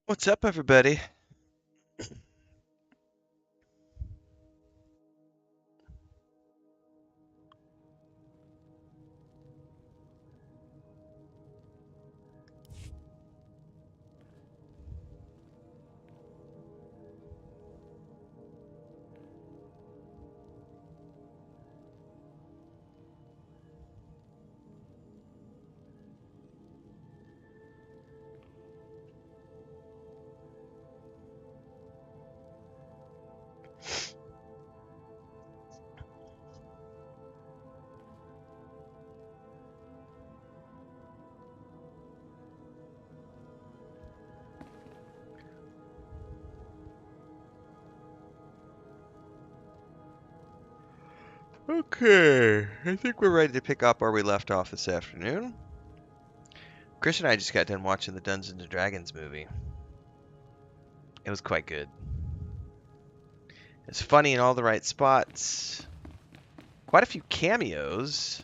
What's up, everybody? Okay, I think we're ready to pick up where we left off this afternoon. Chris and I just got done watching the Dungeons and Dragons movie. It was quite good. It's funny in all the right spots. Quite a few cameos.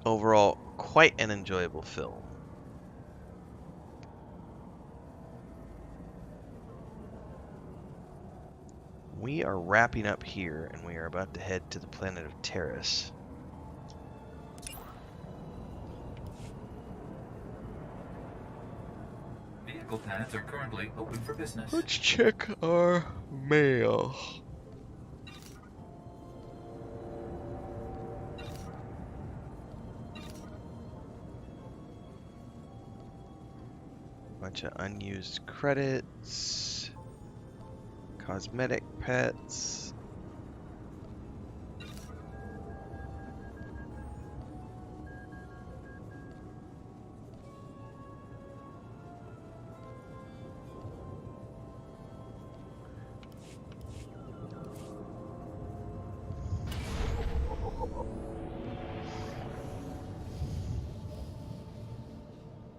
Overall, quite an enjoyable film. We are wrapping up here, and we are about to head to the planet of Taris. Vehicle paths are currently open for business. Let's check our mail. Bunch of unused credits. Cosmetic pets.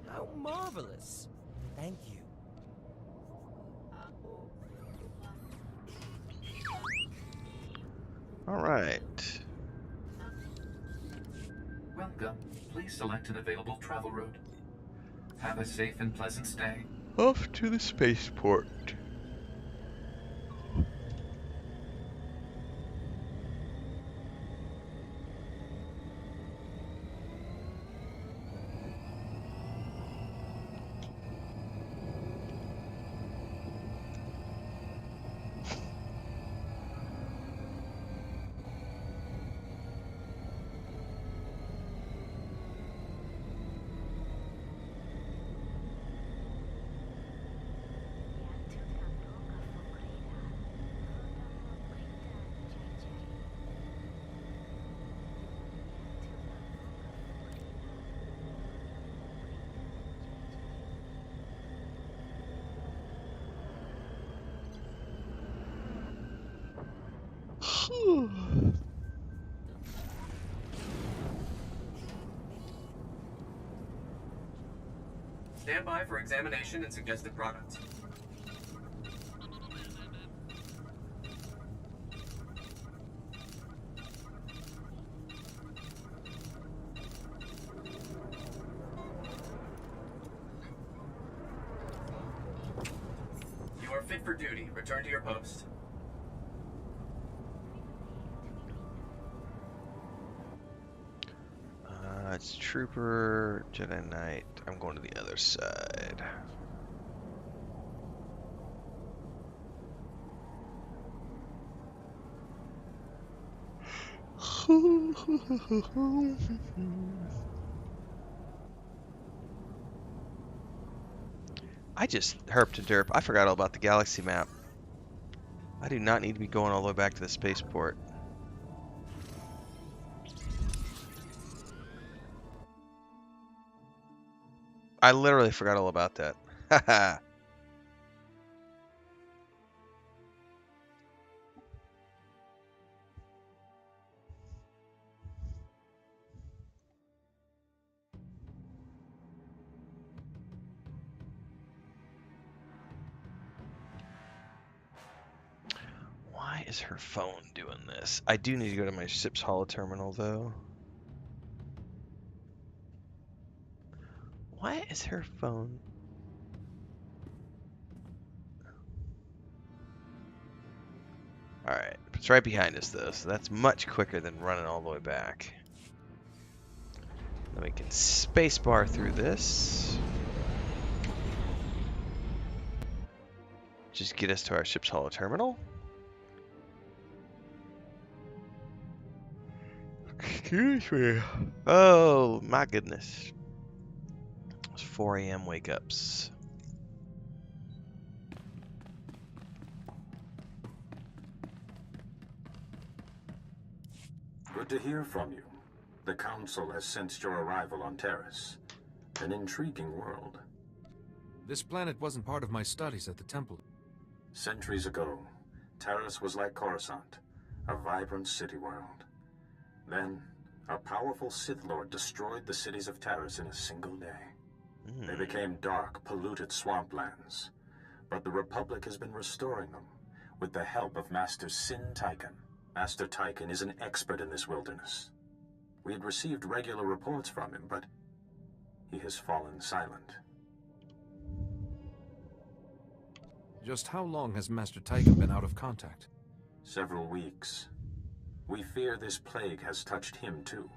How marvelous! Thank you. All right. Welcome. Please select an available travel route. Have a safe and pleasant stay. Off to the spaceport. Stand by for examination and suggested products. You are fit for duty. Return to your post. It's Trooper, Jedi Knight. I'm going to the other side. I just herped and derp. I forgot all about the galaxy map. I do not need to be going all the way back to the spaceport. I literally forgot all about that. Haha. Why is her phone doing this? I do need to go to my ship's holo terminal, though. Why is her phone? Alright, it's right behind us though, so that's much quicker than running all the way back. Then we can spacebar through this. Just get us to our ship's hollow terminal. Excuse me. Oh my goodness. It's 4 a.m. wake ups. Good to hear from you. The Council has sensed your arrival on Taris. An intriguing world. This planet wasn't part of my studies at the temple. Centuries ago, Taris was like Coruscant, a vibrant city world. Then, a powerful Sith Lord destroyed the cities of Taris in a single day. They became dark, polluted swamplands. But the Republic has been restoring them, with the help of Master Sin Tychon. Master Tychon is an expert in this wilderness. We had received regular reports from him, but he has fallen silent. Just how long has Master Tychon been out of contact? Several weeks. We fear this plague has touched him too.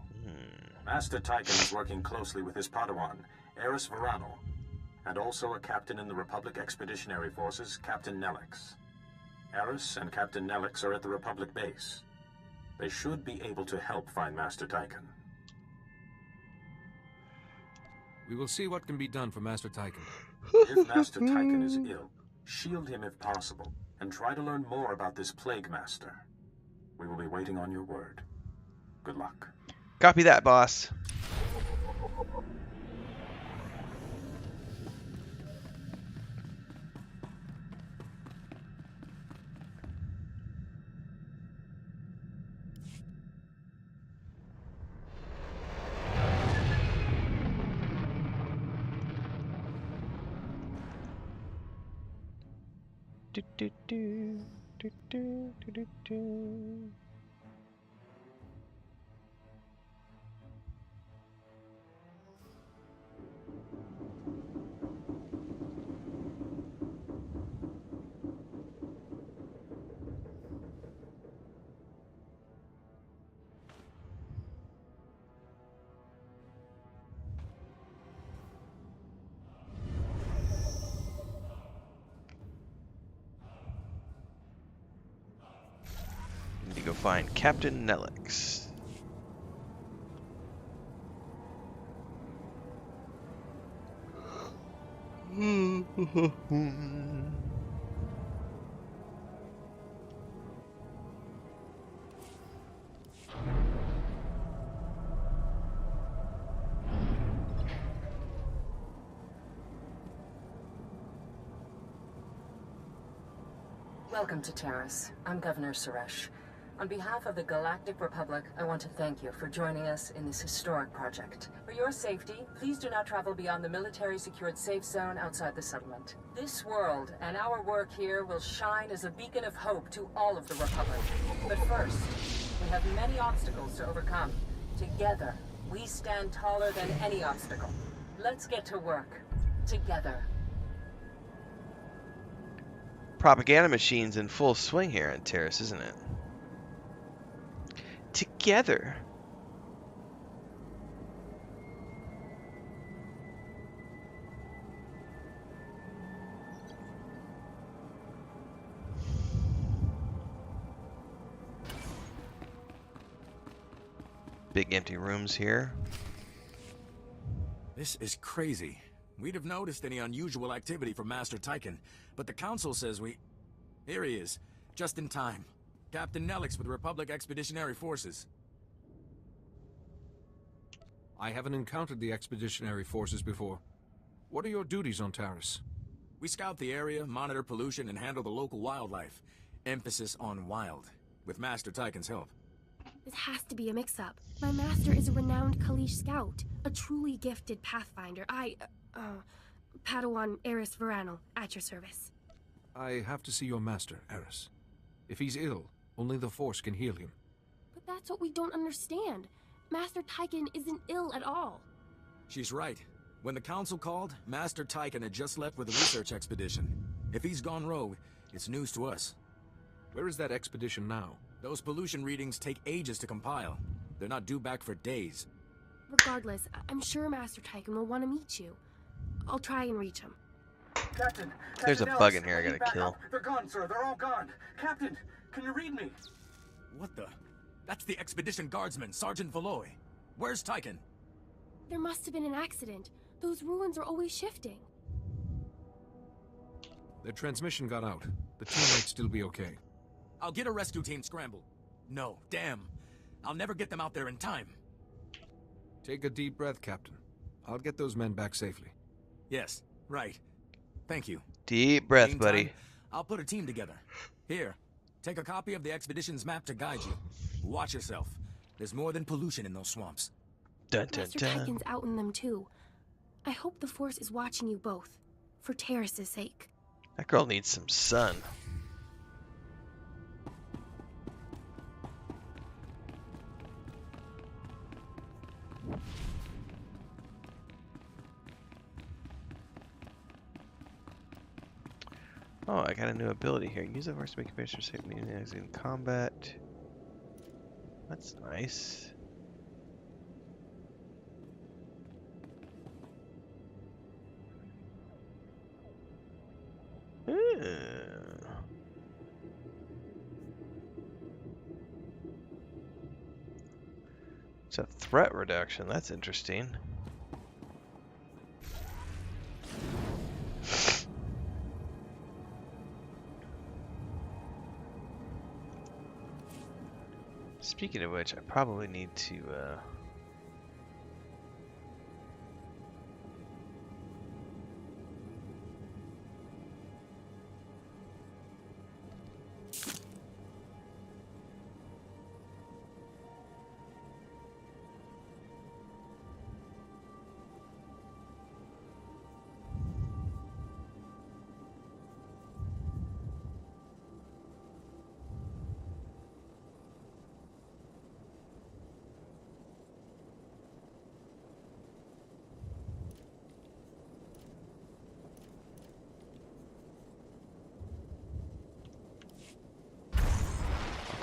Master Tychon is working closely with his Padawan, Eris Verano, and also a captain in the Republic Expeditionary Forces, Captain Nelix. Eris and Captain Nelix are at the Republic base. They should be able to help find Master Tychon. We will see what can be done for Master Tychon. If Master Tychon is ill, shield him if possible, and try to learn more about this Plague Master. We will be waiting on your word. Good luck. Copy that, boss. Do, do, do, do, do, do, do, do. Need to go find Captain Nelix. Welcome to Taris. I'm Governor Suresh. On behalf of the Galactic Republic, I want to thank you for joining us in this historic project. For your safety, please do not travel beyond the military-secured safe zone outside the settlement. This world and our work here will shine as a beacon of hope to all of the Republic. But first, we have many obstacles to overcome. Together, we stand taller than any obstacle. Let's get to work. Together. Propaganda machine's in full swing here in Taris, isn't it? Together. Big empty rooms here. This is crazy. We'd have noticed any unusual activity from Master Tychon, but the Council says we... Here he is, just in time. Captain Nelix with Republic Expeditionary Forces. I haven't encountered the Expeditionary Forces before. What are your duties on Taris? We scout the area, monitor pollution, and handle the local wildlife. Emphasis on wild, with Master Tychon's help. This has to be a mix-up. My master is a renowned Kalish scout, a truly gifted pathfinder. Padawan Eris Verano, at your service. I have to see your master, Eris. If he's ill, only the Force can heal him. But that's what we don't understand. Master Tychon isn't ill at all. She's right. When the Council called, Master Tyken had just left with a research expedition. If he's gone rogue, it's news to us. Where is that expedition now? Those pollution readings take ages to compile. They're not due back for days. Regardless, I'm sure Master Tyken will want to meet you. I'll try and reach him. Captain, There's a Captain bug Ellis, in here I need gotta backup. kill. They're gone, sir. They're all gone. Captain, can you read me? What the? That's the expedition guardsman, Sergeant Valoy. Where's Tyken? There must have been an accident. Those ruins are always shifting. Their transmission got out. The team might still be okay. I'll get a rescue team scrambled. No, damn. I'll never get them out there in time. Take a deep breath, Captain. I'll get those men back safely. Yes, right. Thank you. Deep breath, Meantime, buddy. I'll put a team together. Here, take a copy of the expedition's map to guide you. Watch yourself. There's more than pollution in those swamps. Dun, dun, Master dun. Tyken's out in them too. I hope the Force is watching you both, for Taris' sake. That girl needs some sun. Oh, I got a new ability here. Use the Force to make your base safe in combat. That's nice. It's a threat reduction. That's interesting. Speaking of which, I probably need to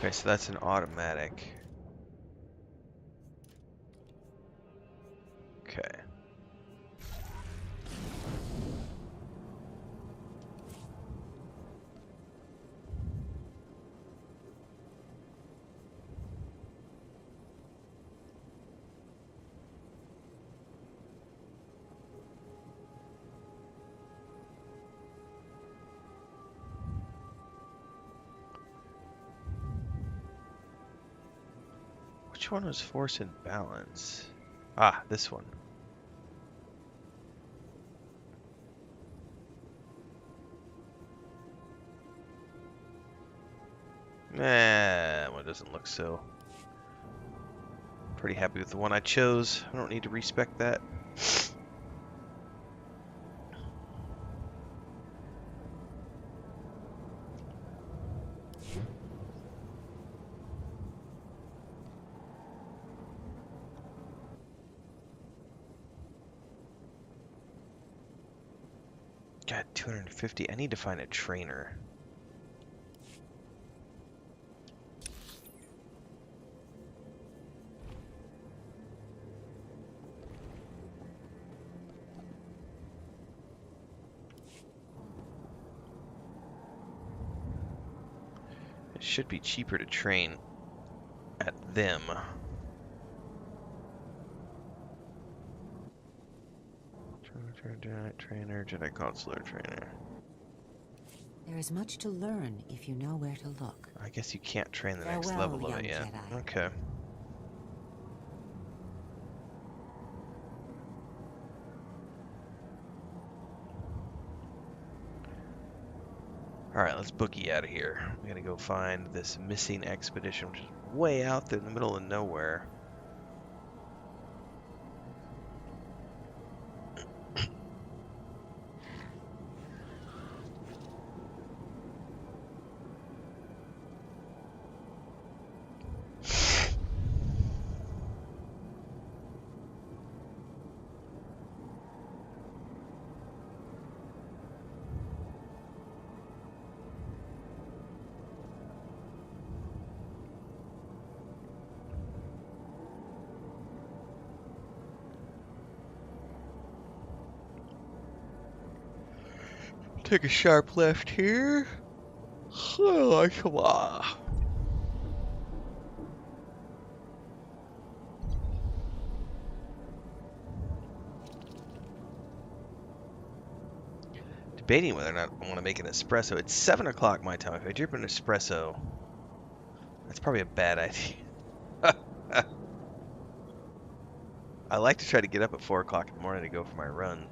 Okay, so that's an automatic. Okay. Which one was force and balance? Ah, this one. Nah, that one doesn't look so. Pretty happy with the one I chose. I don't need to respec that. God, 250. I need to find a trainer. It should be cheaper to train at them. Trainer, Jedi Consular trainer. There is much to learn if you know where to look. I guess you can't train the next Farewell, level of it young yet. Jedi. Okay. Alright, let's boogie out of here. We gotta go find this missing expedition, which is way out there in the middle of nowhere. Take a sharp left here. Oh, come on. Debating whether or not I want to make an espresso. It's 7 o'clock my time. If I drip an espresso, that's probably a bad idea. I like to try to get up at 4 o'clock in the morning to go for my run.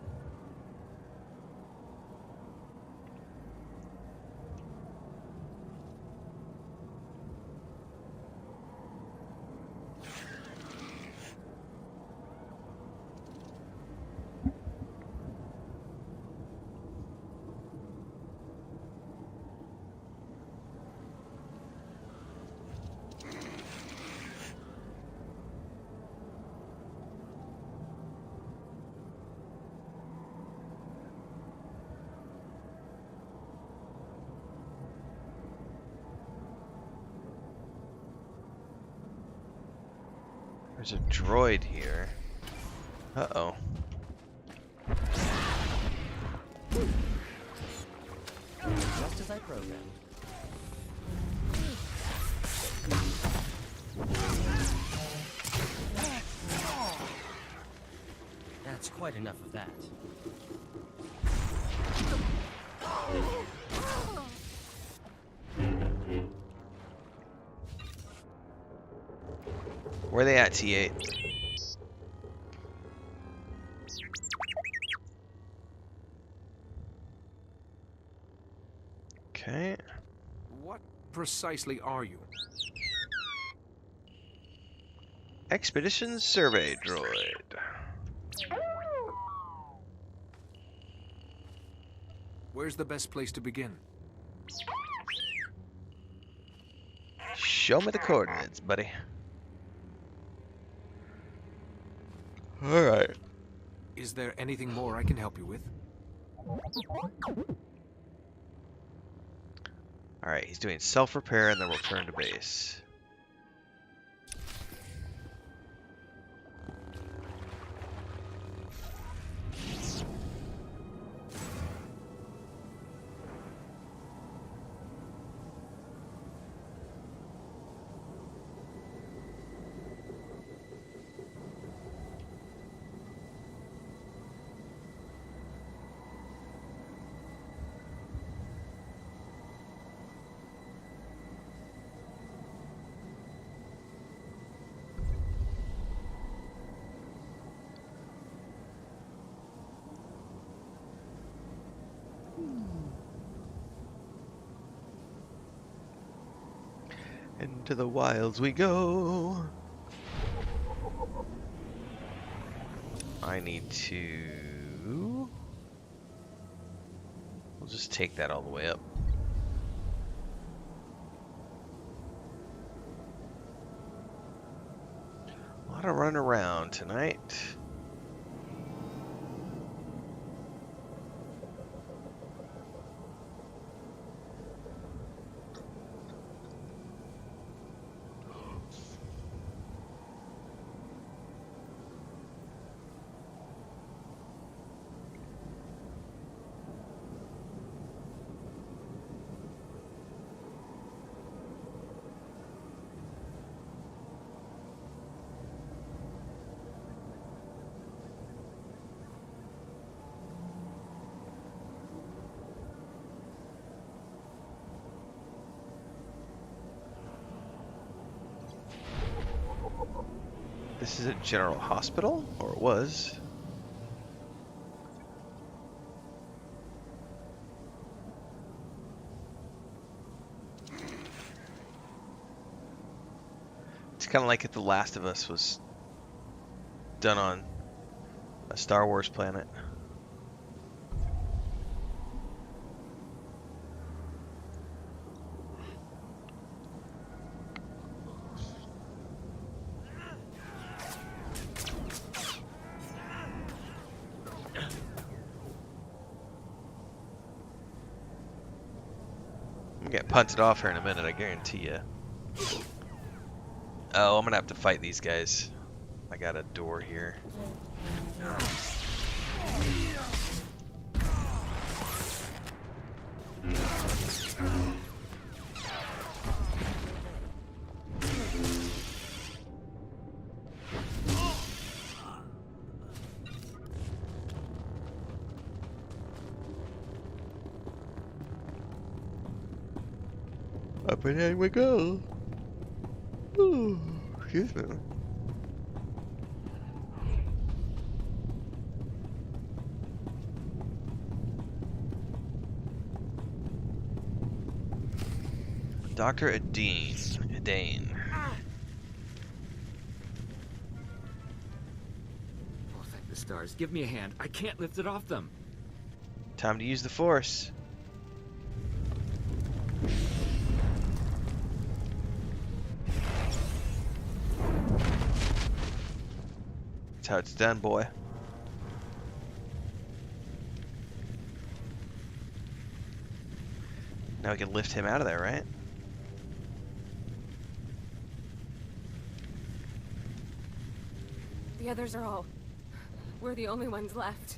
There's a droid here. Uh-oh. Just as I programmed. That's quite enough of that. Where are they at, T8? Okay. What precisely are you? Expedition Survey Droid. Where's the best place to begin? Show me the coordinates, buddy. Alright. Is there anything more I can help you with? Alright, he's doing self-repair and then return to base. Into the wilds we go. I need to... We'll just take that all the way up. A lot of running around tonight. This is a general hospital, or it was. It's kind of like if The Last of Us was done on a Star Wars planet. I'm gonna get punted off here in a minute, I guarantee you. Oh, I'm gonna have to fight these guys. I got a door here. Up and we go. Ooh, excuse me. Dr. Adane. Oh, thank the stars. Give me a hand. I can't lift it off them. Time to use the Force. That's how it's done, boy. Now we can lift him out of there, right? The others are all... We're the only ones left.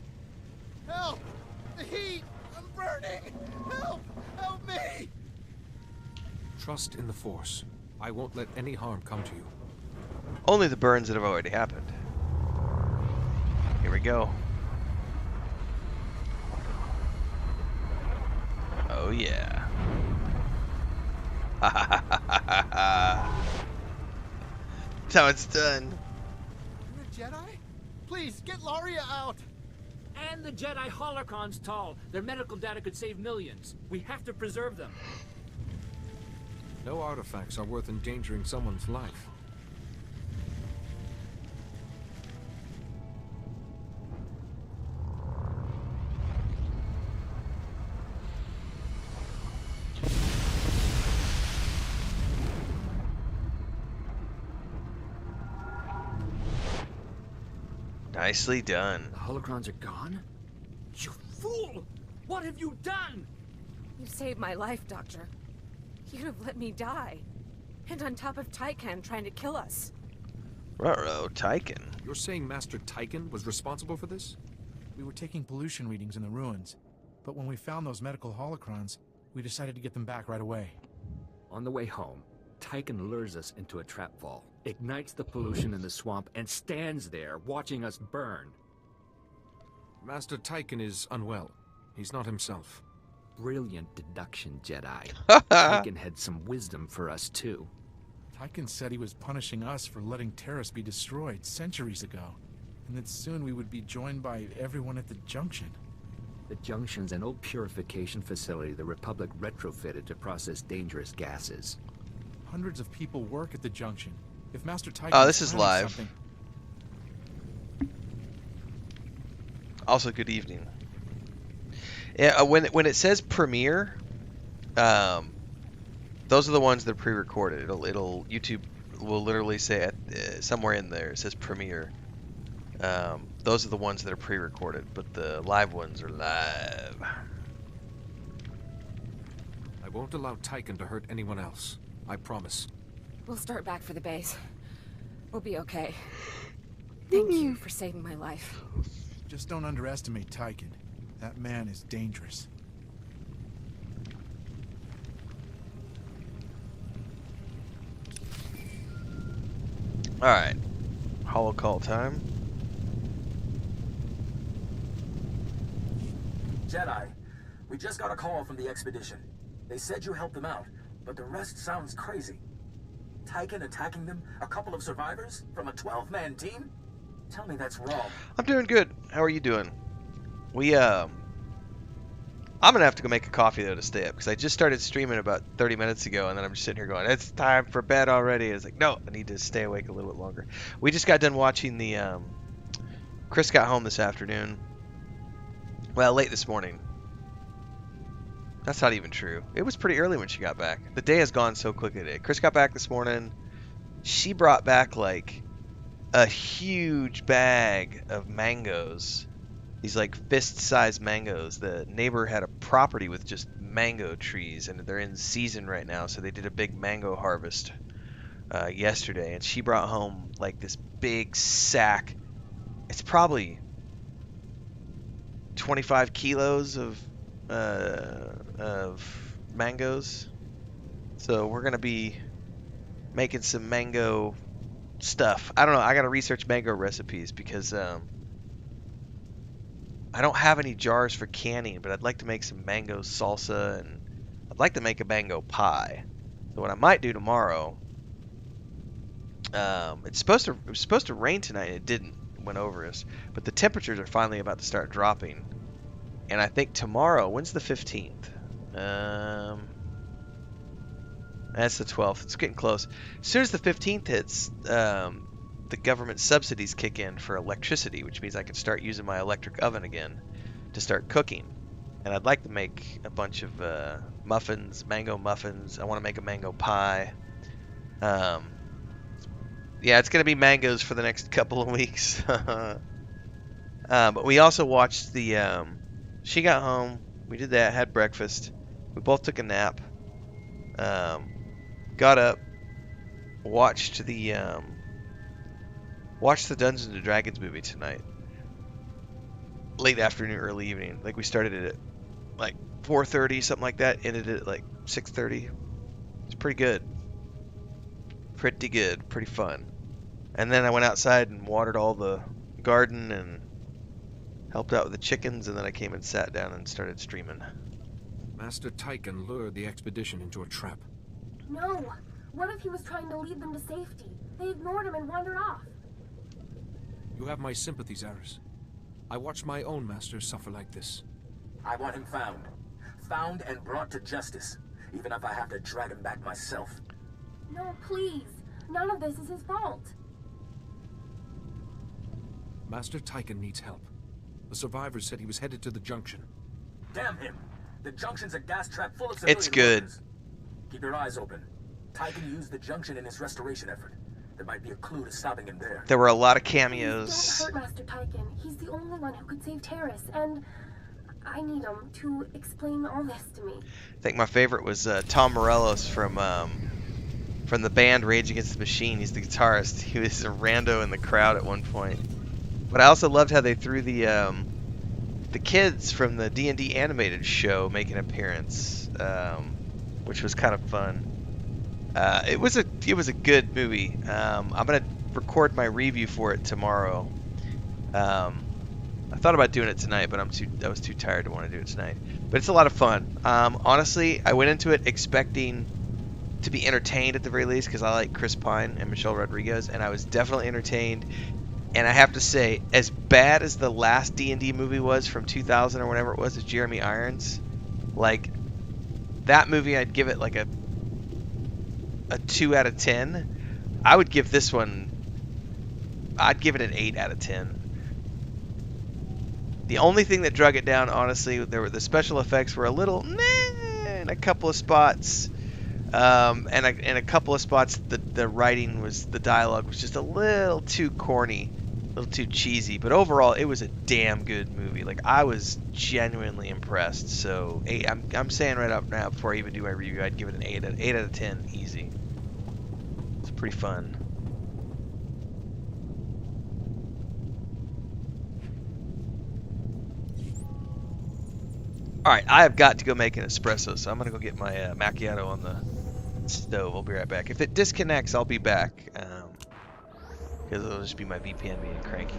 Help! The heat! I'm burning! Help! Help me! Trust in the Force. I won't let any harm come to you. Only the burns that have already happened. Here we go. Oh yeah. Ha ha ha ha ha. That's how it's done. You're a Jedi? Please, get Laria out! And the Jedi holocrons, Tall. Their medical data could save millions. We have to preserve them. No artifacts are worth endangering someone's life. Nicely done. The holocrons are gone? You fool! What have you done? You saved my life, Doctor. You'd have let me die. And on top of Tykan trying to kill us. Ruh-roh, Tykan. You're saying Master Tykan was responsible for this? We were taking pollution readings in the ruins, but when we found those medical holocrons, we decided to get them back right away. On the way home, Tykan lures us into a trap vault, ignites the pollution in the swamp, and stands there watching us burn. Master Tykan is unwell. He's not himself. Brilliant deduction, Jedi. Tykan had some wisdom for us, too. Tykan said he was punishing us for letting Taris be destroyed centuries ago, and that soon we would be joined by everyone at the Junction. The Junction's an old purification facility the Republic retrofitted to process dangerous gases. Hundreds of people work at the Junction. If Master Tykan... Oh, this is planning live. something... Also, good evening. Yeah, when it says premiere, those are the ones that are pre-recorded. It'll YouTube will literally say somewhere in there it says premiere. Those are the ones that are pre-recorded, but the live ones are live. I won't allow Tykan to hurt anyone else. I promise. We'll start back for the base. We'll be okay. Thank you for saving my life. Just don't underestimate Tykan. That man is dangerous. Alright. Holocall time. Jedi, we just got a call from the expedition. They said you helped them out, but the rest sounds crazy. Tykan attacking them? A couple of survivors? From a 12-man team? Tell me that's wrong. I'm doing good. How are you doing? I'm gonna have to go make a coffee though to stay up because I just started streaming about 30 minutes ago, and then I'm just sitting here going, "It's time for bed already." It's like, no, I need to stay awake a little bit longer. We just got done watching the. Chris got home this afternoon. Well, late this morning. That's not even true. It was pretty early when she got back. The day has gone so quickly today. Chris got back this morning. She brought back like a huge bag of mangoes. These like fist-sized mangoes. The neighbor had a property with just mango trees, and they're in season right now, so they did a big mango harvest yesterday, and she brought home like this big sack. It's probably 25 kilos of mangoes. So we're gonna be making some mango stuff. I don't know. I gotta research mango recipes because I don't have any jars for canning, but I'd like to make some mango salsa, and I'd like to make a mango pie. So what I might do tomorrow, it was supposed to rain tonight. It didn't. It went over us. But the temperatures are finally about to start dropping. And I think tomorrow, when's the 15th? That's the 12th. It's getting close. As soon as the 15th hits, the government subsidies kick in for electricity, which means I can start using my electric oven again to start cooking. And I'd like to make a bunch of muffins, mango muffins. I want to make a mango pie. Yeah, it's going to be mangoes for the next couple of weeks. But we also watched the... she got home. We did that, had breakfast. We both took a nap. Got up, watched the Dungeons and Dragons movie tonight. Late afternoon, early evening. Like we started it at like 4:30, something like that. Ended it at like 6:30. It's pretty good. Pretty good. Pretty fun. And then I went outside and watered all the garden and helped out with the chickens, and then I came and sat down and started streaming. Master Tyken lured the expedition into a trap. No! What if he was trying to lead them to safety? They ignored him and wandered off. You have my sympathies, Aris. I watched my own master suffer like this. I want him found. Found and brought to justice, even if I have to drag him back myself. No, please. None of this is his fault. Master Tyken needs help. The survivors said he was headed to the junction. Damn him! The junction's a gas trap full of civilian It's good. workers. Keep your eyes open. Tyken used the junction in his restoration effort. There might be a clue to stopping him there. There were a lot of Please cameos. don't hurt Master Tyken. He's the only one who could save Taris, and I need him to explain all this to me. I think my favorite was Tom Morellos from the band Rage Against the Machine. He's the guitarist. He was a rando in the crowd at one point. But I also loved how they threw the kids from the D&D animated show make an appearance, which was kind of fun. It was a good movie. I'm gonna record my review for it tomorrow. I thought about doing it tonight, but I was too tired to want to do it tonight. But it's a lot of fun. Honestly, I went into it expecting to be entertained at the very least because I like Chris Pine and Michelle Rodriguez, and I was definitely entertained. And I have to say, as bad as the last D&D movie was from 2000 or whatever it was, with Jeremy Irons, like that movie, I'd give it like a 2 out of 10. I would give this one, I'd give it an 8 out of 10. The only thing that drug it down, honestly, the special effects were a little meh in a couple of spots. And a couple of spots, the writing the dialogue was just a little too corny, a little too cheesy. But overall, it was a damn good movie. Like, I was genuinely impressed. So, I'm saying right up now, before I even do my review, I'd give it an 8 out of 10, easy. It's pretty fun. Alright, I have got to go make an espresso, so I'm going to go get my macchiato on the stove. I'll be right back. If it disconnects, I'll be back. Because it'll just be my VPN being cranky.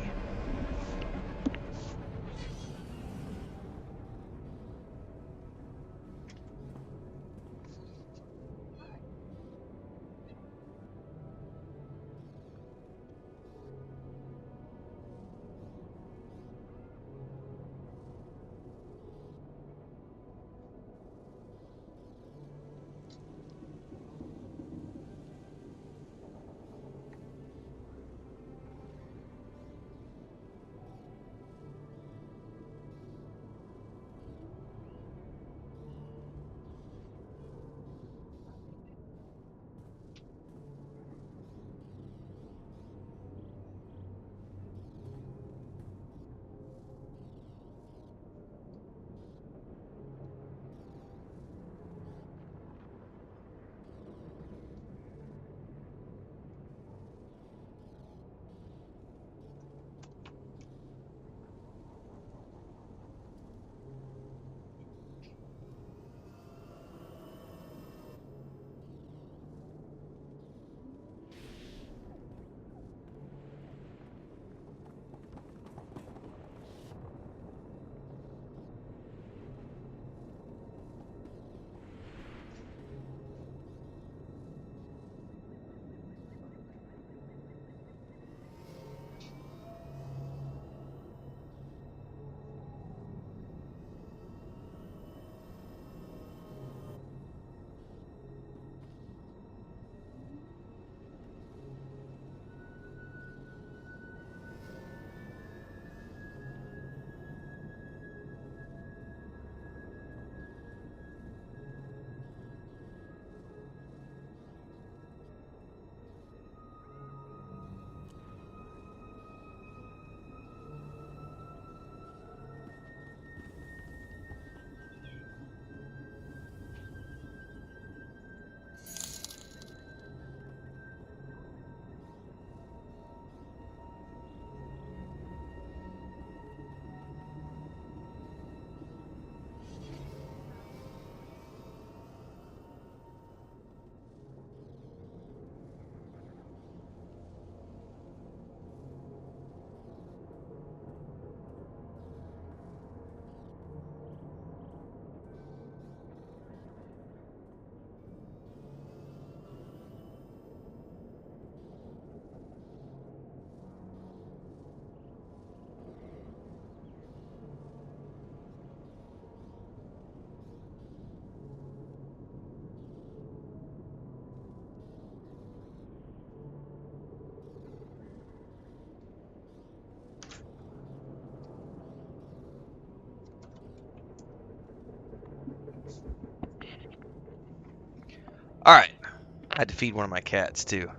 I had to feed one of my cats too.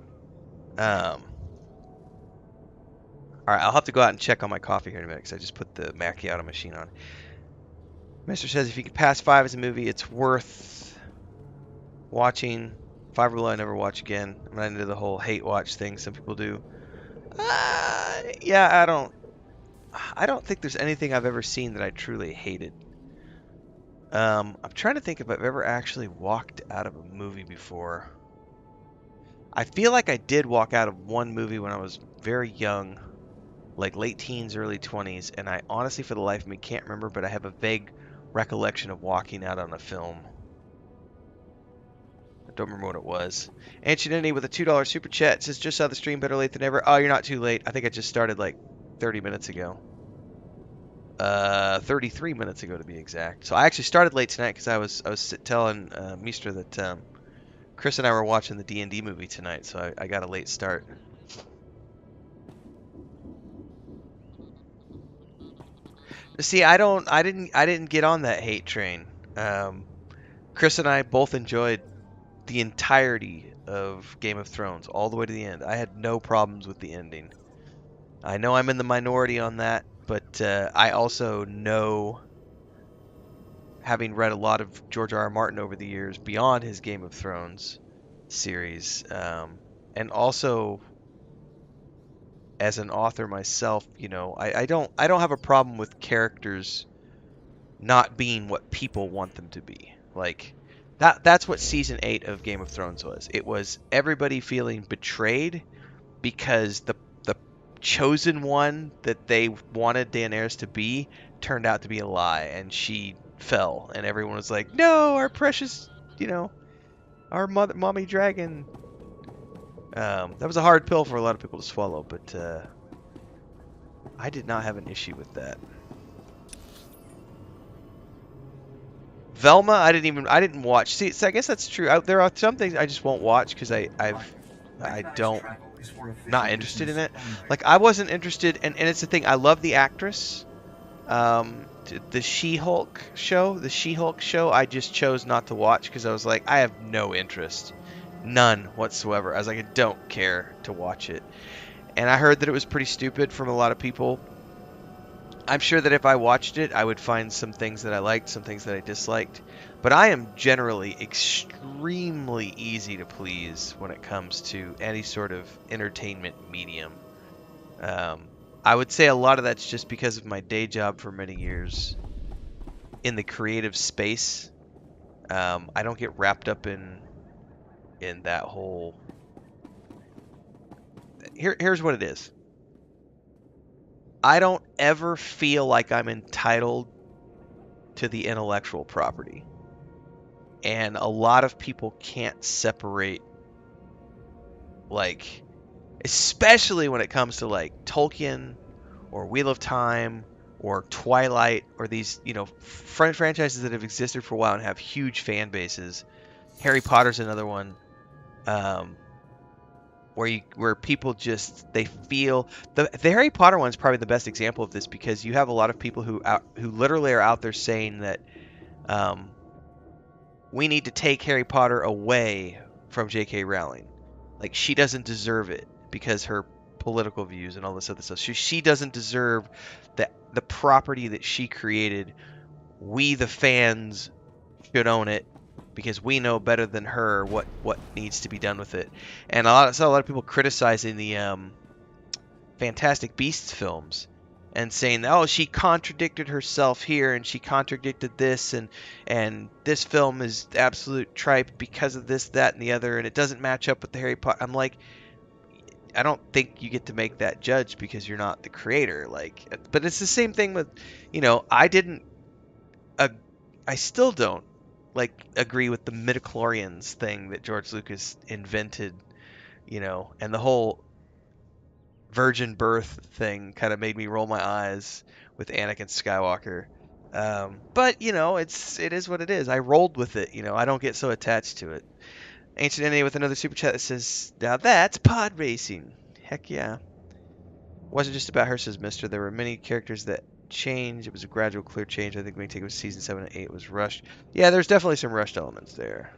All right, I'll have to go out and check on my coffee here in a minute because I just put the macchiato machine on. Mister says if you could pass 5 as a movie, it's worth watching. 5 or below, I never watch again. I'm not into the whole hate watch thing some people do. Yeah, I don't think there's anything I've ever seen that I truly hated. I'm trying to think if I've ever actually walked out of a movie before. I feel like I did walk out of one movie when I was very young, like late teens, early 20s, and I honestly, for the life of me, can't remember, but I have a vague recollection of walking out on a film. I don't remember what it was. Ancient with a $2 super chat says, just saw the stream, better late than never. Oh, you're not too late. I think I just started like 30 minutes ago. 33 minutes ago to be exact. So I actually started late tonight because I was telling Meester that Chris and I were watching the D&D movie tonight, so I got a late start. See, I didn't get on that hate train. Chris and I both enjoyed the entirety of Game of Thrones all the way to the end. I had no problems with the ending. I know I'm in the minority on that, but I also know, having read a lot of George R.R. Martin over the years beyond his Game of Thrones series, and also as an author myself, you know, I don't have a problem with characters not being what people want them to be. Like that's what season 8 of Game of Thrones was. It was everybody feeling betrayed because the chosen one that they wanted Daenerys to be turned out to be a lie, and she fell, and everyone was like, no, our precious, you know, our mommy dragon. That was a hard pill for a lot of people to swallow, but I did not have an issue with that. Velma, I didn't watch. See, so I guess that's true. There are some things I just won't watch because not interested in it. Like I wasn't interested, and it's the thing. I love the actress. The She-Hulk show. I just chose not to watch because I was like, I have no interest, none whatsoever. I was like, I don't care to watch it, and I heard that it was pretty stupid from a lot of people. I'm sure that if I watched it, I would find some things that I liked, some things that I disliked. But I am generally extremely easy to please when it comes to any sort of entertainment medium. I would say a lot of that's just because of my day job for many years in the creative space. I don't get wrapped up in that whole... Here's what it is. I don't ever feel like I'm entitled to the intellectual property. And a lot of people can't separate, like, especially when it comes to like Tolkien or Wheel of Time or Twilight or these, you know, franchises that have existed for a while and have huge fan bases. Harry Potter's another one. Where people just, they feel the Harry Potter one is probably the best example of this, because you have a lot of people who literally are out there saying that we need to take Harry Potter away from J.K. Rowling. Like, she doesn't deserve it because her political views and all this other stuff. She doesn't deserve the property that she created. We, the fans, should own it, because we know better than her what needs to be done with it. And I saw a lot of people criticizing the Fantastic Beasts films and saying, oh, she contradicted herself here and she contradicted this, and this film is absolute tripe because of this, that, and the other, and it doesn't match up with the Harry Potter. I'm like, I don't think you get to make that judge because you're not the creator. Like, but it's the same thing with, you know, I still don't agree with the midichlorians thing that George Lucas invented, you know, and the whole virgin birth thing kind of made me roll my eyes with Anakin Skywalker. But you know, it is what it is. I rolled with it, you know. I don't get so attached to it. Ancient NA with another super chat that says, now that's pod racing. Heck yeah. Wasn't just about her, says Mister. There were many characters that change. It was a gradual, clear change. I think when you take it was season 7 and 8 was rushed. Yeah, there's definitely some rushed elements there.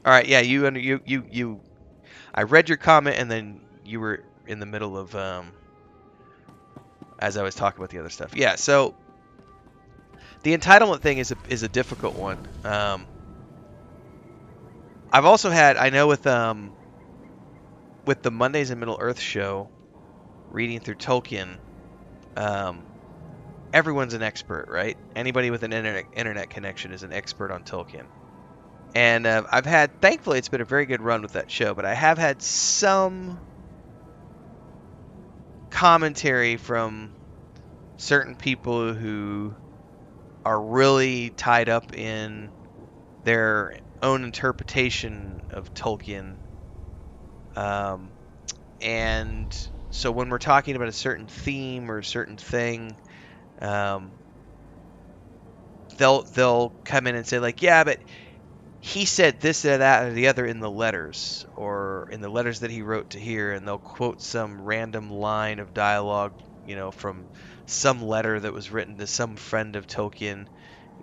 All right, yeah, you. I read your comment, and then you were in the middle of as I was talking about the other stuff. Yeah, so the entitlement thing is a difficult one. I've also had, I know with the Mondays in Middle Earth show, reading through Tolkien, everyone's an expert, right? Anybody with an internet connection is an expert on Tolkien. And I've had, thankfully, it's been a very good run with that show, but I have had some commentary from certain people who are really tied up in their own interpretation of Tolkien. And so when we're talking about a certain theme or a certain thing, they'll come in and say like, yeah, but he said this or that or the other in the letters, or in the letters that he wrote to here, and they'll quote some random line of dialogue, from some letter that was written to some friend of Tolkien,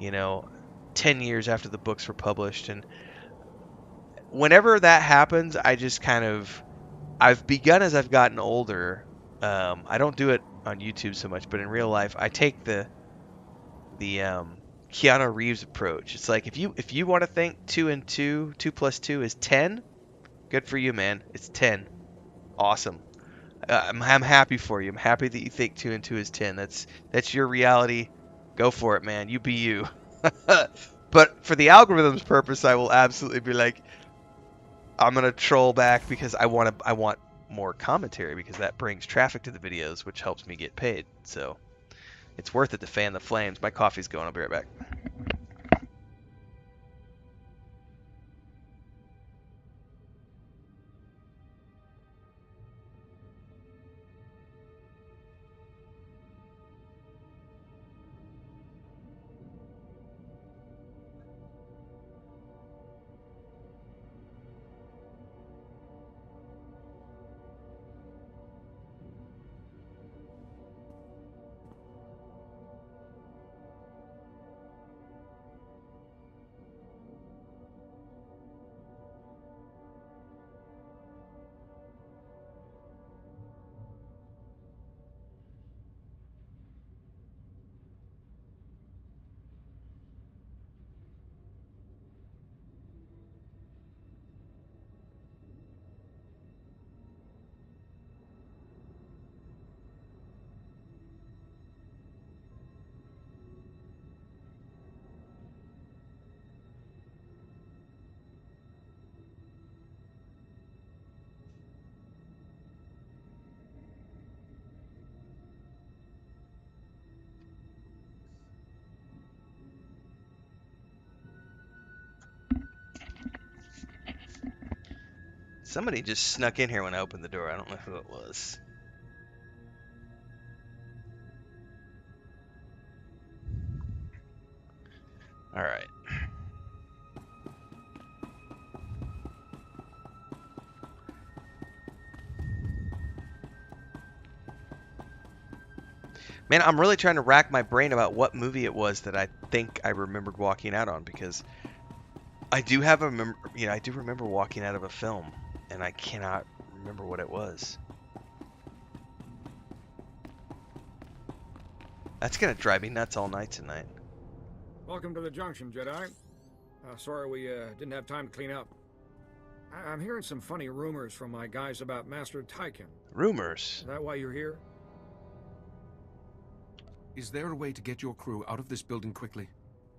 10 years after the books were published. And whenever that happens, I just I've begun as I've gotten older. I don't do it on YouTube so much, but in real life, I take the Keanu Reeves approach. It's like, if you want to think 2 and 2 plus 2 is 10, good for you, man. It's 10. Awesome. I'm happy for you. I'm happy that you think 2 and 2 is 10. That's your reality. Go for it, man. You be you. But for the algorithm's purpose, I will absolutely be like, I'm gonna troll back because I want more commentary, because that brings traffic to the videos, which helps me get paid. So it's worth it to fan the flames. My coffee's going. I'll be right back. Somebody just snuck in here when I opened the door. I don't know who it was. All right. Man, I'm really trying to rack my brain about what movie it was that I think I remembered walking out on, because I do have I do remember walking out of a film, and I cannot remember what it was. That's gonna drive me nuts all night tonight. Welcome to the junction, Jedi. Sorry we didn't have time to clean up. I'm hearing some funny rumors from my guys about Master Tyken. Rumors? Is that why you're here? Is there a way to get your crew out of this building quickly?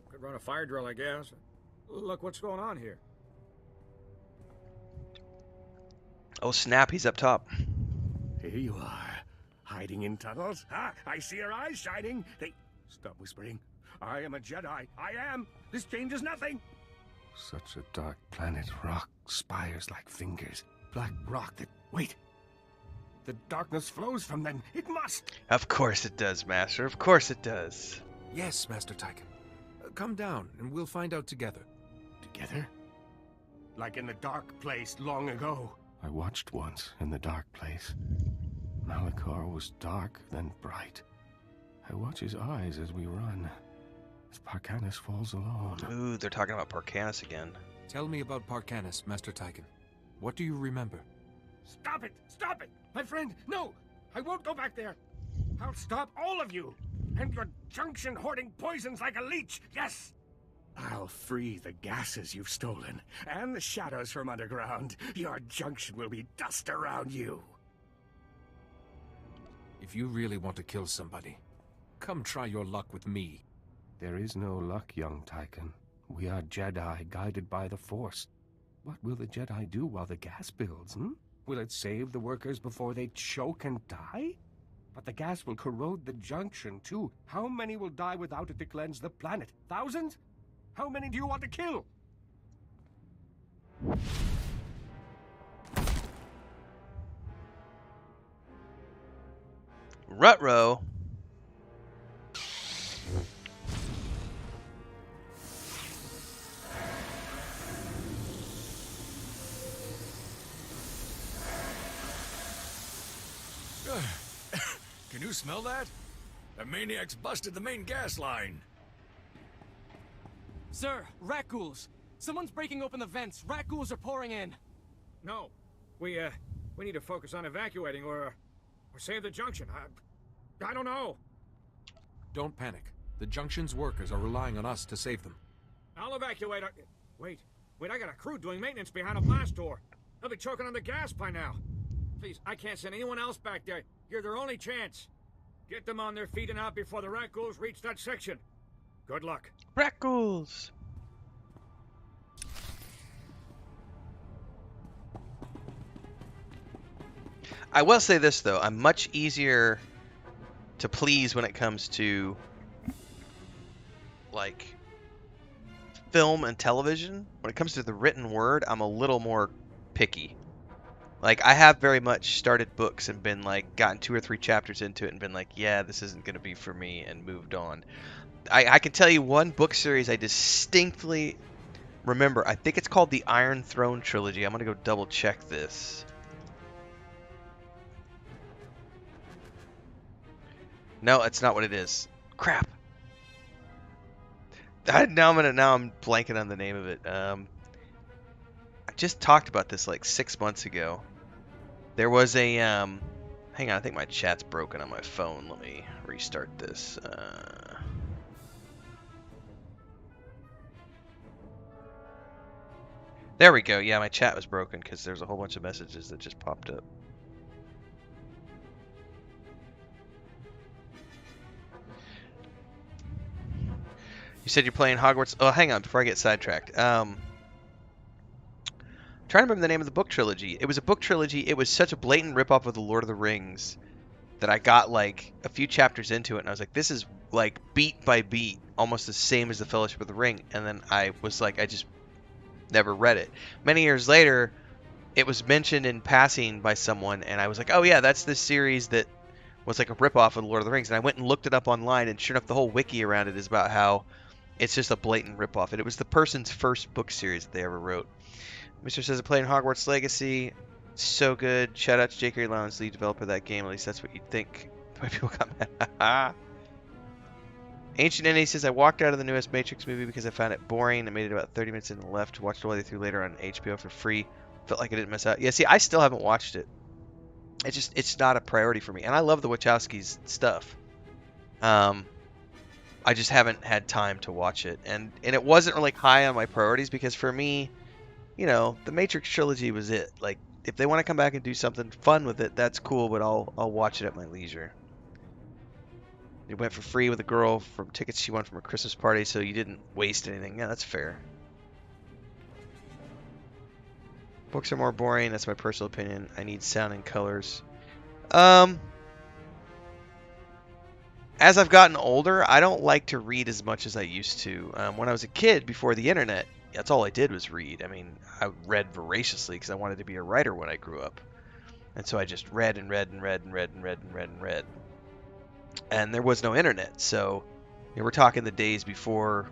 Could run a fire drill, I guess. Look what's going on here. Oh snap, he's up top. Here you are, hiding in tunnels. Ah, I see your eyes shining. Stop whispering. I am a Jedi. I am. This changes nothing. Such a dark planet. Rock, spires like fingers. Black rock that... Wait. The darkness flows from them. It must. Of course it does, Master. Of course it does. Yes, Master Tyken. Come down, and we'll find out together. Together? Like in the dark place long ago. I watched once in the dark place. Malachor was dark, then bright. I watch his eyes as we run. As Parkanis falls alone. Ooh, they're talking about Parkanis again. Tell me about Parkanis, Master Tyken. What do you remember? Stop it! Stop it! My friend, no! I won't go back there! I'll stop all of you! And your junction hoarding poisons like a leech, yes! I'll free the gases you've stolen, and the shadows from underground. Your junction will be dust around you. If you really want to kill somebody, come try your luck with me. There is no luck, young Tyken. We are Jedi guided by the Force. What will the Jedi do while the gas builds, Will it save the workers before they choke and die? But the gas will corrode the junction, too. How many will die without it to cleanse the planet? Thousands? How many do you want to kill? Rutro. Can you smell that? The maniac's busted the main gas line. Sir, rat ghouls. Someone's breaking open the vents. Rat ghouls are pouring in. No. We need to focus on evacuating or save the junction. I don't know. Don't panic. The Junction's workers are relying on us to save them. I'll evacuate. Wait, I got a crew doing maintenance behind a blast door. They'll be choking on the gas by now. Please, I can't send anyone else back there. You're their only chance. Get them on their feet and out before the rat ghouls reach that section. Good luck. Rat ghouls. I will say this though, I'm much easier to please when it comes to like film and television. When it comes to the written word, I'm a little more picky. Like, I have very much started books and been like, gotten 2 or 3 chapters into it and been like, yeah, this isn't going to be for me, and moved on. I can tell you one book series I distinctly remember. I think it's called the Iron Throne Trilogy. I'm going to go double check this. No, it's not what it is. Crap. Now I'm blanking on the name of it. I just talked about this like 6 months ago. There was a hang on, I think my chat's broken on my phone. Let me restart this. There we go. Yeah, my chat was broken because there's a whole bunch of messages that just popped up. You said you're playing Hogwarts. Oh, hang on, before I get sidetracked. Trying to remember the name of the book trilogy. It was a book trilogy. It was such a blatant ripoff of the Lord of the Rings that I got like a few chapters into it and I was like, this is like beat by beat, almost the same as the Fellowship of the Ring. And then I was like, I just never read it. Many years later, it was mentioned in passing by someone, and I was like, oh yeah, that's this series that was like a ripoff of the Lord of the Rings. And I went and looked it up online, and sure enough, the whole wiki around it is about how it's just a blatant ripoff. And it was the person's first book series that they ever wrote. Mr. says, I played in Hogwarts Legacy. So good. Shout out to J.K. Rowling's lead developer of that game. At least that's what you'd think. When people got mad. Ancient Enemy says, I walked out of the newest Matrix movie because I found it boring. I made it about 30 minutes in the left. Watched it all the way through later on HBO for free. Felt like I didn't miss out. Yeah, see, I still haven't watched it. It's not a priority for me. And I love the Wachowskis' stuff. I just haven't had time to watch it. And it wasn't really high on my priorities because for me, you know, the Matrix trilogy was it. Like, if they want to come back and do something fun with it, that's cool, but I'll watch it at my leisure. You went for free with a girl from tickets she won from her Christmas party, so you didn't waste anything. Yeah, that's fair. Books are more boring. That's my personal opinion. I need sound and colors. As I've gotten older, I don't like to read as much as I used to. When I was a kid, before the internet, that's all I did was read. I mean, I read voraciously because I wanted to be a writer when I grew up. And so I just read and read and read and read and read and read and read. And there was no internet, so you know, we're talking the days before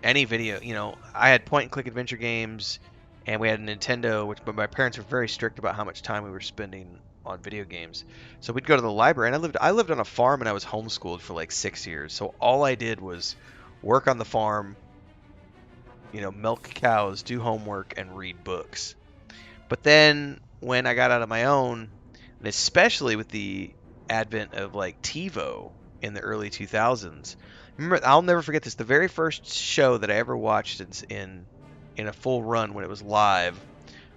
any video. You know, I had point-and-click adventure games, and we had a Nintendo, but my parents were very strict about how much time we were spending on video games. So we'd go to the library, and I lived on a farm, and I was homeschooled for like 6 years. So all I did was work on the farm, You know, milk cows, do homework, and read books. But then when I got out on my own, and especially with the advent of like TiVo in the early 2000s, remember, I'll never forget this. The very first show that I ever watched in a full run when it was live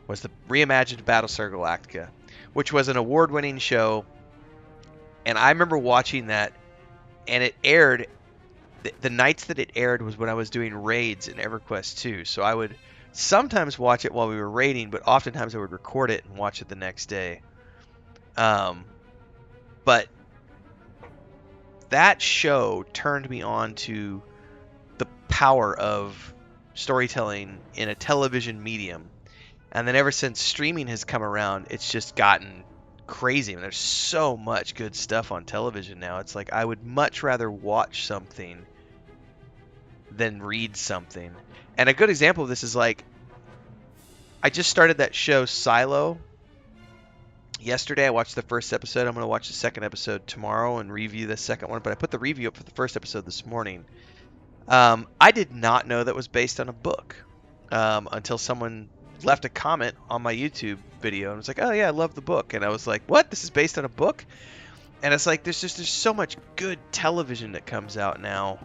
was the reimagined Battlestar Galactica, which was an award-winning show. And I remember watching that, and it aired. The nights that it aired was when I was doing raids in EverQuest 2. So I would sometimes watch it while we were raiding, but oftentimes I would record it and watch it the next day. But that show turned me on to the power of storytelling in a television medium. And then ever since streaming has come around, it's just gotten crazy. I mean, there's so much good stuff on television now. It's like I would much rather watch something than read something. And a good example of this is like, I just started that show Silo yesterday. I watched the first episode. I'm going to watch the second episode tomorrow and review the second one. But I put the review up for the first episode this morning. I did not know that was based on a book until someone left a comment on my YouTube video and was like, "Oh yeah, I love the book." And I was like, "What? This is based on a book?" And it's like there's so much good television that comes out now.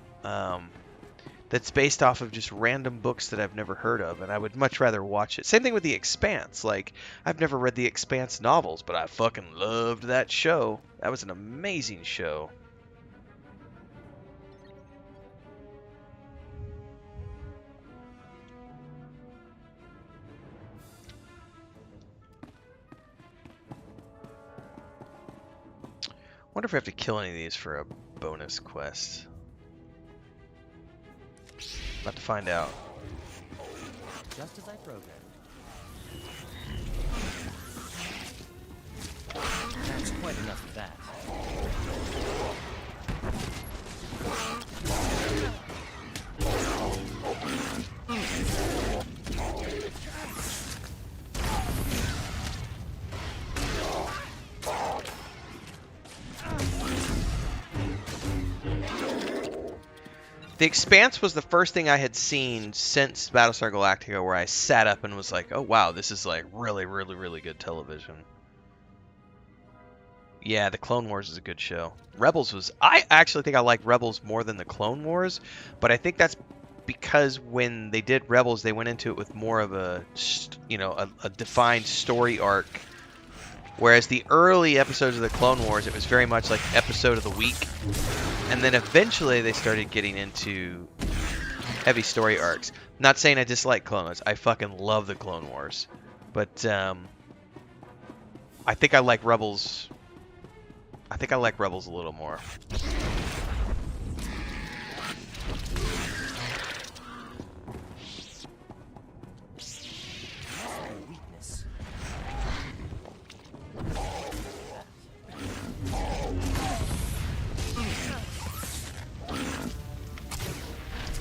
That's based off of just random books that I've never heard of, and I would much rather watch it. Same thing with The Expanse. Like, I've never read The Expanse novels, but I fucking loved that show. That was an amazing show. Wonder if I have to kill any of these for a bonus quest. About to find out. Just as I programmed. That's quite enough of that. The Expanse was the first thing I had seen since Battlestar Galactica where I sat up and was like, oh wow, this is like really, really, really good television. Yeah, the Clone Wars is a good show. Rebels was... I actually think I like Rebels more than the Clone Wars, but I think that's because when they did Rebels, they went into it with more of a, you know, a defined story arc. Whereas the early episodes of the Clone Wars, it was very much like episode of the week. And then eventually they started getting into heavy story arcs. Not saying I dislike Clone Wars. I fucking love the Clone Wars. But I think I like Rebels. I think I like Rebels a little more.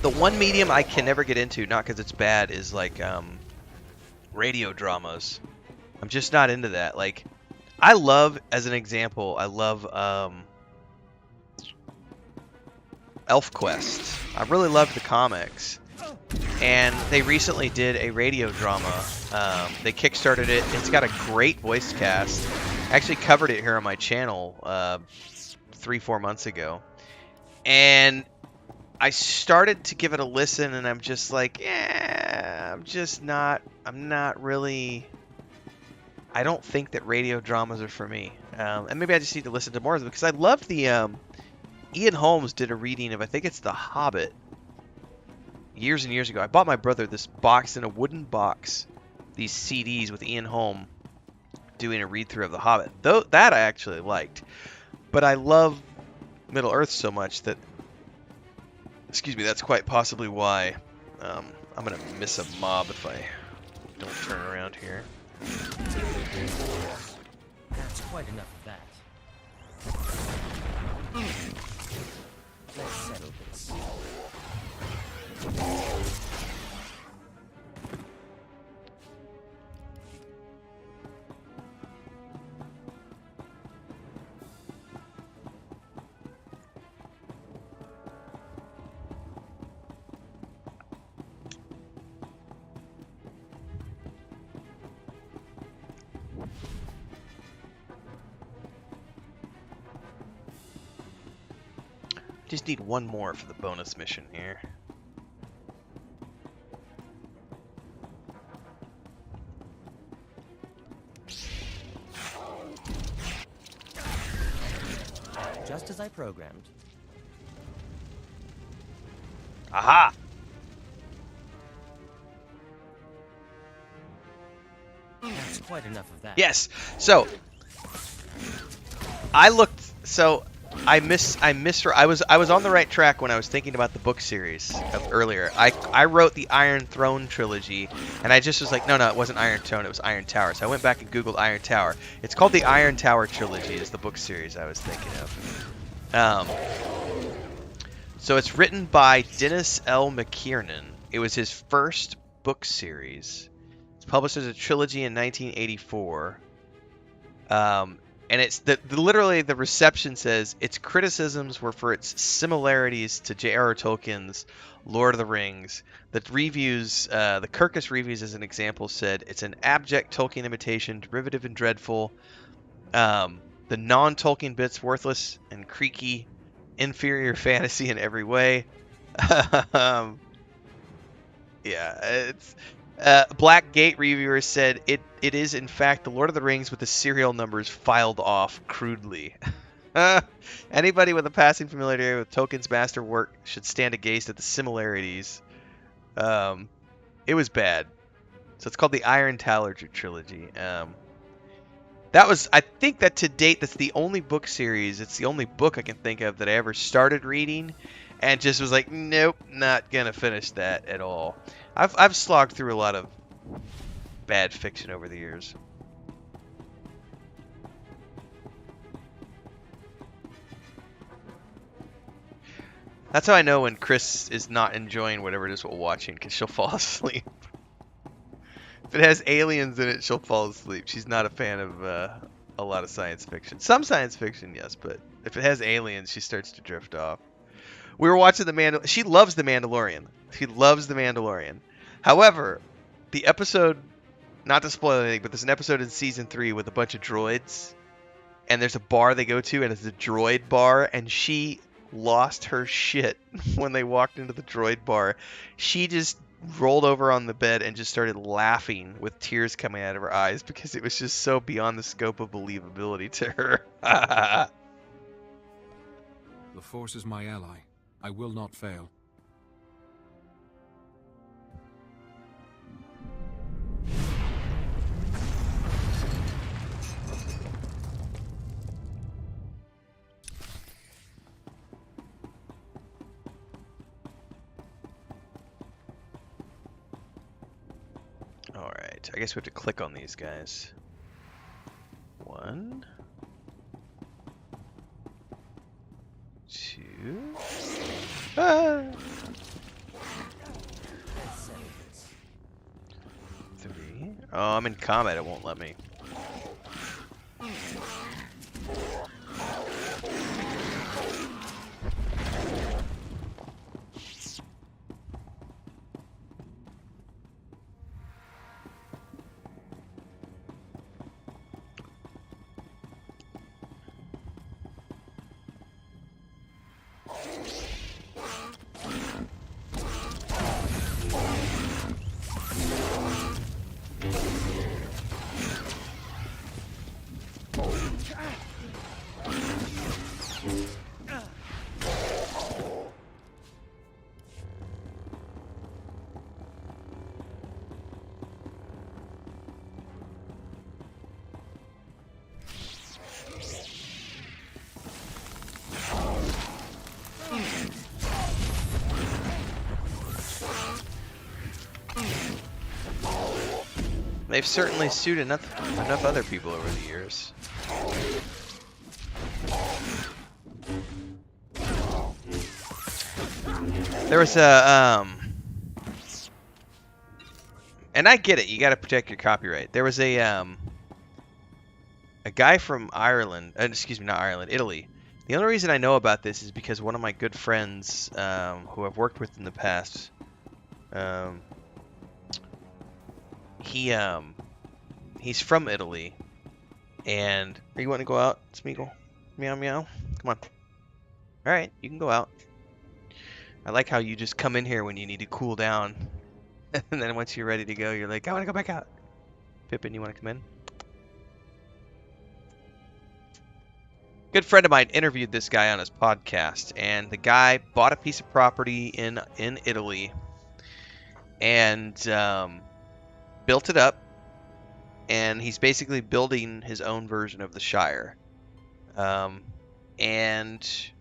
The one medium I can never get into, not because it's bad, is like radio dramas. I'm just not into that. Like, I love, as an example, I love ElfQuest. I really loved the comics. And they recently did a radio drama. They kickstarted it. It's got a great voice cast. I actually covered it here on my channel 3-4 months ago. And I started to give it a listen, and I'm just like, yeah, I'm not really... I don't think that radio dramas are for me. And maybe I just need to listen to more of them, because I love the... Ian Holmes did a reading of, I think it's The Hobbit, years and years ago. I bought my brother this box in a wooden box, these CDs with Ian Holm doing a read-through of The Hobbit. Though that I actually liked. But I love Middle-earth so much that... Excuse me, that's quite possibly why I'm going to miss a mob if I don't turn around here. That's quite enough of that. Let's settle this. Just need one more for the bonus mission here. Just as I programmed. Aha! That's quite enough of that. Yes. So I looked. So I was on the right track when I was thinking about the book series earlier. I wrote the Iron Throne trilogy, and I just was like, no, it wasn't Iron Throne, it was Iron Tower. So I went back and Googled Iron Tower. It's called the Iron Tower trilogy. Is the book series I was thinking of. So it's written by Dennis L. McKiernan. It was his first book series. It's published as a trilogy in 1984. And it's literally the reception says its criticisms were for its similarities to J.R.R. Tolkien's Lord of the Rings. The reviews, the Kirkus reviews as an example said it's an abject Tolkien imitation, derivative and dreadful. The non-Tolkien bits worthless and creaky, inferior fantasy in every way. Yeah, it's. Black Gate reviewer said it is in fact the Lord of the Rings with the serial numbers filed off crudely. Anybody with a passing familiarity with Tolkien's masterwork should stand agaze at the similarities. It was bad. So it's called the Iron Tower trilogy. I think that to date that's the only book series, it's the only book I can think of that I ever started reading and just was like, nope, not gonna finish that at all. I've slogged through a lot of bad fiction over the years. That's how I know when Chris is not enjoying whatever it is we're watching, because she'll fall asleep. If it has aliens in it, she'll fall asleep. She's not a fan of a lot of science fiction. Some science fiction, yes, but if it has aliens, she starts to drift off. We were watching She loves The Mandalorian. She loves The Mandalorian. However, the episode, not to spoil anything, but there's an episode in season 3 with a bunch of droids, and there's a bar they go to, and it's a droid bar, and she lost her shit when they walked into the droid bar. She just rolled over on the bed and just started laughing with tears coming out of her eyes because it was just so beyond the scope of believability to her. The Force is my ally. I will not fail. Alright, I guess we have to click on these guys. 1, 2. Ah! 3. Oh, I'm in combat, it won't let me. They've certainly sued enough other people over the years. There was a and I get it, you got to protect your copyright. There was a guy from Ireland, excuse me, not Ireland, Italy. The only reason I know about this is because one of my good friends who I've worked with in the past, he's from Italy, and are you want to go out, Smeagol? Meow meow. Come on. All right, you can go out. I like how you just come in here when you need to cool down, and then once you're ready to go, you're like, I want to go back out. Pippin, you want to come in? Good friend of mine interviewed this guy on his podcast, and the guy bought a piece of property in Italy and built it up, and he's basically building his own version of the Shire. And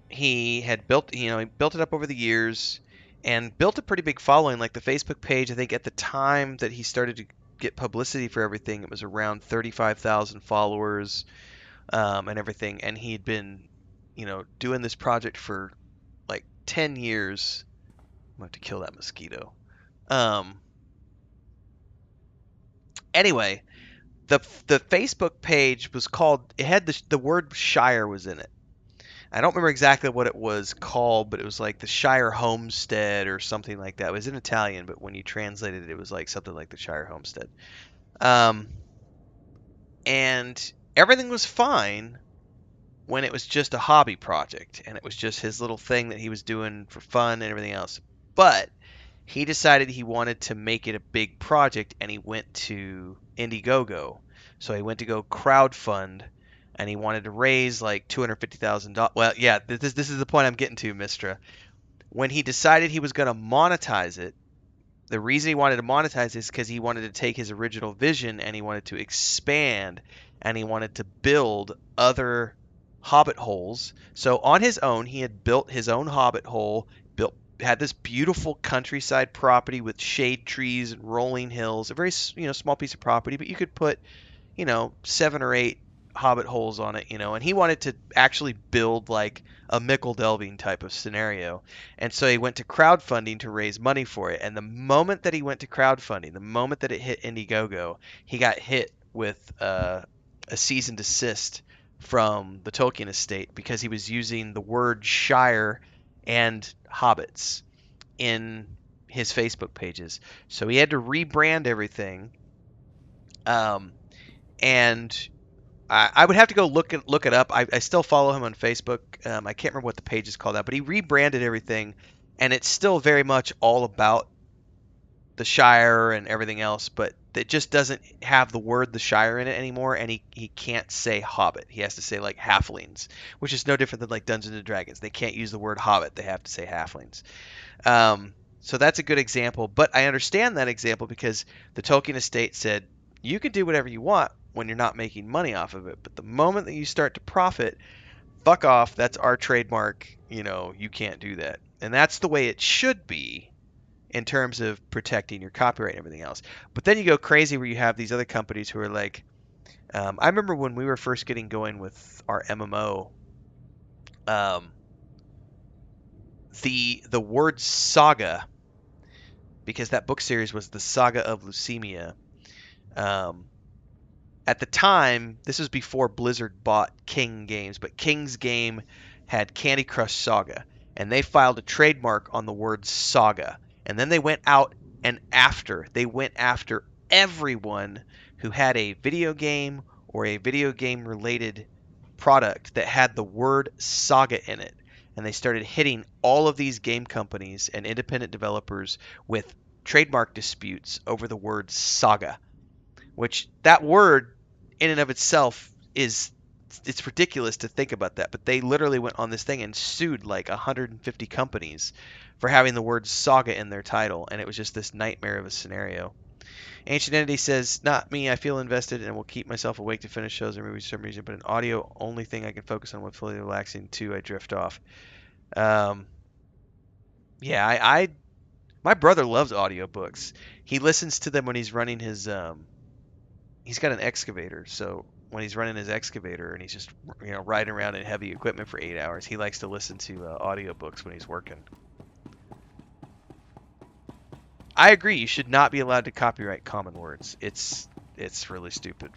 he had built, he built it up over the years and built a pretty big following. Like the Facebook page, I think at the time that he started to get publicity for everything, it was around 35,000 followers and everything. And he'd been, doing this project for like 10 years. I'm going to have to kill that mosquito. Anyway, the Facebook page was called, it had the word Shire was in it. I don't remember exactly what it was called, but it was like the Shire Homestead or something like that. It was in Italian, but when you translated it, it was like something like the Shire Homestead. And everything was fine when it was just a hobby project, and it was just his little thing that he was doing for fun and everything else. But he decided he wanted to make it a big project, and he went to Indiegogo. So he went to go crowdfund, and he wanted to raise like $250,000. Well, yeah, this is the point I'm getting to, Mistra. When he decided he was going to monetize it, the reason he wanted to monetize is because he wanted to take his original vision and he wanted to expand and he wanted to build other hobbit holes. So on his own, he had built his own hobbit hole, had this beautiful countryside property with shade trees and rolling hills, a very small piece of property, but you could put 7 or 8 hobbit holes on it, and he wanted to actually build like a Mickle delving type of scenario. And so he went to crowdfunding to raise money for it. And the moment that he went to crowdfunding, the moment that it hit Indiegogo, he got hit with a cease and desist from the Tolkien estate because he was using the word Shire and hobbits in his Facebook pages. So he had to rebrand everything. And I would have to go look it up. I still follow him on Facebook. I can't remember what the page is called out, but he rebranded everything, and it's still very much all about the Shire and everything else, but it just doesn't have the word the Shire in it anymore, and he can't say Hobbit. He has to say like halflings, which is no different than like Dungeons and Dragons. They can't use the word Hobbit. They have to say halflings. So that's a good example, but I understand that example because the Tolkien estate said, you can do whatever you want when you're not making money off of it, but the moment that you start to profit, fuck off, that's our trademark, you can't do that. And that's the way it should be in terms of protecting your copyright and everything else. But then you go crazy where you have these other companies who are like, I remember when we were first getting going with our MMO, the word saga, because that book series was the Saga of Leucemia. At the time, this was before Blizzard bought King Games, but King's Game had Candy Crush Saga, and they filed a trademark on the word saga. And then they went out and they went after everyone who had a video game or a video game related product that had the word saga in it. And they started hitting all of these game companies and independent developers with trademark disputes over the word saga, which that word in and of itself it's ridiculous to think about that, but they literally went on this thing and sued like 150 companies for having the word saga in their title, and it was just this nightmare of a scenario. Ancient Entity says, not me, I feel invested and will keep myself awake to finish shows or movies for some reason, but an audio only thing I can focus on when fully relaxing. 2, I drift off. Yeah, my brother loves audiobooks. He listens to them when he's running his he's got an excavator, so when he's running his excavator and he's just riding around in heavy equipment for 8 hours, he likes to listen to audiobooks when he's working. I agree, you should not be allowed to copyright common words. It's really stupid.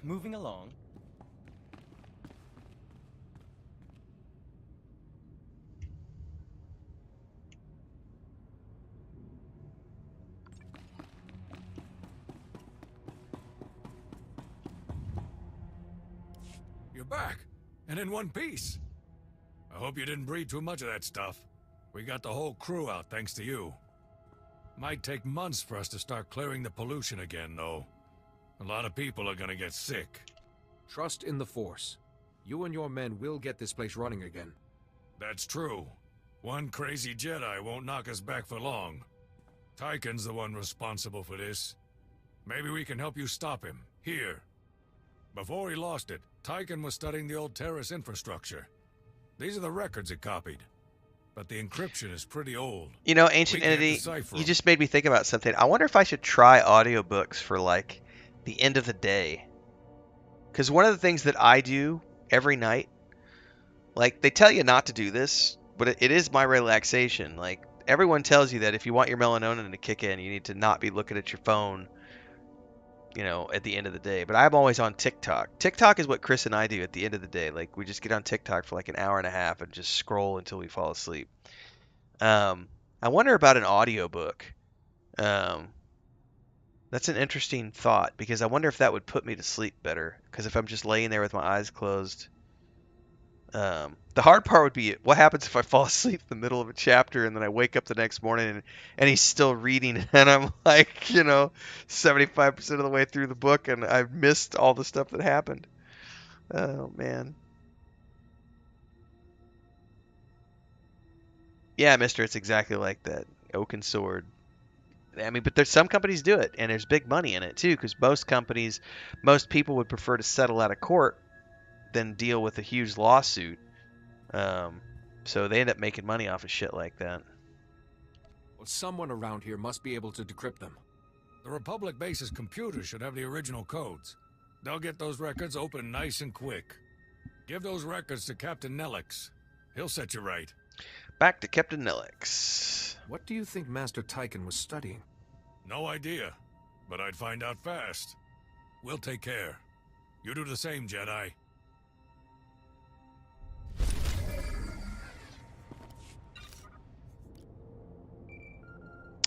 Moving along. you're back. And in one piece. I hope you didn't breed too much of that stuff. We got the whole crew out thanks to you. Might take months for us to start clearing the pollution again, though. A lot of people are gonna get sick. Trust in the Force. You and your men will get this place running again. That's true. One crazy Jedi won't knock us back for long. Tyken's the one responsible for this. Maybe we can help you stop him, here. Before he lost it, Tyken was studying the old Taris infrastructure. These are the records it copied. But the encryption is pretty old. You know, Ancient Entity, you just made me think about something. I wonder if I should try audiobooks for, like, the end of the day. Because one of the things that I do every night, like, they tell you not to do this, but it is my relaxation. Like, everyone tells you that if you want your melatonin to kick in, you need to not be looking at your phone, you know, at the end of the day. But I'm always on TikTok. TikTok is what Chris and I do at the end of the day. Like, we just get on TikTok for like an hour and a half and just scroll until we fall asleep. I wonder about an audiobook. That's an interesting thought, because I wonder if that would put me to sleep better. Because if I'm just laying there with my eyes closed, the hard part would be what happens if I fall asleep in the middle of a chapter and then I wake up the next morning and he's still reading and I'm like, you know, 75% of the way through the book and I've missed all the stuff that happened. Oh, man. Yeah, mister, it's exactly like that. Oaken Sword. I mean, but there's some companies do it, and there's big money in it, too, because most people would prefer to settle out of court than deal with a huge lawsuit. So they end up making money off of shit like that. Well, someone around here must be able to decrypt them. The Republic base's computers should have the original codes. They'll get those records open nice and quick. Give those records to Captain Nelix. He'll set you right. Back to Captain Nelix. What do you think Master Tyken was studying? No idea, but I'd find out fast. We'll take care. You do the same, Jedi.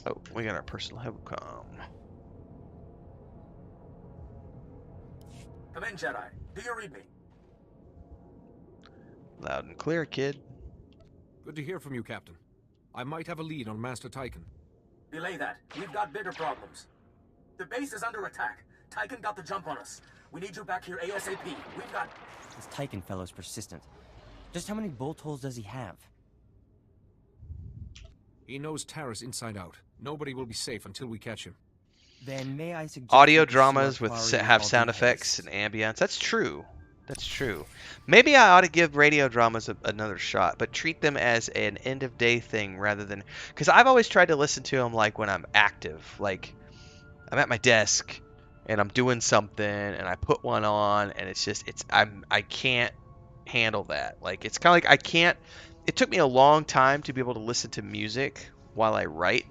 Oh, we got our personal hubcom. Come in, Jedi. Do you read me? Loud and clear, kid. Good to hear from you, Captain. I might have a lead on Master Tyken. Delay that. We've got bigger problems. The base is under attack. Tyken got the jump on us. We need you back here ASAP. We've got... This Tyken fellow's persistent. Just how many bolt holes does he have? He knows Taris inside out. Nobody will be safe until we catch him. Then may I suggest... Audio dramas have sound effects and ambience. That's true. That's true. Maybe I ought to give radio dramas another shot, but treat them as an end-of-day thing rather than... Because I've always tried to listen to them like when I'm active. Like, I'm at my desk, and I'm doing something, and I put one on, and it's just... I can't handle that. Like, it's kind of like I can't... It took me a long time to be able to listen to music while I write.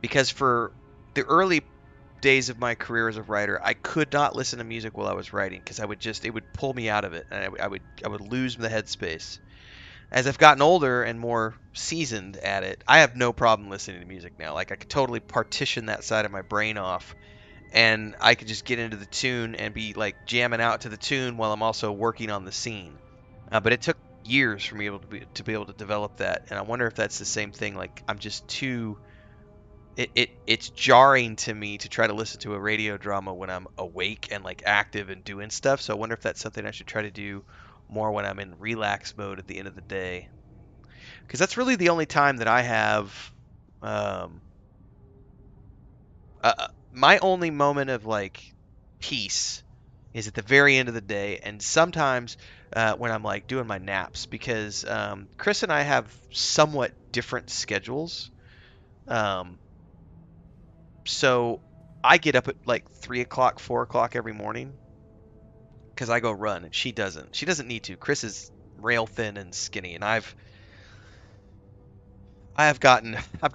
Because for the early days of my career as a writer, I could not listen to music while I was writing because it would pull me out of it, and I would lose the headspace. As I've gotten older and more seasoned at it, I have no problem listening to music now. Like, I could totally partition that side of my brain off, and I could just get into the tune and be like jamming out to the tune while I'm also working on the scene. But it took years for me to be able to develop that, and I wonder if that's the same thing. Like, I'm just too... It's jarring to me to try to listen to a radio drama when I'm awake and like active and doing stuff. So I wonder if that's something I should try to do more when I'm in relax mode at the end of the day. Because that's really the only time that I have my only moment of like peace is at the very end of the day, and sometimes when I'm like doing my naps, because Chris and I have somewhat different schedules. So I get up at like 3 o'clock, 4 o'clock every morning because I go run, and she doesn't. She doesn't need to. Chris is rail thin and skinny, and I've got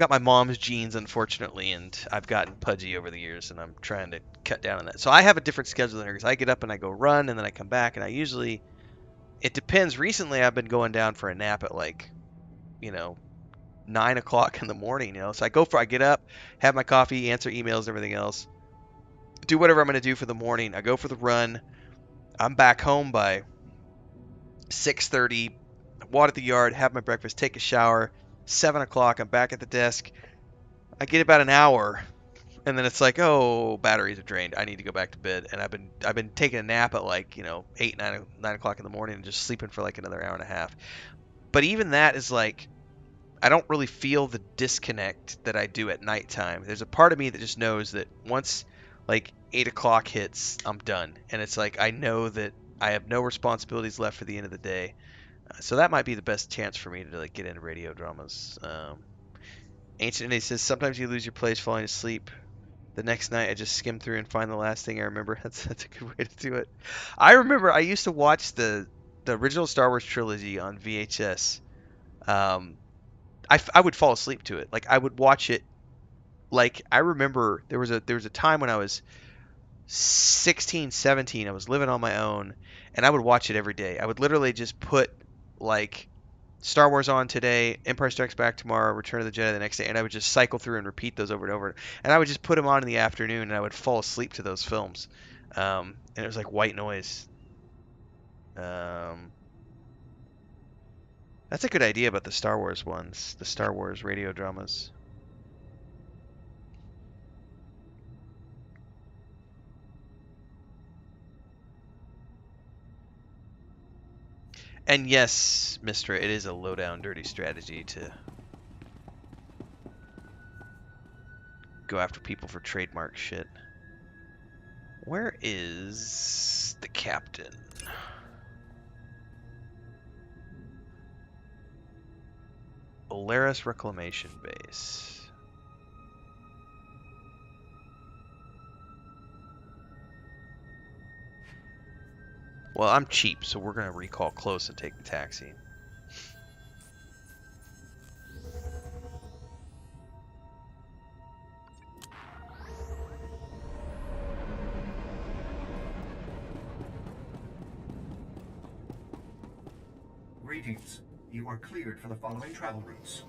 my mom's genes, unfortunately, and I've gotten pudgy over the years, and I'm trying to cut down on that. So I have a different schedule than her because I get up and I go run, and then I come back, and I usually, it depends. Recently, I've been going down for a nap at like, 9 o'clock in the morning, So I get up, have my coffee, answer emails, everything else, do whatever I'm going to do for the morning. I go for the run. I'm back home by 6:30. Water the yard, have my breakfast, take a shower. 7 o'clock, I'm back at the desk. I get about an hour, and then it's like, oh, batteries are drained. I need to go back to bed. And I've been taking a nap at like 8, 9 o'clock in the morning and just sleeping for like another hour and a half. But even that is like, I don't really feel the disconnect that I do at nighttime. There's a part of me that just knows that once like 8 o'clock hits, I'm done. And it's like, I know that I have no responsibilities left for the end of the day. So that might be the best chance for me to like get into radio dramas. Ancient Indy says, sometimes you lose your place falling asleep. The next night I just skim through and find the last thing I remember. That's a good way to do it. I remember I used to watch the original Star Wars trilogy on VHS. I would fall asleep to it. Like I would watch it. Like I remember there was a time when I was 16, 17. I was living on my own, and I would watch it every day. I would literally just put like Star Wars on today, Empire Strikes Back tomorrow, Return of the Jedi the next day, and I would just cycle through and repeat those over and over. And I would just put them on in the afternoon, and I would fall asleep to those films. And it was like white noise. That's a good idea about the Star Wars ones, the Star Wars radio dramas. And yes, Mistra, it is a low-down dirty strategy to go after people for trademark shit. Where is the captain? Alaris Reclamation Base. Well, I'm cheap, so we're going to recall close and take the taxi. Greetings. You are cleared for the following travel routes.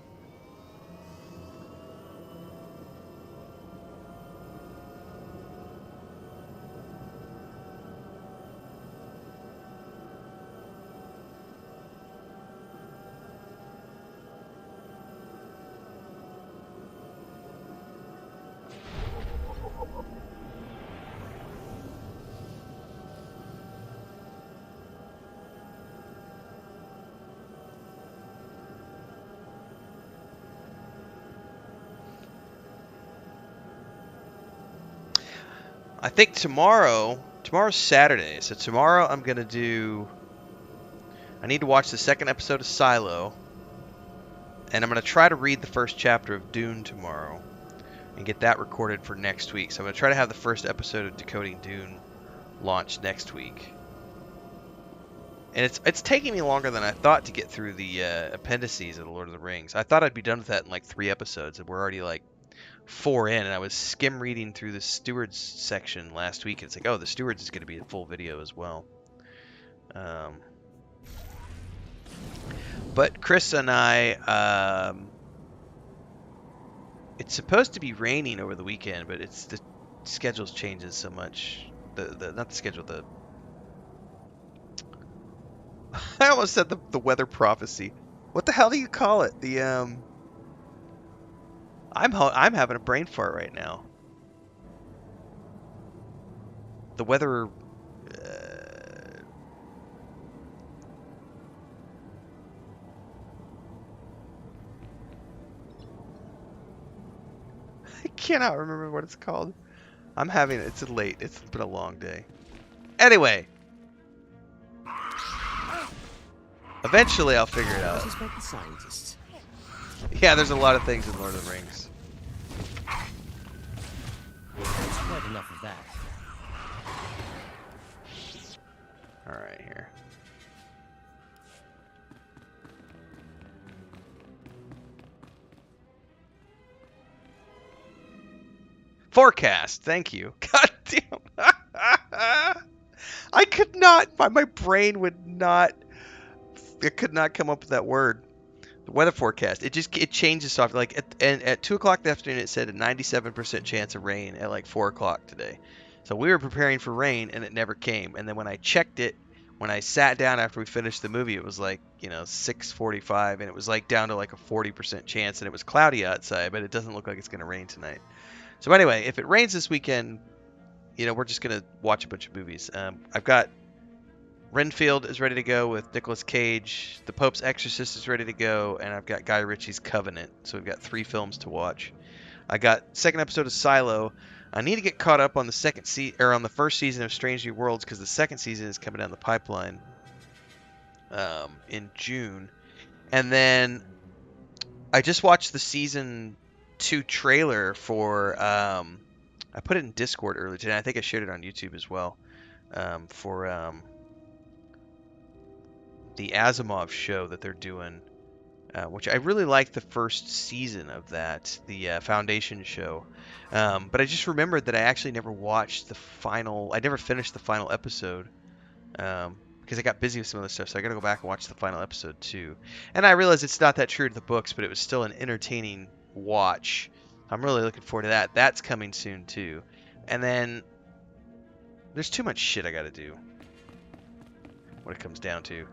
I think tomorrow's Saturday, so tomorrow I'm going to do, I need to watch the second episode of Silo, and I'm going to try to read the first chapter of Dune tomorrow, and get that recorded for next week. So I'm going to try to have the first episode of Decoding Dune launched next week. And it's taking me longer than I thought to get through the appendices of The Lord of the Rings. I thought I'd be done with that in like 3 episodes, and we're already like 4 in, and I was skim reading through the stewards section last week, and it's like, oh, the stewards is going to be a full video as well. But Chris and I, it's supposed to be raining over the weekend, but it's the schedules changes so much. Not the schedule, the I almost said the weather prophecy. What the hell do you call it? The I'm having a brain fart right now. The weather. I cannot remember what it's called. I'm having it's late. It's been a long day. Anyway. Eventually, I'll figure it out. Yeah, there's a lot of things in Lord of the Rings. That's quite enough of that. Alright, here. Forecast, thank you. God damn. I could not, my brain would not, it could not come up with that word. The weather forecast, it changes soft. Like at 2 o'clock in the afternoon, it said a 97% chance of rain at like 4 o'clock today. So we were preparing for rain, and it never came. And then when I checked it, when I sat down after we finished the movie, it was like, 6:45, and it was like down to like a 40% chance, and it was cloudy outside, but it doesn't look like it's going to rain tonight. So anyway, if it rains this weekend, we're just going to watch a bunch of movies. I've got Renfield is ready to go with Nicolas Cage. The Pope's Exorcist is ready to go, and I've got Guy Ritchie's Covenant. So we've got 3 films to watch. I got second episode of Silo. I need to get caught up on the on the first season of Strange New Worlds, because the second season is coming down the pipeline in June. And then I just watched the season 2 trailer for I put it in Discord earlier today. I think I shared it on YouTube as well, for the Asimov show that they're doing, which I really liked the first season of that, the Foundation show. But I just remembered that I actually never watched the final. I never finished the final episode because I got busy with some other stuff. So I got to go back and watch the final episode too. And I realized it's not that true to the books, but it was still an entertaining watch. I'm really looking forward to that. That's coming soon too. And then there's too much shit I got to do. What it comes down to.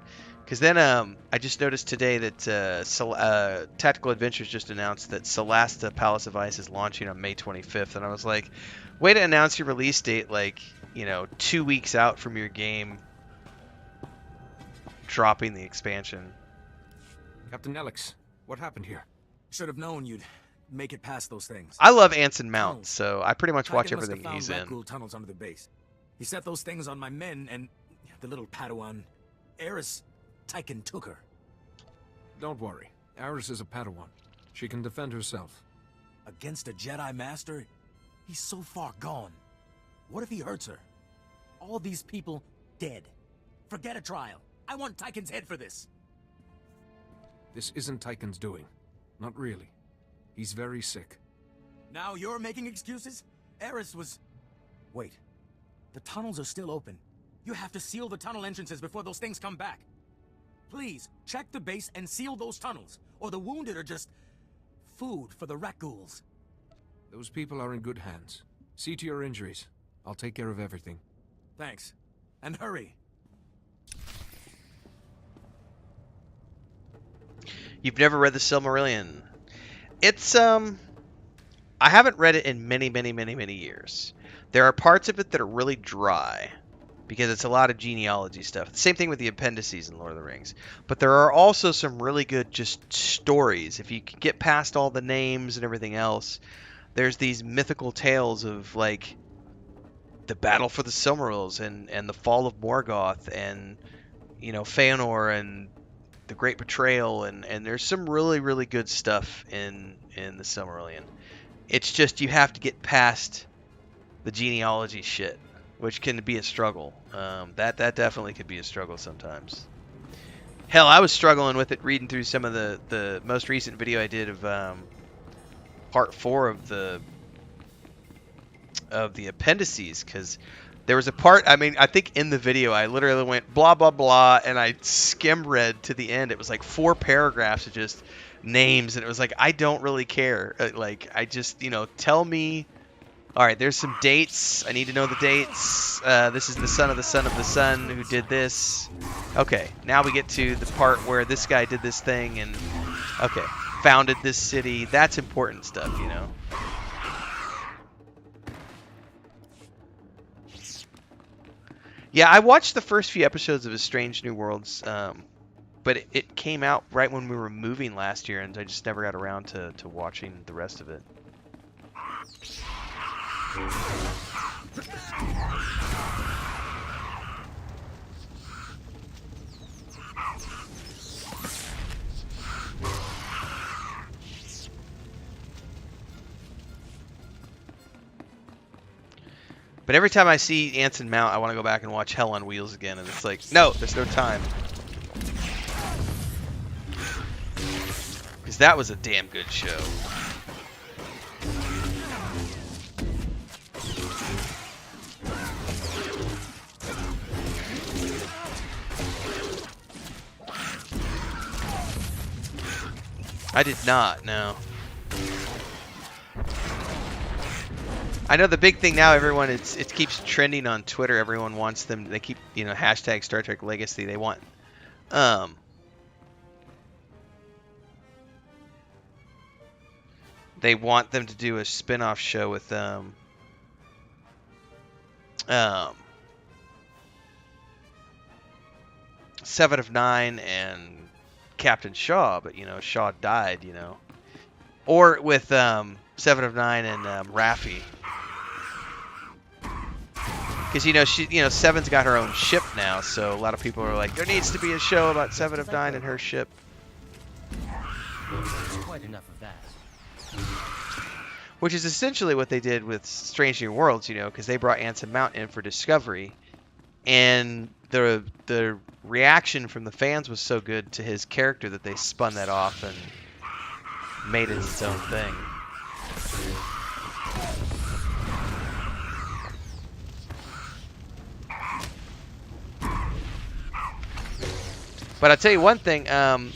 Because then I just noticed today that Tactical Adventures just announced that Solasta Palace of Ice is launching on May 25th. And I was like, way to announce your release date 2 weeks out from your game dropping the expansion. Captain Alex, what happened here? Should have known you'd make it past those things. I love Anson Mount, so I pretty much watch everything he's in. Cool tunnels under the base. He set those things on my men, and the little Padawan, Eris, Tyken took her. Don't worry. Eris is a Padawan. She can defend herself. Against a Jedi Master? He's so far gone. What if he hurts her? All these people dead. Forget a trial. I want Tyken's head for this. This isn't Tyken's doing. Not really. He's very sick. Now you're making excuses? Eris was... Wait. The tunnels are still open. You have to seal the tunnel entrances before those things come back. Please, check the base and seal those tunnels, or the wounded are just... food for the rat ghouls. Those people are in good hands. See to your injuries. I'll take care of everything. Thanks. And hurry. You've never read The Silmarillion. It's, I haven't read it in many, many, many, many years. There are parts of it that are really dry, because it's a lot of genealogy stuff. The same thing with the appendices in Lord of the Rings. But there are also some really good just stories. If you can get past all the names and everything else, there's these mythical tales of, like, the battle for the Silmarils and the fall of Morgoth and, Feanor and the Great Betrayal. And there's some really, really good stuff in the Silmarillion. It's just you have to get past the genealogy shit, which can be a struggle. That definitely could be a struggle sometimes. Hell, I was struggling with it reading through some of the most recent video I did of part 4 of the appendices, because there was a part, I think in the video I literally went blah blah blah and I skim read to the end. It was like 4 paragraphs of just names, and it was like, I don't really care. I just, tell me. All right, there's some dates. I need to know the dates. This is the son of the son of the son who did this. Okay, now we get to the part where this guy did this thing and, okay, founded this city. That's important stuff, Yeah, I watched the first few episodes of A Strange New Worlds, but it came out right when we were moving last year, and I just never got around to watching the rest of it. But every time I see Anson Mount, I want to go back and watch Hell on Wheels again, and it's like, no, there's no time. Because that was a damn good show. I did not, no. I know the big thing now, everyone, it keeps trending on Twitter. Everyone wants them. They keep, you know, hashtag Star Trek Legacy. They want, they want them to do a spin-off show with Seven of Nine and Captain Shaw, but you know Shaw died, you know, or with Seven of Nine and Raffi, because you know Seven's got her own ship now, so a lot of people are like, there needs to be a show about Seven of Nine and her ship. Quite enough of that. Which is essentially what they did with Strange New Worlds, you know, because they brought Anson Mount in for Discovery, and the reaction from the fans was so good to his character that they spun that off and made it its own thing. But I'll tell you one thing, Terry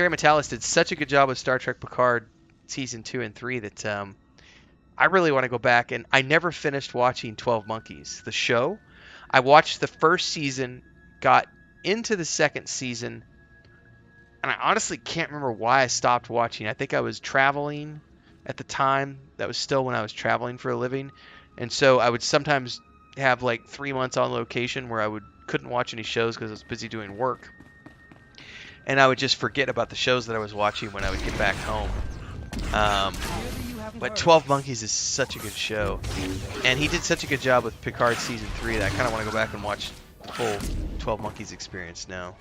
Matalas did such a good job with Star Trek Picard season 2 and 3 that I really want to go back, and I never finished watching 12 Monkeys, the show. I watched the first season, got into the second season, and I honestly can't remember why I stopped watching. I think I was traveling at the time. That was still when I was traveling for a living, and so I would sometimes have like 3 months on location where I couldn't watch any shows because I was busy doing work. And I would just forget about the shows that I was watching when I would get back home. But 12 Monkeys is such a good show. And he did such a good job with Picard Season 3 that I kind of want to go back and watch the full 12 Monkeys experience now.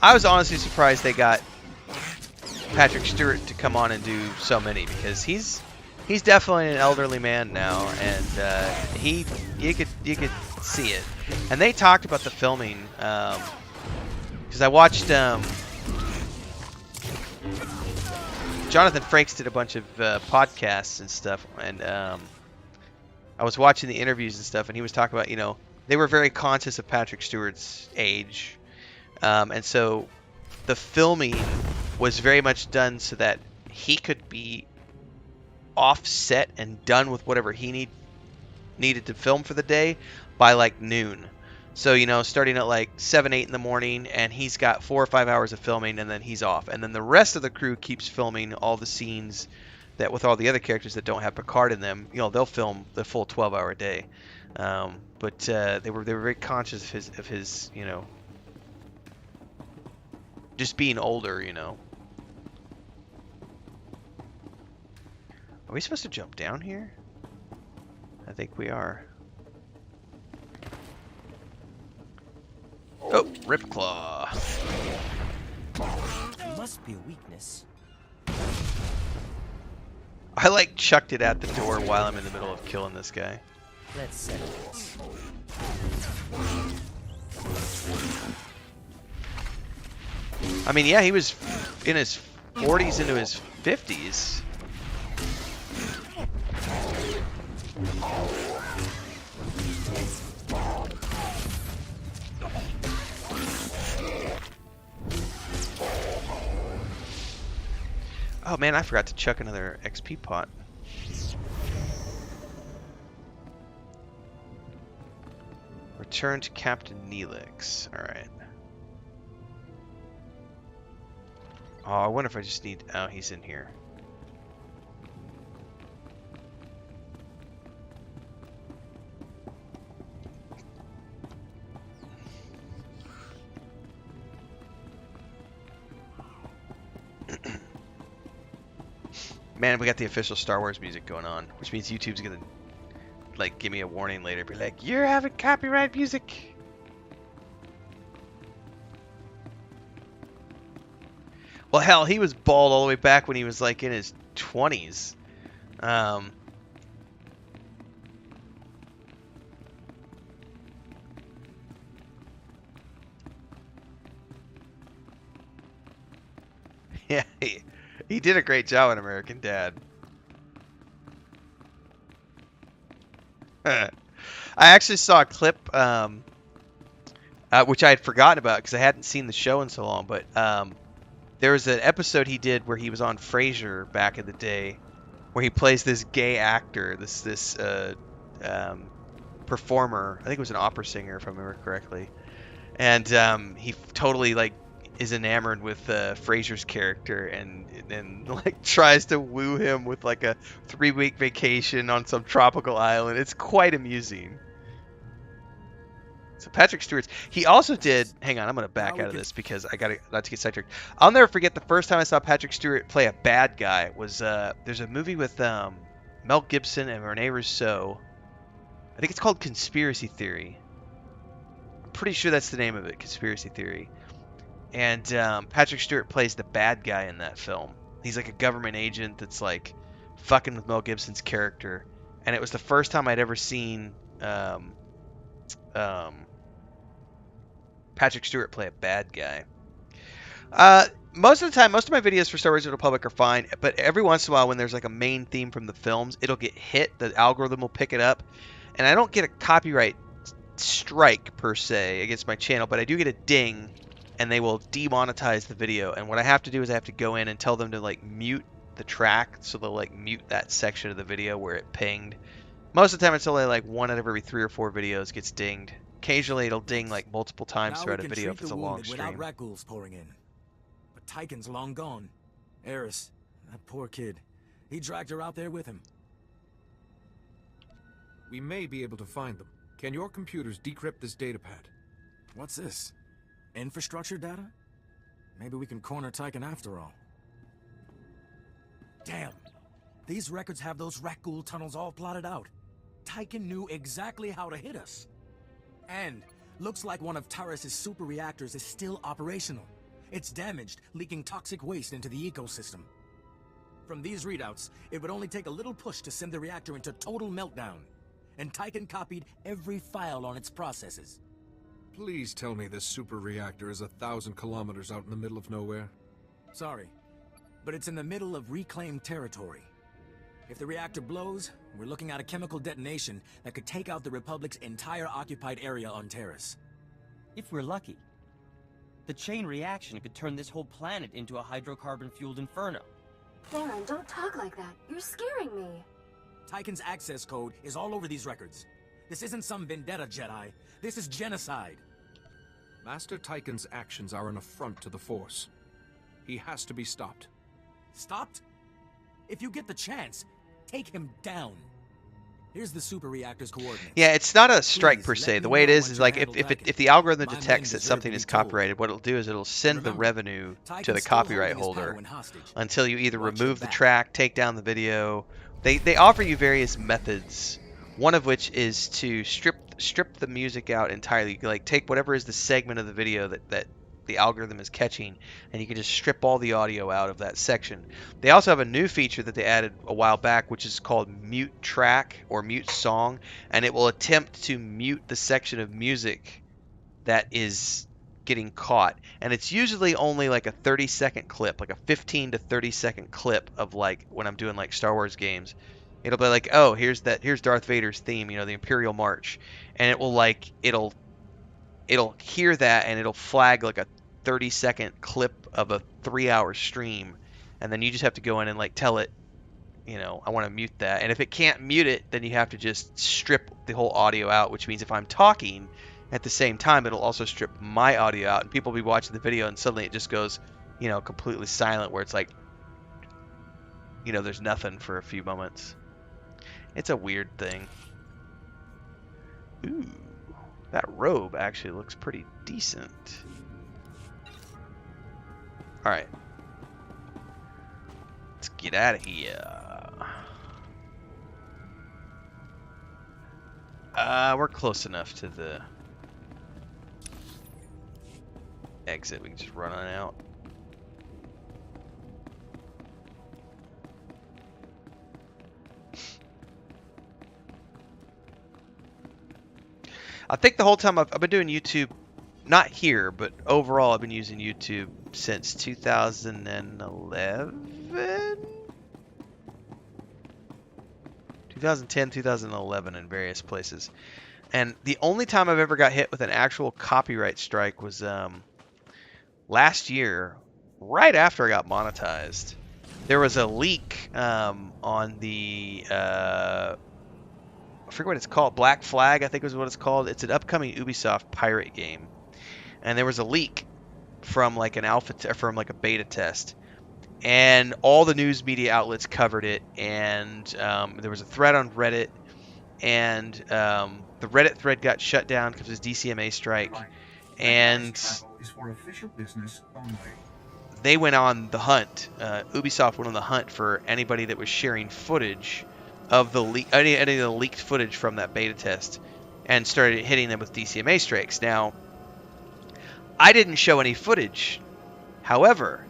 I was honestly surprised they got Patrick Stewart to come on and do so many, because he's definitely an elderly man now, and you could see it. And they talked about the filming, because I watched Jonathan Frakes did a bunch of podcasts and stuff, and I was watching the interviews and stuff, and he was talking about, you know, they were very conscious of Patrick Stewart's age. And so the filming was very much done so that he could be offset and done with whatever he needed to film for the day by like noon. So, you know, starting at like 7, 8 in the morning, and he's got 4 or 5 hours of filming, and then he's off. And then the rest of the crew keeps filming all the scenes that with all the other characters that don't have Picard in them. You know, they'll film the full 12-hour day. But they were very conscious of his, you know, just being older, you know. Are we supposed to jump down here? I think we are. Oh, Ripclaw. There must be a weakness. I like chucked it at the door while I'm in the middle of killing this guy. Let's settle this. I mean, yeah, he was in his 40s into his 50s. Oh man, I forgot to chuck another XP pot. Return to Captain Neelix. Alright. Oh, I wonder if I just need... Oh, he's in here. Man, we got the official Star Wars music going on, which means YouTube's gonna like give me a warning later, be like, "You're having copyright music." Well, hell, he was bald all the way back when he was like in his 20s. Yeah, he did a great job on American Dad. I actually saw a clip, which I had forgotten about because I hadn't seen the show in so long, but there was an episode he did where he was on Frasier back in the day, where he plays this gay actor, this performer. I think it was an opera singer, if I remember correctly, and he totally like is enamored with Frasier's character and like tries to woo him with like a 3-week vacation on some tropical island. It's quite amusing. So Patrick Stewart's. He also did. Hang on, I'm gonna back out of this because I gotta not to get sidetracked. I'll never forget the first time I saw Patrick Stewart play a bad guy. Was there's a movie with Mel Gibson and Rene Russo. I think it's called Conspiracy Theory. I'm pretty sure that's the name of it, Conspiracy Theory. And Patrick Stewart plays the bad guy in that film. He's like a government agent that's like fucking with Mel Gibson's character. And it was the first time I'd ever seen Patrick Stewart play a bad guy. Most of the time, most of my videos for Star Wars Republic are fine, but every once in a while when there's like a main theme from the films, it'll get hit, the algorithm will pick it up, and I don't get a copyright strike per se against my channel, but I do get a ding, and they will demonetize the video, and what I have to do is I have to go in and tell them to like mute the track, so they'll like mute that section of the video where it pinged. Most of the time it's only like 1 out of every 3 or 4 videos gets dinged. Occasionally it'll ding like multiple times throughout a video if it's a long stream. Without rat ghouls pouring in. But Tychon's long gone. Eris, that poor kid. He dragged her out there with him. We may be able to find them. Can your computers decrypt this datapad? What's this? Infrastructure data? Maybe we can corner Tychon after all. Damn! These records have those rat ghoul tunnels all plotted out. Tychon knew exactly how to hit us. And looks like one of Taris' super reactors is still operational. It's damaged, leaking toxic waste into the ecosystem. From these readouts, it would only take a little push to send the reactor into total meltdown. And Tychon copied every file on its processes. Please tell me this super reactor is 1,000 kilometers out in the middle of nowhere. Sorry, but it's in the middle of reclaimed territory. If the reactor blows, we're looking at a chemical detonation that could take out the Republic's entire occupied area on Taris. If we're lucky. The chain reaction could turn this whole planet into a hydrocarbon-fueled inferno. Theron, don't talk like that. You're scaring me. Tychon's access code is all over these records. This isn't some vendetta, Jedi. This is genocide. Master Tychon's actions are an affront to the Force. He has to be stopped. Stopped? If you get the chance, take him down. Here's the super reactor's coordinates. Yeah, it's not a strike per se. The way it is like if the algorithm detects that something is copyrighted, what it'll do is it'll send the revenue to the copyright holder until you either remove the track, take down the video. They offer you various methods. One of which is to strip the music out entirely. Like take whatever is the segment of the video that the algorithm is catching, and you can just strip all the audio out of that section. They also have a new feature that they added a while back, which is called mute track or mute song, and it will attempt to mute the section of music that is getting caught. And it's usually only like a 30-second clip, like a 15 to 30-second clip of like when I'm doing like Star Wars games. It'll be like, oh, here's Darth Vader's theme, you know, the Imperial March, and it will like it'll hear that and it'll flag like a 30-second clip of a 3-hour stream, and then you just have to go in and like tell it, you know, I want to mute that. And if it can't mute it, then you have to just strip the whole audio out, which means if I'm talking at the same time, it'll also strip my audio out, and people will be watching the video and suddenly it just goes, you know, completely silent, where it's like, you know, there's nothing for a few moments. It's a weird thing. Ooh, that robe actually looks pretty decent. Alright. Let's get out of here. We're close enough to the exit. We can just run on out. I think the whole time I've been doing YouTube, not here, but overall I've been using YouTube since 2011? 2010, 2011 in various places. And the only time I've ever got hit with an actual copyright strike was last year, right after I got monetized. There was a leak on the, I forget what it's called, Black Flag, I think is what it's called. It's an upcoming Ubisoft pirate game. And there was a leak from like an from like a beta test. And all the news media outlets covered it, and there was a thread on Reddit, and the Reddit thread got shut down because of this DCMA strike, and they went on the hunt. Ubisoft went on the hunt for anybody that was sharing footage of the any of the leaked footage from that beta test, and started hitting them with DCMA strikes. Now, I didn't show any footage, however,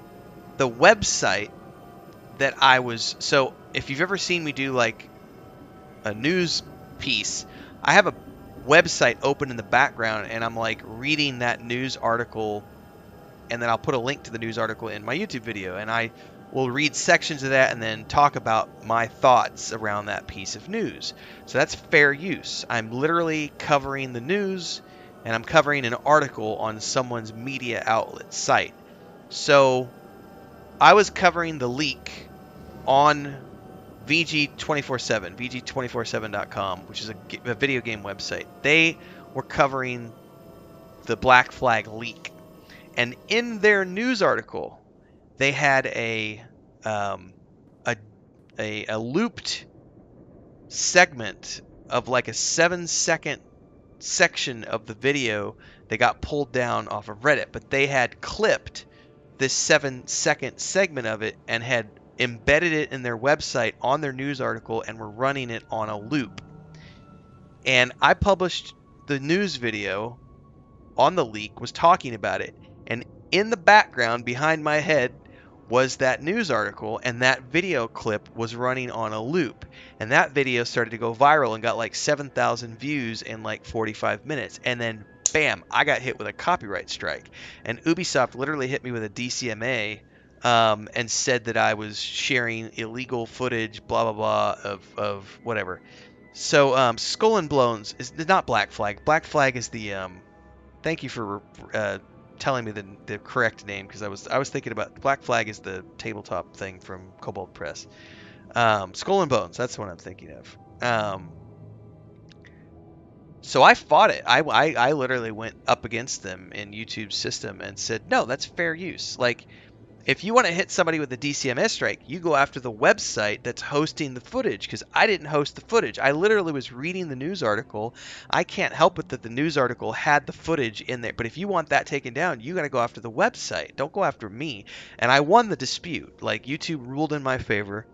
the website that I was... So, if you've ever seen me do, like, a news piece, I have a website open in the background, and I'm, like, reading that news article, and then I'll put a link to the news article in my YouTube video, and I will read sections of that and then talk about my thoughts around that piece of news. So that's fair use. I'm literally covering the news, and I'm covering an article on someone's media outlet site. So I was covering the leak on VG247, VG247.com, which is a video game website. They were covering the Black Flag leak. And in their news article, they had a looped segment of like a 7-second section of the video that got pulled down off of Reddit. But they had clipped this 7-second segment of it and had embedded it in their website on their news article and were running it on a loop. And I published the news video on the leak, was talking about it, and in the background behind my head was that news article, and that video clip was running on a loop. And that video started to go viral and got like 7,000 views in like 45 minutes. And then bam, I got hit with a copyright strike. And Ubisoft literally hit me with a DCMA and said that I was sharing illegal footage, blah, blah, blah, of whatever. So Skull and Bones is not Black Flag. Black Flag is the... thank you for telling me the correct name, because I was thinking about... Black Flag is the tabletop thing from Cobalt Press. Skull and Bones, that's what I'm thinking of. So I fought it. I literally went up against them in YouTube's system and said, no, that's fair use. Like, if you want to hit somebody with a DCMS strike, you go after the website that's hosting the footage, because I didn't host the footage. I literally was reading the news article. I can't help it that the news article had the footage in there. But if you want that taken down, you got to go after the website. Don't go after me. And I won the dispute. Like, YouTube ruled in my favor.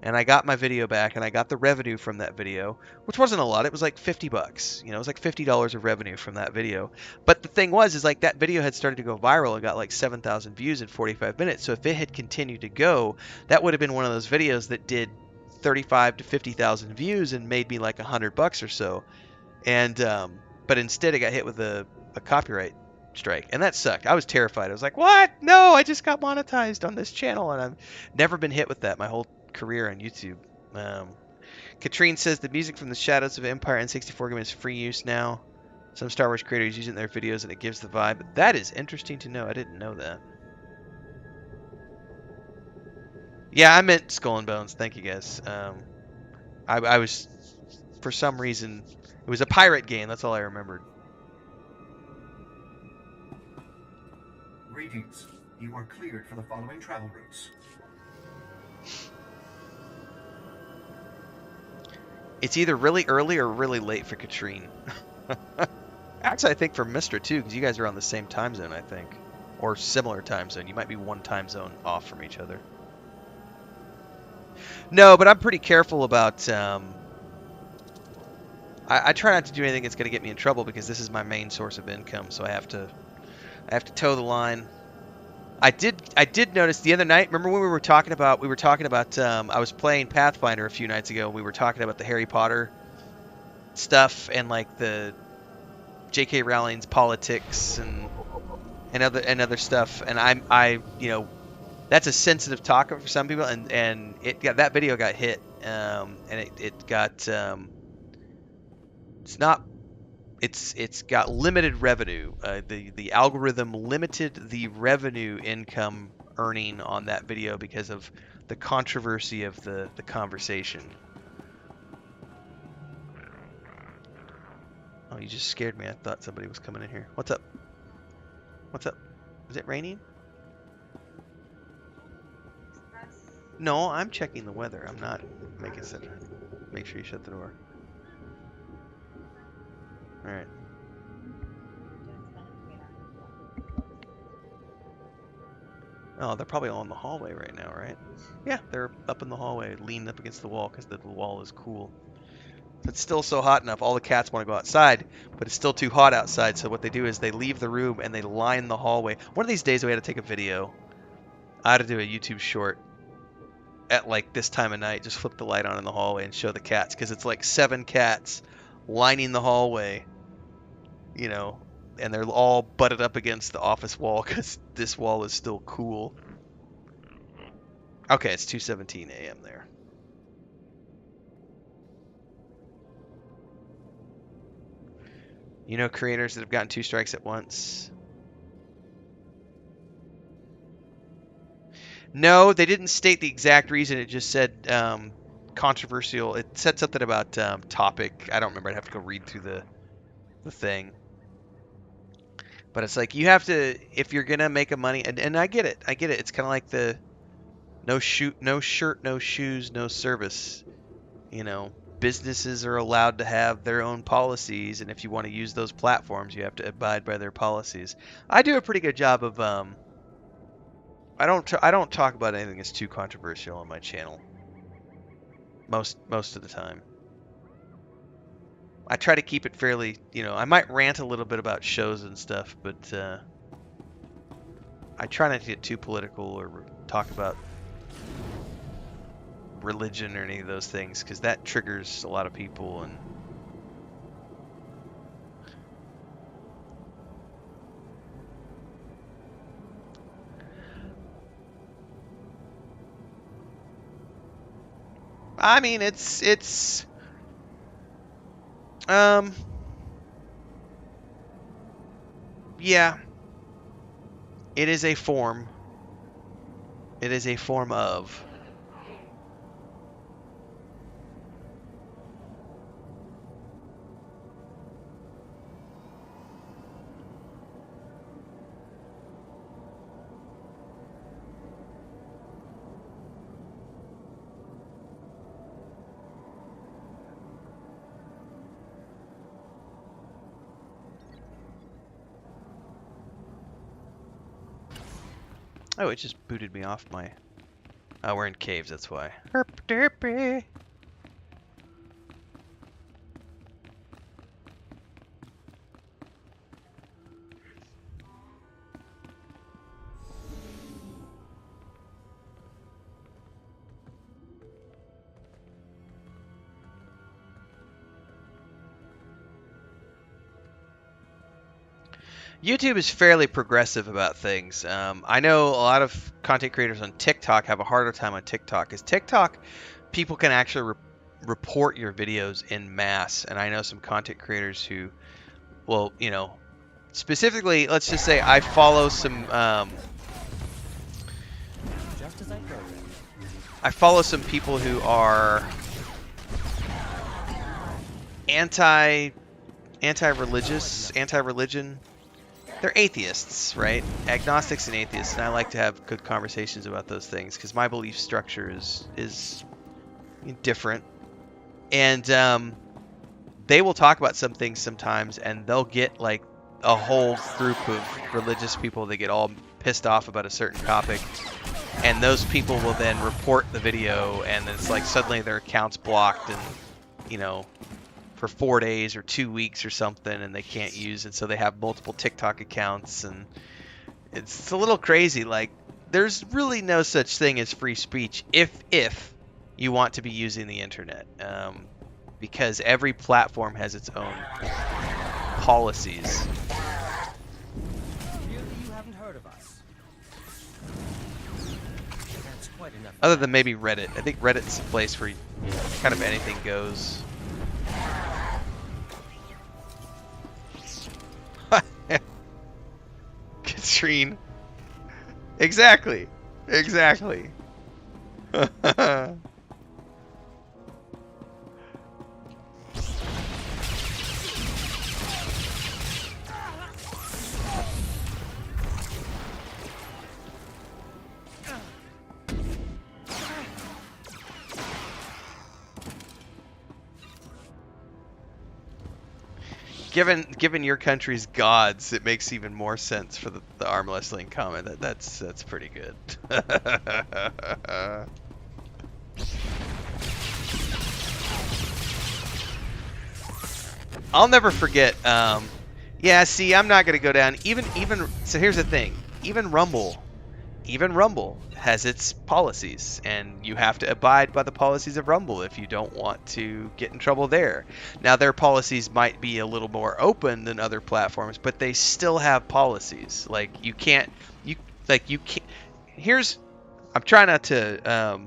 And I got my video back, and I got the revenue from that video, which wasn't a lot. It was like $50. You know, it was like $50 of revenue from that video. But the thing was, like, that video had started to go viral and got like 7,000 views in 45 minutes. So if it had continued to go, that would have been one of those videos that did 35 to 50,000 views and made me like $100 or so. And but instead, it got hit with a copyright strike, and that sucked. I was terrified. I was like, "What? No! I just got monetized on this channel, and I've never been hit with that my whole career on YouTube." Katrine says the music from the Shadows of Empire N64 game is free use now. Some Star Wars creators use it in their videos and it gives the vibe. That is interesting to know. I didn't know that. Yeah, I meant Skull and Bones. Thank you guys. I was, for some reason, it was a pirate game. That's all I remembered. Greetings. You are cleared for the following travel routes. It's either really early or really late for Katrine. Actually, I think for Mr. too, because you guys are on the same time zone, I think. Or similar time zone. You might be one time zone off from each other. No, but I'm pretty careful about. I try not to do anything that's going to get me in trouble because this is my main source of income. So I have to toe the line. I did notice the other night. Remember when we were talking about I was playing Pathfinder a few nights ago. We were talking about the Harry Potter stuff and like the J.K. Rowling's politics and other stuff. And I that's a sensitive topic for some people. And that video got hit. And it got it's got limited revenue. The algorithm limited the revenue income earning on that video because of the controversy of the conversation. Oh, you just scared me. I thought somebody was coming in here. What's up? What's up? Is it raining? No, I'm checking the weather. I'm not making sense. Make sure you shut the door. Alright. Oh, they're probably all in the hallway right now, right? Yeah, they're up in the hallway, leaning up against the wall because the wall is cool. It's still so hot enough, all the cats want to go outside, but it's still too hot outside, so what they do is they leave the room and they line the hallway. One of these days we had to take a video. I had to do a YouTube short at like this time of night, just flip the light on in the hallway and show the cats, because it's like 7 cats lining the hallway, you know, and they're all butted up against the office wall because this wall is still cool. Okay, it's 2:17 a.m. there. You know creators that have gotten 2 strikes at once? No, they didn't state the exact reason. It just said controversial. It said something about topic. I don't remember. I'd have to go read through the thing. But it's like you have to, if you're gonna make a money, and I get it. I get it. It's kind of like the no shirt, no shoes, no service. You know, businesses are allowed to have their own policies, and if you want to use those platforms, you have to abide by their policies. I do a pretty good job of I don't talk about anything that's too controversial on my channel. Most of the time. I try to keep it fairly, you know, I might rant a little bit about shows and stuff, but I try not to get too political or talk about religion or any of those things, because that triggers a lot of people. And I mean, it's yeah, it is a form. It is a form of. Oh, it just booted me off my... Oh, we're in caves, that's why. Herp derpy. YouTube is fairly progressive about things. I know a lot of content creators on TikTok have a harder time on TikTok, because TikTok, people can actually report your videos in mass. And I know some content creators who, well, you know, specifically, let's just say I follow some, I follow some people who are anti-religious, anti-religion. They're atheists, right? Agnostics and atheists, and I like to have good conversations about those things because my belief structure is different. And they will talk about some things sometimes, and they'll get like a whole group of religious people that get all pissed off about a certain topic, and those people will then report the video, and it's like suddenly their account's blocked, and you know, for 4 days or 2 weeks or something, and they can't use it, so they have multiple TikTok accounts, and it's a little crazy. Like, there's really no such thing as free speech if you want to be using the internet, because every platform has its own policies. Really, you haven't heard of us? That's quite enough. Other than maybe Reddit. I think Reddit's a place where kind of anything goes. Katrine. Exactly. Exactly. Given your country's gods, it makes even more sense for the arm wrestling comment. That's pretty good. I'll never forget. Yeah, see, I'm not gonna go down. Even so, here's the thing. Even Rumble has its policies, and you have to abide by the policies of Rumble if you don't want to get in trouble there. Now, their policies might be a little more open than other platforms, but they still have policies. Like, you can't. Here's. I'm trying not to.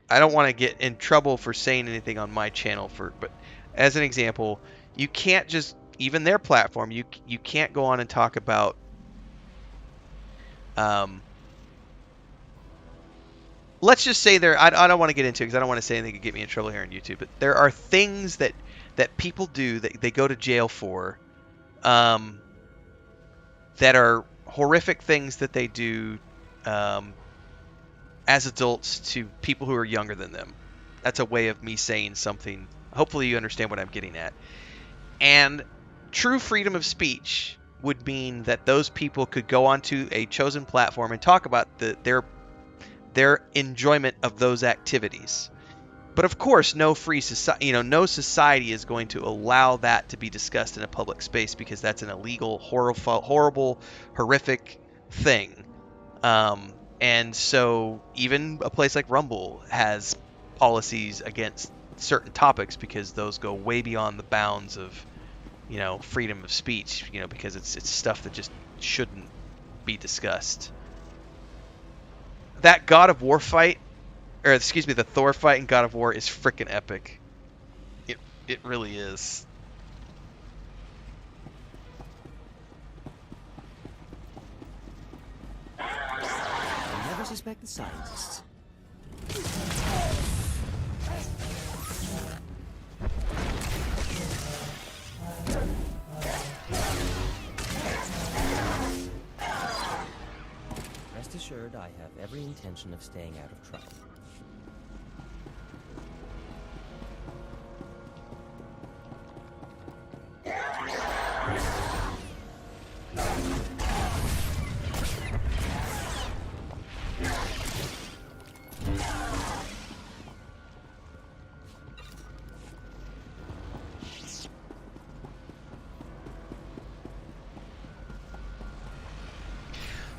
I don't want to get in trouble for saying anything on my channel, but as an example, you can't just, even their platform, you can't go on and talk about let's just say I don't want to get into it because I don't want to say anything that could get me in trouble here on YouTube, but there are things that people do that they go to jail for, that are horrific things that they do as adults to people who are younger than them. That's a way of me saying something. Hopefully you understand what I'm getting at. And true freedom of speech would mean that those people could go onto a chosen platform and talk about their enjoyment of those activities. But of course, no society is going to allow that to be discussed in a public space because that's an illegal, horrible, horrific thing. And so even a place like Rumble has policies against certain topics because those go way beyond the bounds of, freedom of speech, because it's stuff that just shouldn't be discussed. That God of War fight, or excuse me, the Thor fight in God of War is freaking epic. It really is. I never suspect the scientists. Rest assured, I have every intention of staying out of trouble.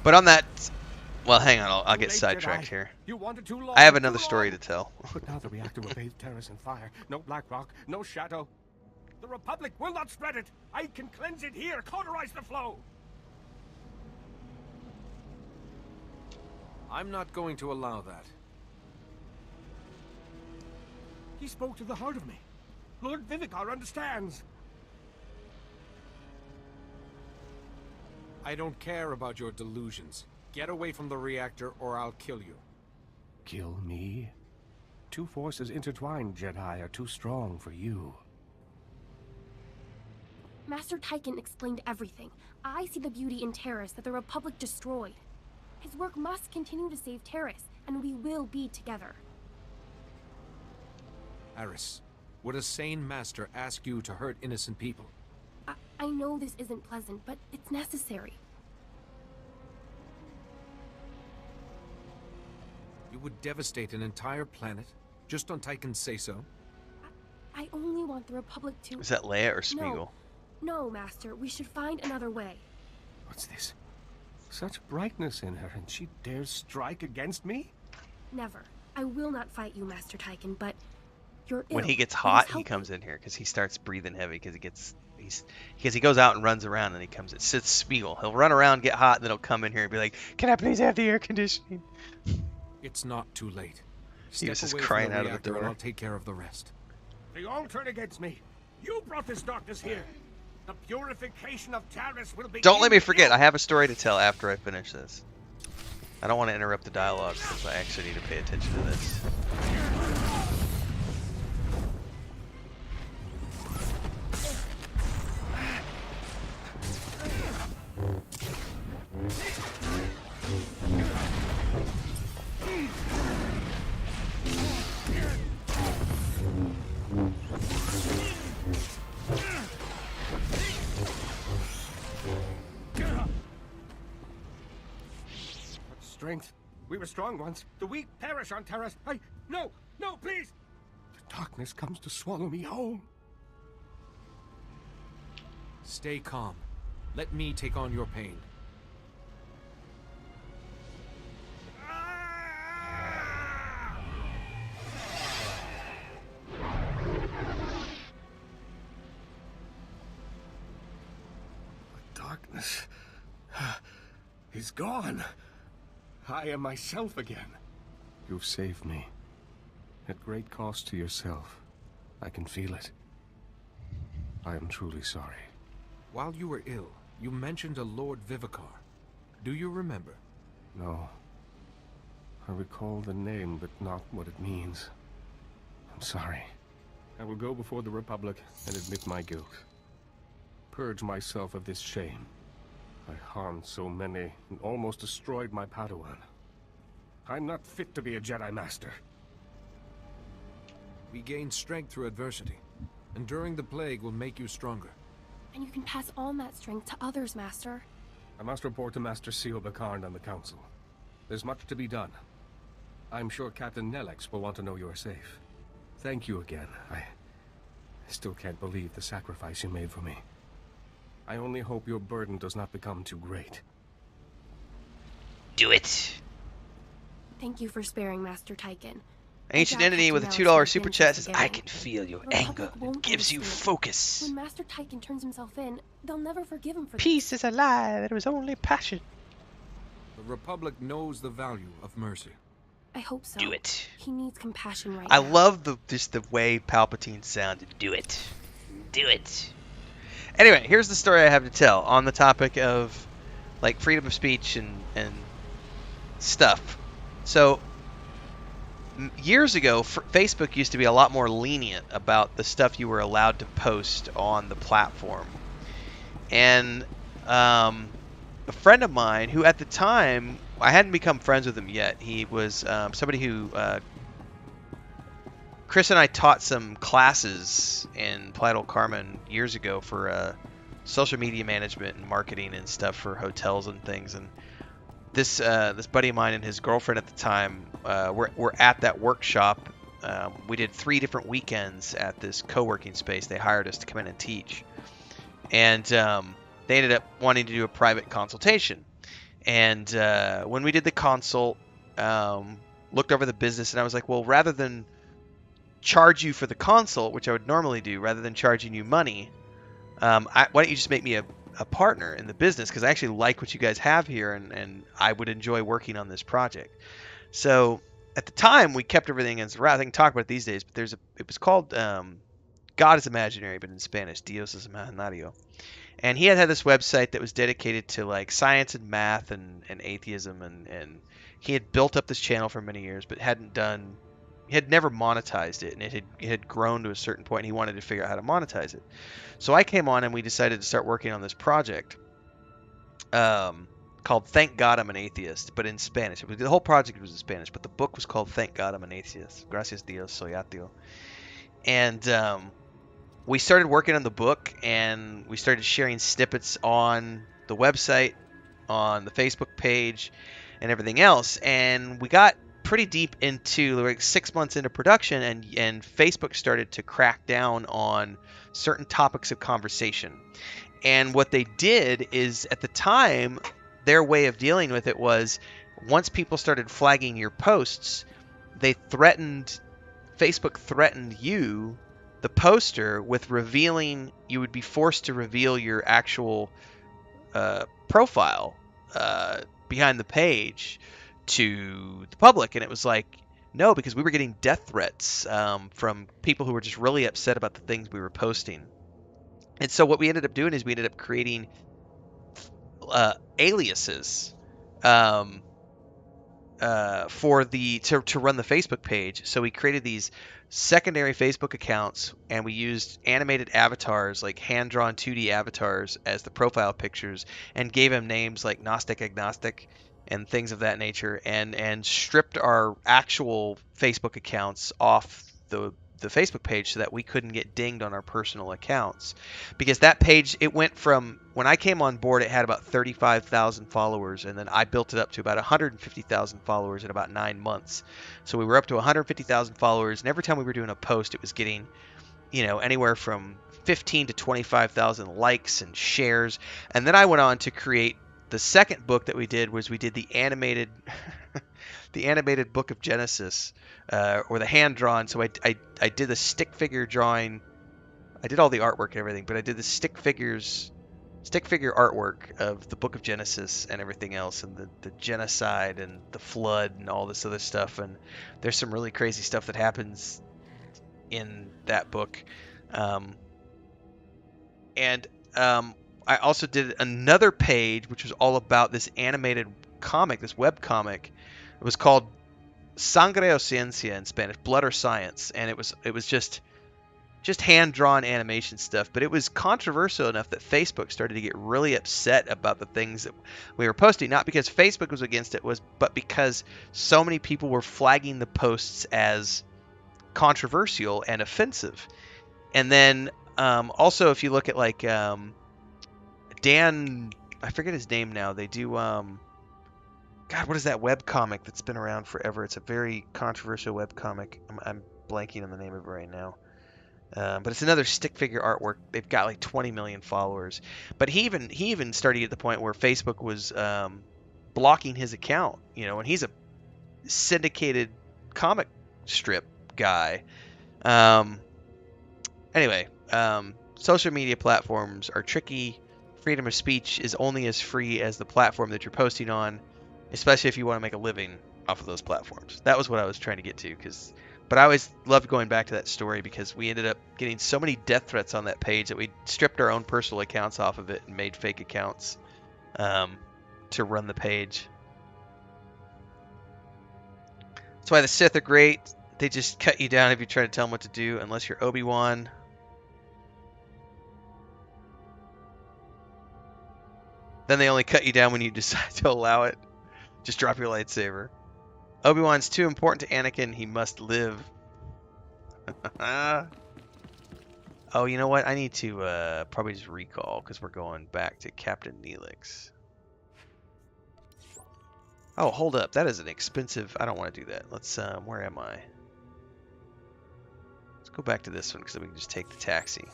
But on that, well, hang on, I'll get sidetracked here. I have another story to tell. But now the reactor will bathe Taris in fire. No black rock, no shadow. The Republic will not spread it. I can cleanse it here, cauterize the flow. I'm not going to allow that. He spoke to the heart of me. Lord Vivicar understands. I don't care about your delusions. Get away from the reactor or I'll kill you. Kill me? Two forces intertwined, Jedi, are too strong for you. Master Tyken explained everything. I see the beauty in Taris that the Republic destroyed. His work must continue to save Taris, and we will be together. Taris, would a sane master ask you to hurt innocent people? I know this isn't pleasant, but it's necessary. You would devastate an entire planet just on Tychon's say-so? I only want the Republic to... Is that Leia or Smeagol? No, Master. We should find another way. What's this? Such brightness in her, and she dares strike against me? Never. I will not fight you, Master Tychon, but you're ill. When he gets hot, he comes in here because he starts breathing heavy because he goes out and runs around and he comes. It's Smeagol. He'll run around, get hot, and then he'll come in here and be like, "Can I please have the air conditioning?" It's not too late. He was just Step away crying from the out of the reactor door. and I'll take care of the rest. They all turn against me. You brought this darkness here. The purification of Taris will be. Don't let me forget. I have a story to tell after I finish this. I don't want to interrupt the dialogue since I actually need to pay attention to this. Strength. We were strong once. The weak perish on Taris. No, please. The darkness comes to swallow me whole. Stay calm. Let me take on your pain. The darkness is gone. I am myself again. You've saved me. At great cost to yourself. I can feel it. I am truly sorry. While you were ill, you mentioned a Lord Vivicar. Do you remember? No. I recall the name, but not what it means. I'm sorry. I will go before the Republic and admit my guilt. Purge myself of this shame. I harmed so many and almost destroyed my Padawan. I'm not fit to be a Jedi Master. We gain strength through adversity. Enduring the plague will make you stronger. And you can pass on that strength to others, Master. I must report to Master Seo Bakarn and the Council. There's much to be done. I'm sure Captain Nelex will want to know you're safe. Thank you again. I still can't believe the sacrifice you made for me. I only hope your burden does not become too great. Do it. Thank you for sparing Master Tychon. Ancient Entity with a $2 super chat says, "I can feel your anger. It gives you focus. When Master Tychon turns himself in, they'll never forgive him for Peace is a lie. That it was only passion." The Republic knows the value of mercy. I hope so. Do it. He needs compassion right I now. love just the way Palpatine sounded. Do it. Do it. Anyway, here's the story I have to tell on the topic of like freedom of speech and stuff. So years ago, Facebook used to be a lot more lenient about the stuff you were allowed to post on the platform. And a friend of mine, who at the time, I hadn't become friends with him yet. He was somebody who Chris and I taught some classes in Playa del Carmen years ago for social media management and marketing and stuff for hotels and things. And this buddy of mine and his girlfriend at the time were at that workshop. We did 3 different weekends at this co-working space. They hired us to come in and teach. And they ended up wanting to do a private consultation. And when we did the consult, looked over the business, and I was like, well, rather than charge you for the consult, which I would normally do, rather than charging you money, why don't you just make me a partner in the business, because I actually like what you guys have here, and I would enjoy working on this project. So at the time, we kept everything as wraps. I can talk about it these days, but it was called God is Imaginary, but in Spanish, Dios es Imaginario. And he had this website that was dedicated to like science and math and atheism, and he had built up this channel for many years, but he had never monetized it, and it had grown to a certain point, and he wanted to figure out how to monetize it. So I came on, and we decided to start working on this project called Thank God I'm an Atheist, but in Spanish. The whole project was in Spanish, but the book was called Thank God I'm an Atheist. Gracias Dios soy ateo. And we started working on the book, and we started sharing snippets on the website, on the Facebook page, and everything else. And we got pretty deep into, like 6 months into production, and Facebook started to crack down on certain topics of conversation. And what they did is, at the time, their way of dealing with it was, once people started flagging your posts, Facebook threatened you, the poster, with revealing, you would be forced to reveal your actual profile behind the page to the public. And it was like, no, because we were getting death threats from people who were just really upset about the things we were posting. And so what we ended up doing is we ended up creating aliases for to run the Facebook page. So we created these secondary Facebook accounts, and we used animated avatars, like hand-drawn 2D avatars, as the profile pictures, and gave them names like Gnostic, Agnostic, and things of that nature, and stripped our actual Facebook accounts off the Facebook page so that we couldn't get dinged on our personal accounts. Because that page, it went from, when I came on board, it had about 35,000 followers, and then I built it up to about 150,000 followers in about 9 months. So we were up to 150,000 followers, and every time we were doing a post, it was getting, anywhere from 15 to 25,000 likes and shares. And then I went on to create the second book that we did, was we did the animated the animated book of Genesis, or the hand-drawn. So I did the stick figure drawing. I did all the artwork and everything, but I did the stick figure artwork of the book of Genesis and everything else, and the genocide and the flood and all this other stuff. And there's some really crazy stuff that happens in that book. I also did another page which was all about this animated comic, this web comic. It was called Sangre o Ciencia in Spanish, Blood or Science, and it was just hand-drawn animation stuff. But it was controversial enough that Facebook started to get really upset about the things that we were posting, not because Facebook was against it, but because so many people were flagging the posts as controversial and offensive. And then also, if you look at like Dan, I forget his name now. They do God, what is that web comic that's been around forever? It's a very controversial web comic. I'm blanking on the name of it right now. But it's another stick figure artwork. They've got like 20 million followers. But he even started at the point where Facebook was blocking his account. And he's a syndicated comic strip guy. Anyway, social media platforms are tricky. Freedom of speech is only as free as the platform that you're posting on, especially if you want to make a living off of those platforms. That was what I was trying to get to. But I always loved going back to that story, because we ended up getting so many death threats on that page that we stripped our own personal accounts off of it and made fake accounts to run the page. That's why the Sith are great. They just cut you down if you try to tell them what to do, unless you're Obi-Wan. Then they only cut you down when you decide to allow it. Just drop your lightsaber. Obi-Wan's too important to Anakin. He must live. Oh, you know what? I need to probably just recall, because we're going back to Captain Neelix. Oh, hold up. That is an expensive... I don't want to do that. Let's... where am I? Let's go back to this one, because then we can just take the taxi.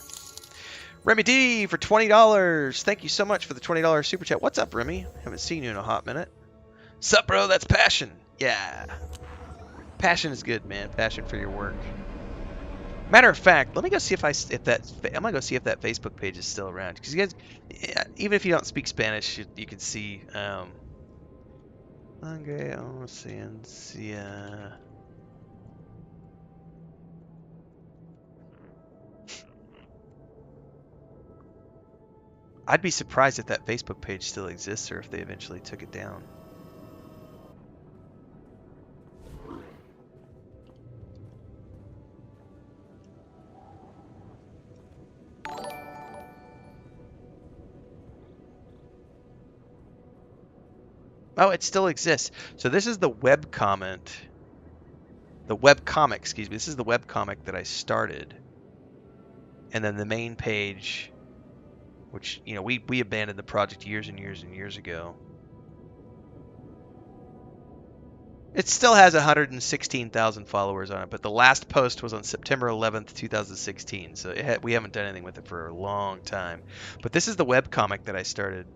Remy D for $20. Thank you so much for the $20 super chat. What's up, Remy? Haven't seen you in a hot minute. Sup, bro? That's passion. Yeah. Passion is good, man. Passion for your work. Matter of fact, let me go see I'm gonna go see if that Facebook page is still around. Because you guys, even if you don't speak Spanish, you can see. Sangre o Ciencia. I'd be surprised if that Facebook page still exists, or if they eventually took it down. Oh, it still exists. So this is the web comment. The web comic, excuse me. This is the web comic that I started. And then the main page, which, we abandoned the project years and years and years ago. It still has 116,000 followers on it, but the last post was on September 11th, 2016. So we haven't done anything with it for a long time. But this is the webcomic that I started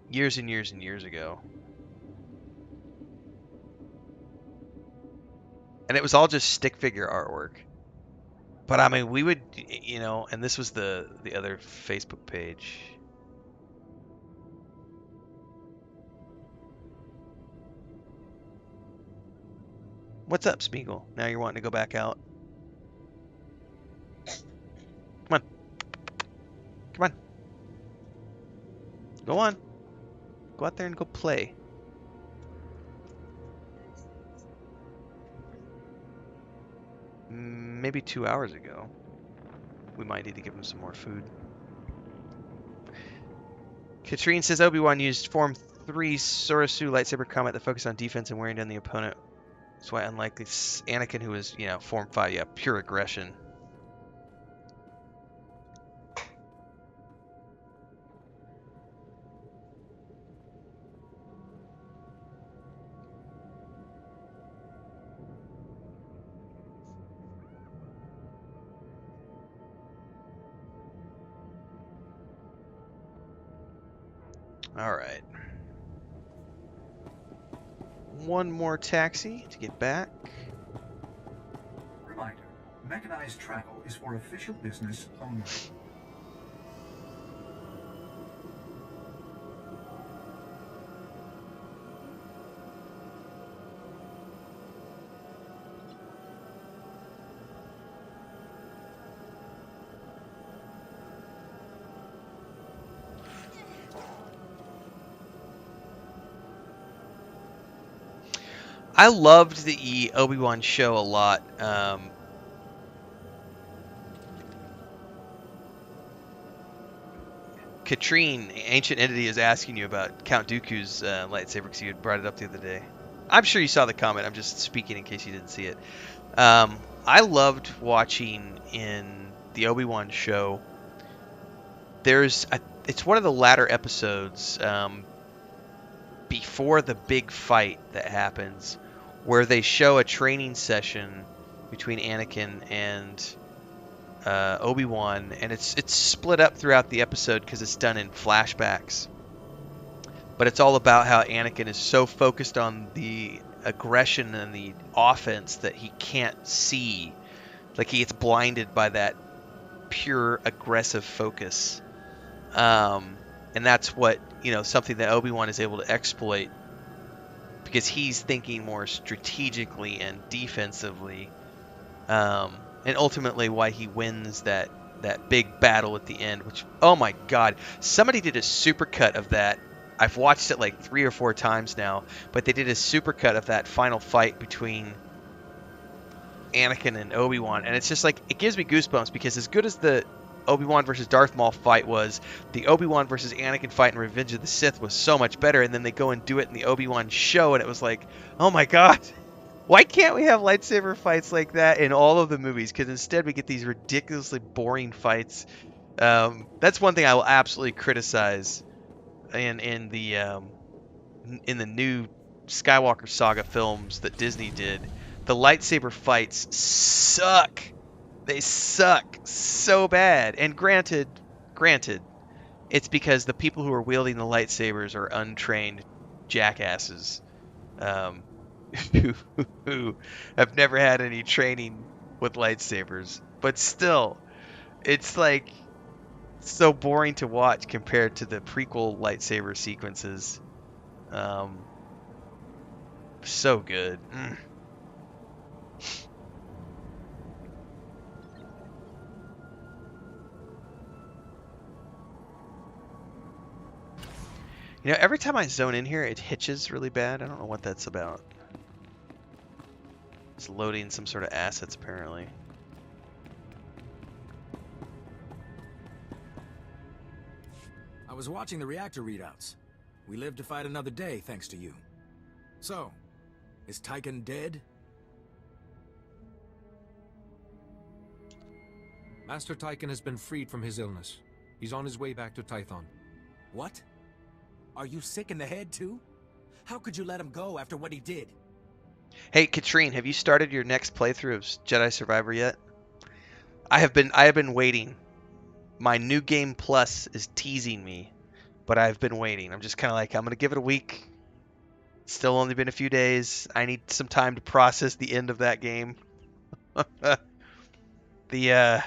years and years and years ago. And it was all just stick figure artwork. But I mean, we would, you know, and this was the other Facebook page. What's up, Smeagol? Now you're wanting to go back out? Come on. Come on. Go on. Go out there and go play. Maybe 2 hours ago. We might need to give him some more food. Katrine says Obi-Wan used Form 3 Sorosu lightsaber combat that focused on defense and wearing down the opponent. That's why unlike this Anakin who was, you know, Form 5, yeah, pure aggression. Alright. One more taxi to get back. Reminder, mechanized travel is for official business only. I loved the Obi-Wan show a lot. Katrine, Ancient Entity, is asking you about Count Dooku's lightsaber because you had brought it up the other day. I'm sure you saw the comment. I'm just speaking in case you didn't see it. I loved watching in the Obi-Wan show. It's one of the latter episodes before the big fight that happens, where they show a training session between Anakin and Obi-Wan, and it's split up throughout the episode because it's done in flashbacks. But it's all about how Anakin is so focused on the aggression and the offense that he can't see. Like, he gets blinded by that pure aggressive focus. And that's what, you know, something that Obi-Wan is able to exploit, because he's thinking more strategically and defensively, and ultimately why he wins that big battle at the end, which, oh my god, somebody did a supercut of that. I've watched it like 3 or 4 times now, but they did a supercut of that final fight between Anakin and Obi-Wan, and it's just like, it gives me goosebumps, because as good as the Obi-Wan versus Darth Maul fight was, the Obi-Wan versus Anakin fight in Revenge of the Sith was so much better, and then they go and do it in the Obi-Wan show, and it was like, oh my god, why can't we have lightsaber fights like that in all of the movies? Because instead we get these ridiculously boring fights. That's one thing I will absolutely criticize in the new Skywalker Saga films that Disney did. The lightsaber fights suck. They suck so bad. And granted, it's because the people who are wielding the lightsabers are untrained jackasses who have never had any training with lightsabers. But still, it's like so boring to watch compared to the prequel lightsaber sequences. So good. You know, every time I zone in here, it hitches really bad. I don't know what that's about. It's loading some sort of assets, apparently. I was watching the reactor readouts. We lived to fight another day, thanks to you. So, is Tychon dead? Master Tychon has been freed from his illness. He's on his way back to Tython. What? Are you sick in the head, too? How could you let him go after what he did? Hey, Katrine, have you started your next playthrough of Jedi Survivor yet? I have been waiting. My new game plus is teasing me, but I've been waiting. I'm just kind of like, I'm going to give it a week. It's still only been a few days. I need some time to process the end of that game. The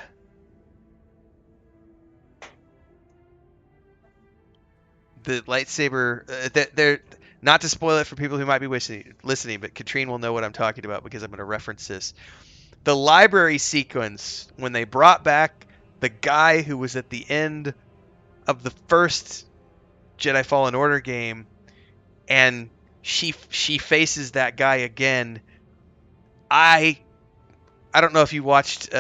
lightsaber, they're not to spoil it for people who might be listening, but Katrine will know what I'm talking about because I'm going to reference this. The library sequence when they brought back the guy who was at the end of the first Jedi Fallen Order game, and she faces that guy again. I don't know if you watched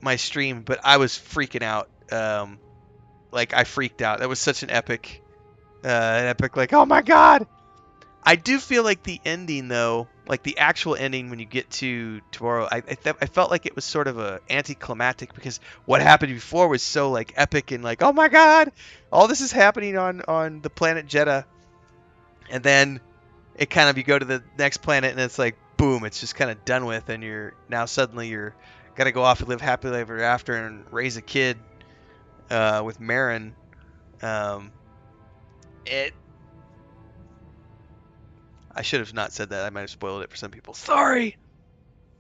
my stream, but I was freaking out. Like I freaked out. That was such an epic, like, oh my god. I do feel like the ending though, like the actual ending when you get to tomorrow, I felt like it was sort of a anticlimactic because what happened before was so like epic and like, oh my god, all this is happening on the planet Jeddah, and then it kind of, you go to the next planet and it's like boom, it's just kind of done with, and you're gotta go off and live happily ever after and raise a kid with Marin. I should have not said that. I might have spoiled it for some people. Sorry!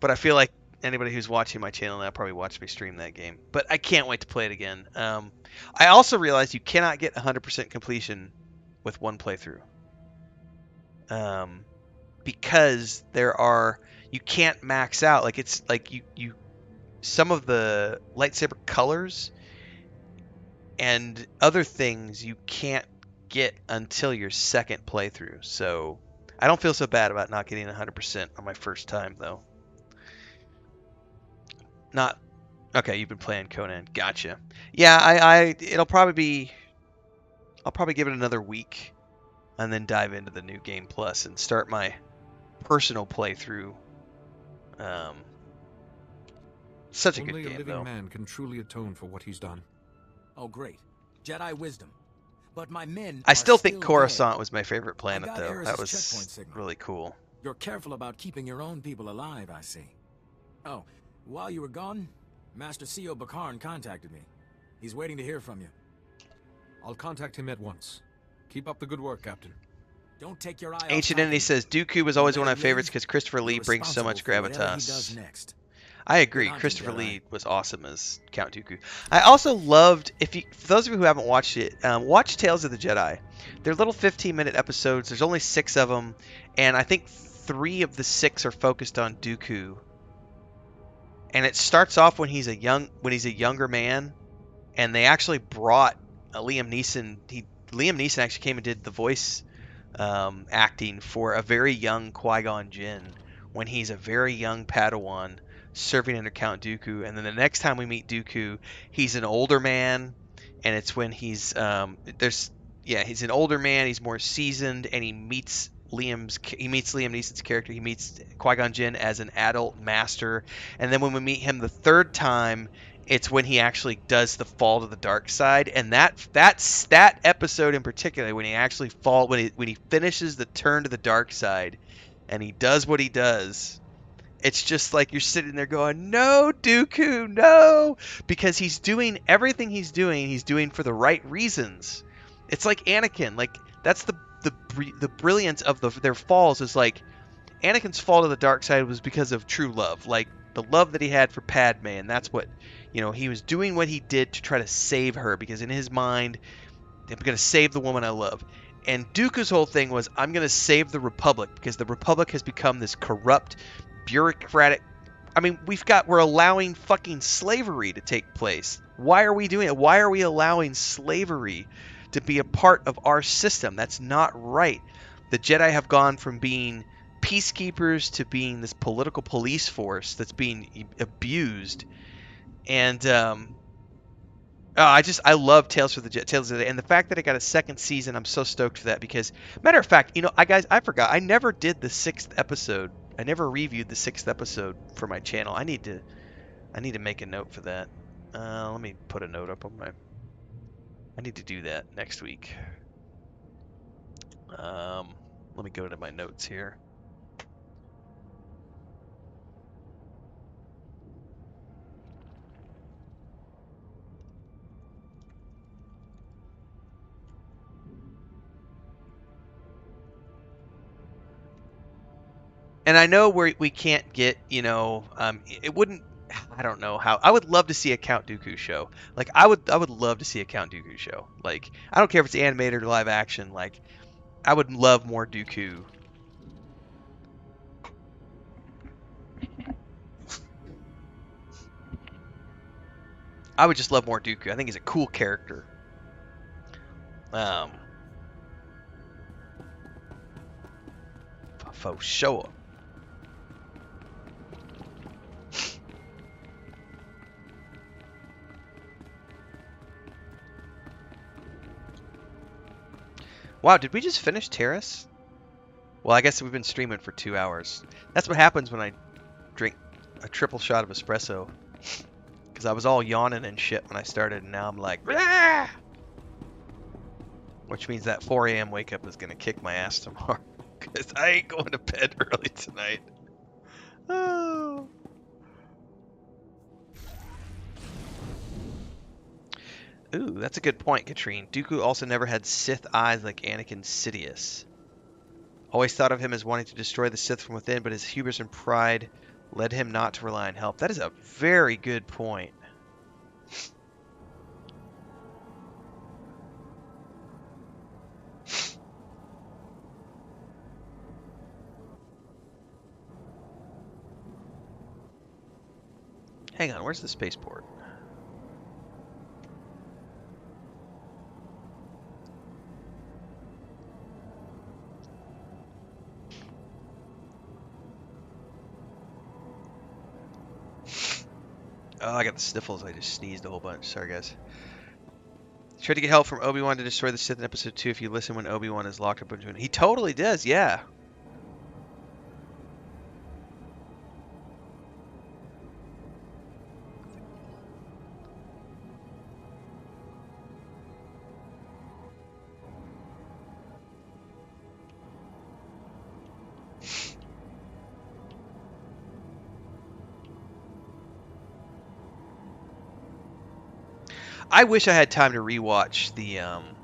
But I feel like anybody who's watching my channel now probably watched me stream that game. But I can't wait to play it again. I also realized you cannot get 100% completion with one playthrough. Because you can't max out. Like, it's like you some of the lightsaber colors and other things you can't get until your second playthrough. So I don't feel so bad about not getting 100% on my first time, though. Not okay. You've been playing Conan, gotcha. Yeah, it'll probably be. I'll probably give it another week, and then dive into the new game plus and start my personal playthrough. Such a good game, though. Only a living man can truly atone for what he's done. Oh, great. Jedi wisdom. But my men I still think dead. Coruscant was my favorite planet, though. Eris's That was checkpoint signal. really cool. You're careful about keeping your own people alive, I see. Oh, while you were gone, Master C.O. Bakarn contacted me. He's waiting to hear from you. I'll contact him at once. Keep up the good work, Captain. Don't take your eye off Ancient Titan. Entity says Dooku was always one of my favorites because Christopher Lee brings so much gravitas. I agree. Christopher Lee was awesome as Count Dooku. I also loved, for those of you who haven't watched it, watch Tales of the Jedi. They're little 15-minute episodes. There's only 6 of them, and I think 3 of the 6 are focused on Dooku. And it starts off when he's a younger man, and they actually brought Liam Neeson. Liam Neeson actually came and did the voice acting for a very young Qui-Gon Jinn when he's a very young Padawan serving under Count Dooku. And then the next time we meet Dooku, he's an older man, and it's when he's he's an older man, he's more seasoned, and he meets Liam Neeson's character. He meets Qui-Gon Jinn as an adult master, and then when we meet him the third time, it's when he actually does the fall to the dark side. And that episode in particular, when he finishes the turn to the dark side, and he does what he does. It's just like you're sitting there going, no, Dooku, no! Because he's doing everything he's doing for the right reasons. It's like Anakin. Like, that's the brilliance of their falls, is like, Anakin's fall to the dark side was because of true love. Like, the love that he had for Padme, and that's what, he was doing what he did to try to save her, because in his mind, I'm going to save the woman I love. And Dooku's whole thing was, I'm going to save the Republic, because the Republic has become this corrupt, bureaucratic. I mean, we're allowing fucking slavery to take place. Why are we doing it? Why are we allowing slavery to be a part of our system? That's not right. The Jedi have gone from being peacekeepers to being this political police force that's being abused. And I love Tales of the Jedi, and the fact that I got a second season, I'm so stoked for that. Because, matter of fact, I forgot, I never did the 6th episode. I never reviewed the 6th episode for my channel. I need to make a note for that. Let me put a note up on my. I need to do that next week. Let me go into my notes here. And I know we can't get, you know, it wouldn't, I don't know how. I would love to see a Count Dooku show. Like I would love to see a Count Dooku show. Like I don't care if it's animated or live action. Like I would love more Dooku. I would just love more Dooku. I think he's a cool character. For sure. Wow, did we just finish Taris? Well, I guess we've been streaming for 2 hours. That's what happens when I drink a triple shot of espresso. Because I was all yawning and shit when I started, and now I'm like, ah! Which means that 4 a.m. wake up is going to kick my ass tomorrow. Because I ain't going to bed early tonight. Oh. Ooh, that's a good point, Katrine. Dooku also never had Sith eyes like Anakin Sidious. Always thought of him as wanting to destroy the Sith from within, but his hubris and pride led him not to rely on help. That is a very good point. Hang on, where's the spaceport? Oh, I got the sniffles. I just sneezed a whole bunch. Sorry, guys. Tried to get help from Obi-Wan to destroy the Sith in Episode 2 if you listen when Obi-Wan is locked up into it. He totally does, yeah. I wish I had time to rewatch the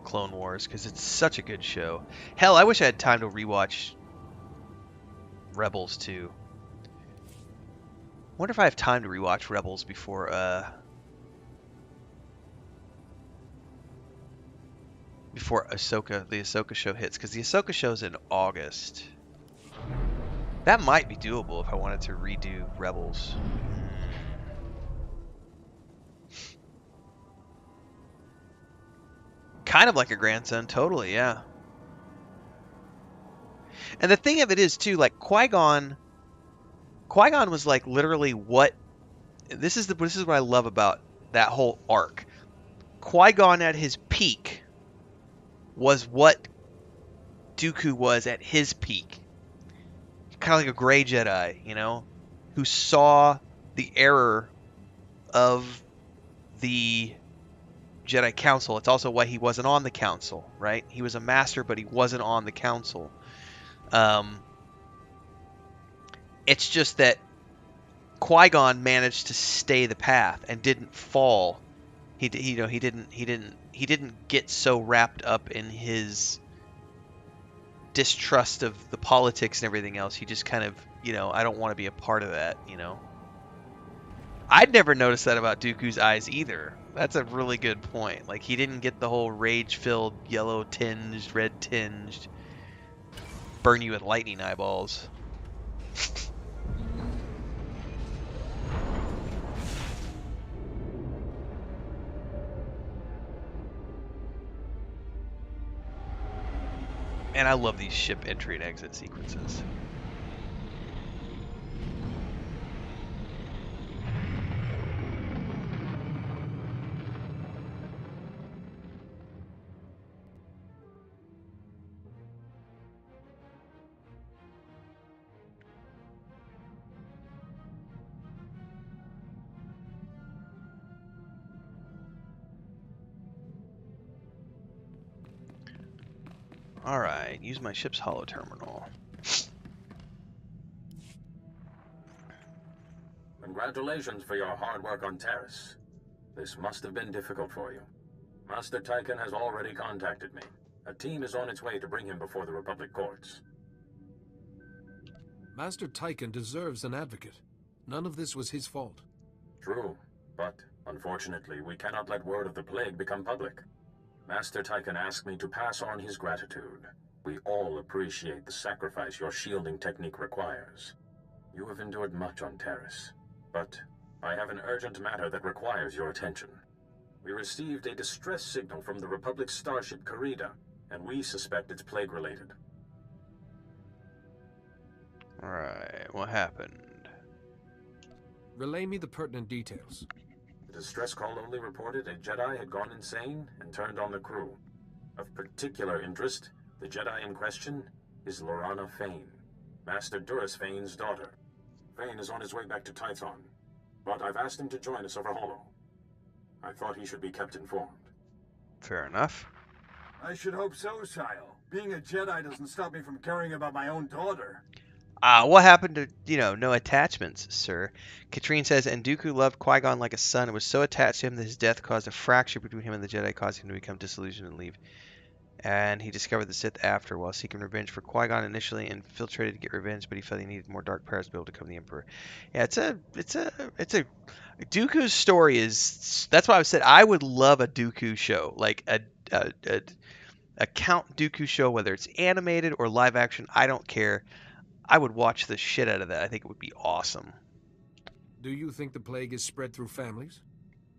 Clone Wars because it's such a good show. Hell, I wish I had time to rewatch Rebels too. Wonder if I have time to rewatch Rebels before the Ahsoka show hits, because the Ahsoka show's in August. That might be doable if I wanted to redo Rebels. Kind of like a grandson, totally, yeah. And the thing of it is, too, like, Qui-Gon was, like, literally what... This is what I love about that whole arc. Qui-Gon at his peak was what Dooku was at his peak. Kind of like a gray Jedi, you know? Who saw the error of the Jedi Council. It's also why he wasn't on the Council, right? He was a master, but he wasn't on the Council. It's just that Qui-Gon managed to stay the path and didn't fall. He didn't get so wrapped up in his distrust of the politics and everything else. He just kind of, I don't want to be a part of that, I'd never noticed that about Dooku's eyes either. That's a really good point. Like, he didn't get the whole rage-filled, yellow-tinged, red-tinged, burn you with lightning eyeballs. And I love these ship entry and exit sequences. Alright, use my ship's holo terminal. Congratulations for your hard work on Taris. This must have been difficult for you. Master Tychon has already contacted me. A team is on its way to bring him before the Republic courts. Master Tychon deserves an advocate. None of this was his fault. True, but unfortunately, we cannot let word of the plague become public. Master Tychon asked me to pass on his gratitude. We all appreciate the sacrifice your shielding technique requires. You have endured much on Taris, but I have an urgent matter that requires your attention. We received a distress signal from the Republic's starship Karida, and we suspect it's plague-related. Alright, what happened? Relay me the pertinent details. The distress call only reported a Jedi had gone insane and turned on the crew. Of particular interest, the Jedi in question is Lorana Fane, Master Duras Fane's daughter. Fane is on his way back to Tython, but I've asked him to join us over holo. I thought he should be kept informed. Fair enough. I should hope so, Sile. Being a Jedi doesn't stop me from caring about my own daughter. What happened to, no attachments, sir? Katrine says, and Dooku loved Qui-Gon like a son and was so attached to him that his death caused a fracture between him and the Jedi, causing him to become disillusioned and leave. And he discovered the Sith after, while seeking revenge for Qui-Gon, initially infiltrated to get revenge, but he felt he needed more dark powers to be able to become the Emperor. Yeah, it's a Dooku's story is, that's why I said I would love a Dooku show, like a Count Dooku show, whether it's animated or live action, I don't care. I would watch the shit out of that. I think it would be awesome. Do you think the plague is spread through families?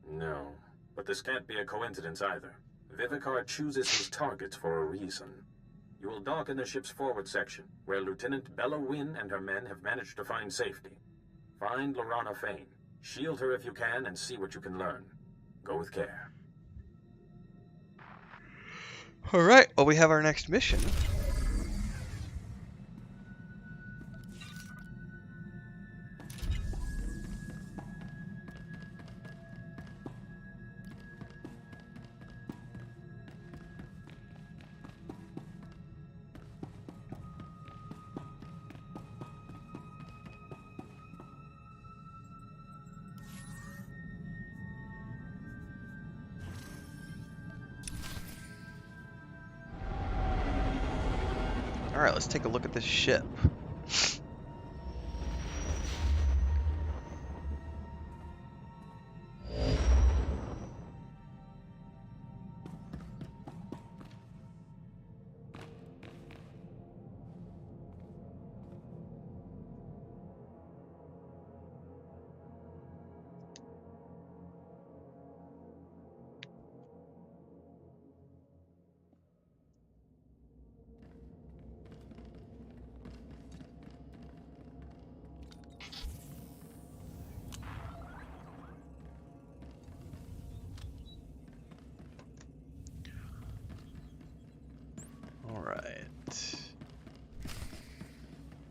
No, but this can't be a coincidence either. Vivicar chooses his targets for a reason. You will dock in the ship's forward section, where Lieutenant Bella Wynn and her men have managed to find safety. Find Lorana Fane, shield her if you can, and see what you can learn. Go with care. Alright, well we have our next mission. Alright, let's take a look at this ship.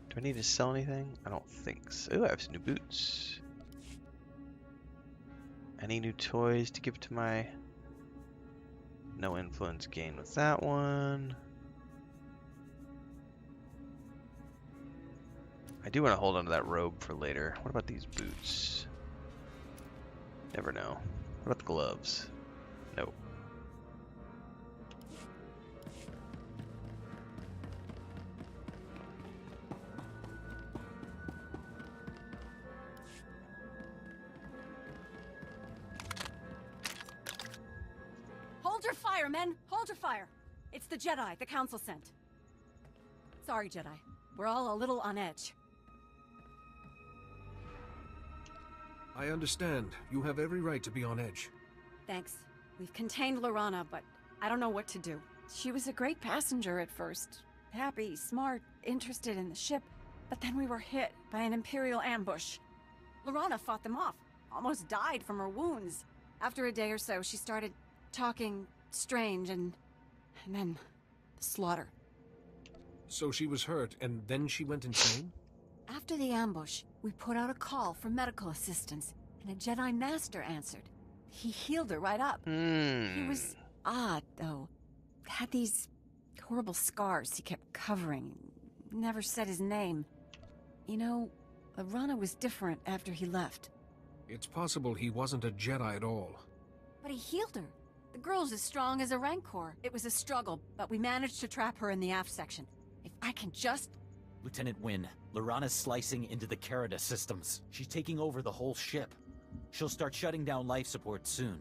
Do I need to sell anything? I don't think so. Ooh, I have some new boots. Any new toys to give to my... No influence gain with that one. I do want to hold on to that robe for later. What about these boots? Never know. What about the gloves? Nope. Hold your fire, men! Hold your fire! It's the Jedi the Council sent. Sorry, Jedi. We're all a little on edge. I understand. You have every right to be on edge. Thanks. We've contained Lorana, but I don't know what to do. She was a great passenger at first. Happy, smart, interested in the ship. But then we were hit by an Imperial ambush. Lorana fought them off. Almost died from her wounds. After a day or so, she started talking strange and then the slaughter. So she was hurt, and then she went insane? After the ambush, we put out a call for medical assistance, and a Jedi Master answered. He healed her right up. He was odd, though. Had these horrible scars he kept covering. Never said his name. You know, Lorana was different after he left. It's possible he wasn't a Jedi at all. But he healed her. The girl's as strong as a Rancor. It was a struggle, but we managed to trap her in the aft section. If I can just... Lieutenant Wynn, Lorana's slicing into the Carida systems. She's taking over the whole ship. She'll start shutting down life support soon.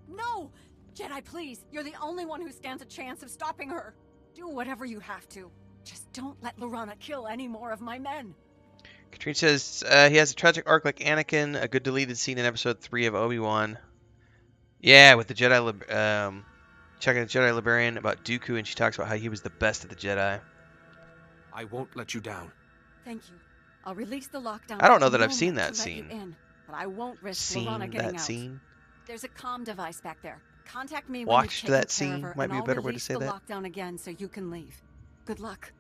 No! Jedi, please! You're the only one who stands a chance of stopping her. Do whatever you have to. Just don't let Lorana kill any more of my men. Katrine says he has a tragic arc like Anakin, a good deleted scene in episode 3 of Obi-Wan. Yeah, with the Jedi, checking the Jedi Librarian about Dooku, and she talks about how he was the best of the Jedi. I won't let you down. Thank you. I'll release the lockdown. I don't know that I've seen that scene. But I won't risk Lorana getting out. There's a comm device back there. Contact me when you've taken that care of scene her, might be a better way to release say the that. lockdown again so you can leave. Good luck.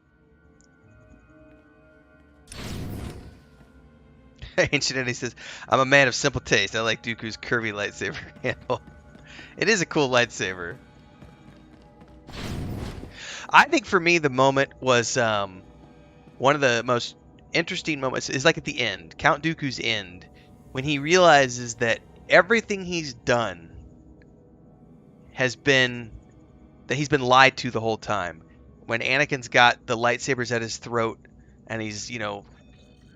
Ancient Eddie says, I'm a man of simple taste. I like Dooku's curvy lightsaber handle. It is a cool lightsaber. I think for me the moment was one of the most interesting moments is like at the end, Count Dooku's end, when he realizes that everything he's done has been that he's been lied to the whole time. When Anakin's got the lightsabers at his throat and he's, you know,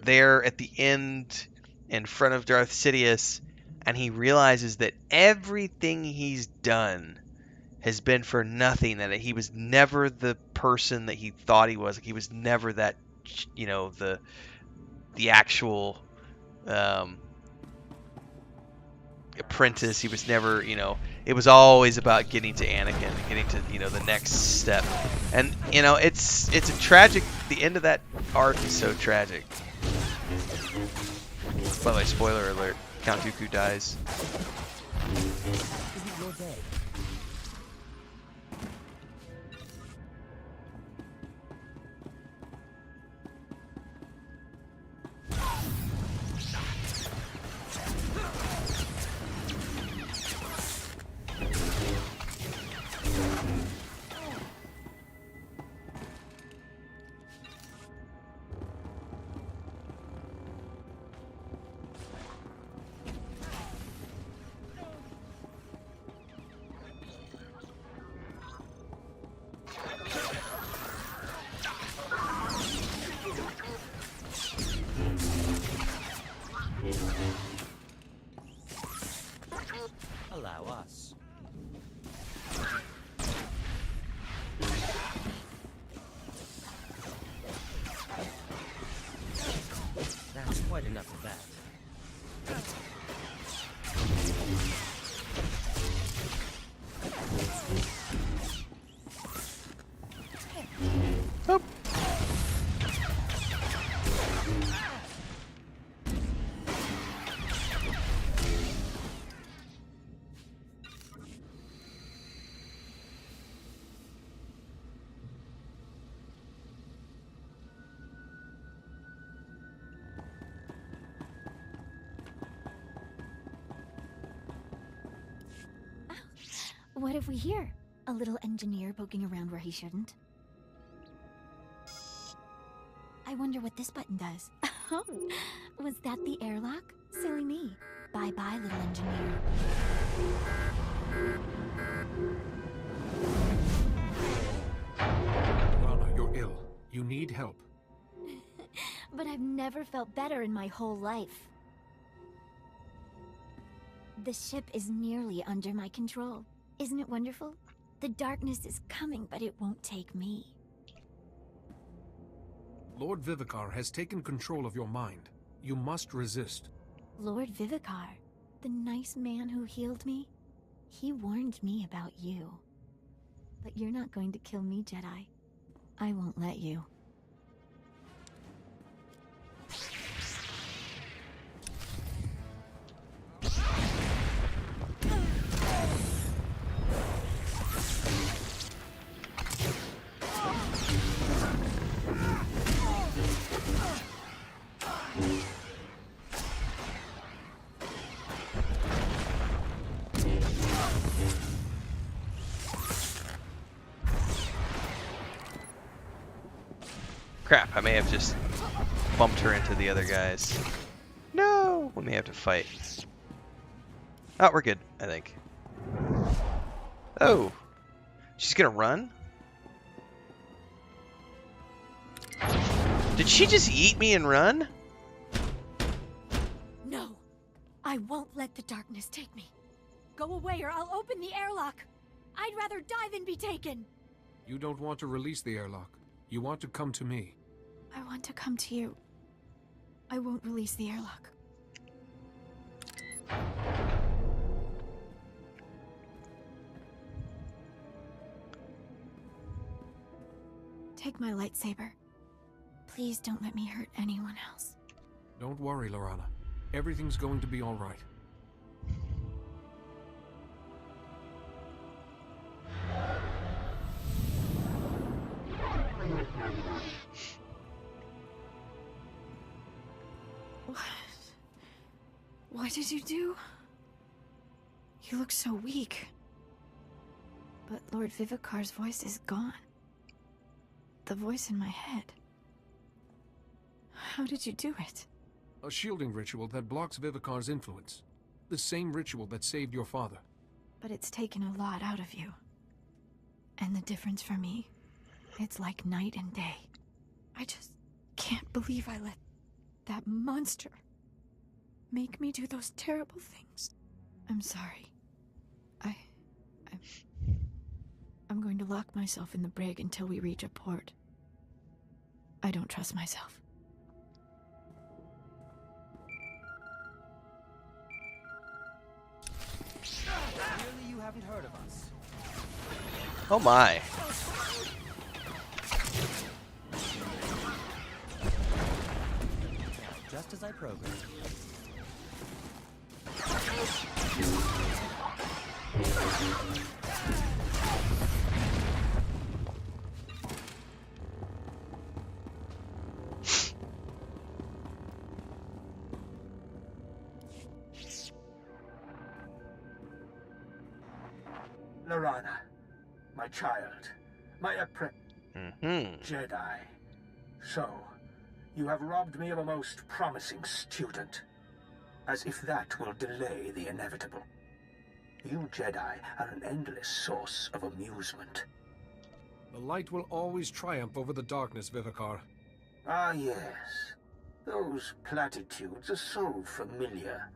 there at the end in front of Darth Sidious, and he realizes that everything he's done has been for nothing, that he was never the person that he thought he was. Like, he was never that, you know, the actual apprentice. He was never, you know, it was always about getting to Anakin and getting to, you know, the next step. And, you know, it's a tragic, the end of that arc is so tragic. By the way, spoiler alert, Count Dooku dies. Allow us. That's quite enough of that. Oh. What have we here? A little engineer poking around where he shouldn't. I wonder what this button does. Oh, was that the airlock? Silly me. Bye-bye, little engineer. Rana, you're ill. You need help. But I've never felt better in my whole life. The ship is nearly under my control. Isn't it wonderful? The darkness is coming, but it won't take me. Lord Vivicar has taken control of your mind. You must resist. Lord Vivicar, the nice man who healed me, he warned me about you. But you're not going to kill me, Jedi. I won't let you. Crap, I may have just bumped her into the other guys. No! We may have to fight. Oh, we're good, I think. Oh! She's gonna run? Did she just eat me and run? No! I won't let the darkness take me. Go away or I'll open the airlock. I'd rather die than be taken. You don't want to release the airlock. You want to come to me. I want to come to you. I won't release the airlock. Take my lightsaber. Please don't let me hurt anyone else. Don't worry, Lorana. Everything's going to be all right. What did you do? You look so weak. But Lord Vivicar's voice is gone. The voice in my head. How did you do it? A shielding ritual that blocks Vivicar's influence. The same ritual that saved your father. But it's taken a lot out of you. And the difference for me, it's like night and day. I just can't believe I let that monster make me do those terrible things. I'm sorry. I'm going to lock myself in the brig until we reach a port. I don't trust myself. Clearly you haven't heard of us. Oh my. Just as I programmed. Lorana, my child, my Jedi. So, you have robbed me of a most promising student. As if that will delay the inevitable. You Jedi are an endless source of amusement. The light will always triumph over the darkness, Vivicar. Ah, yes. Those platitudes are so familiar.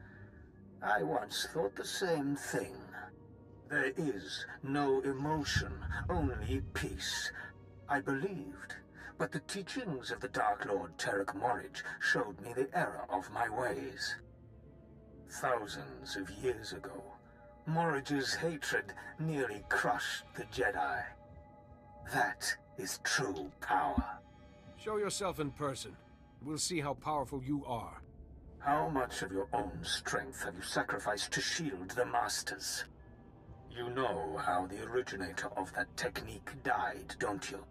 I once thought the same thing. There is no emotion, only peace. I believed, but the teachings of the Dark Lord Tarek Morridge showed me the error of my ways. Thousands of years ago, Morridge's hatred nearly crushed the Jedi. That is true power. Show yourself in person. We'll see how powerful you are. How much of your own strength have you sacrificed to shield the Masters? You know how the originator of that technique died, don't you?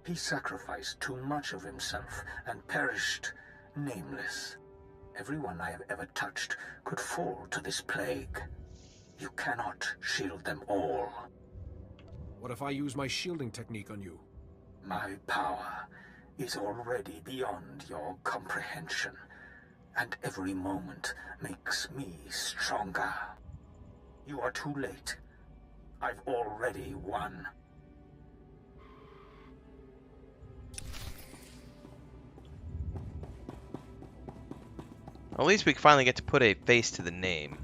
He sacrificed too much of himself and perished nameless. Everyone I have ever touched could fall to this plague. You cannot shield them all. What if I use my shielding technique on you? My power is already beyond your comprehension, and every moment makes me stronger. You are too late. I've already won. At least we finally get to put a face to the name.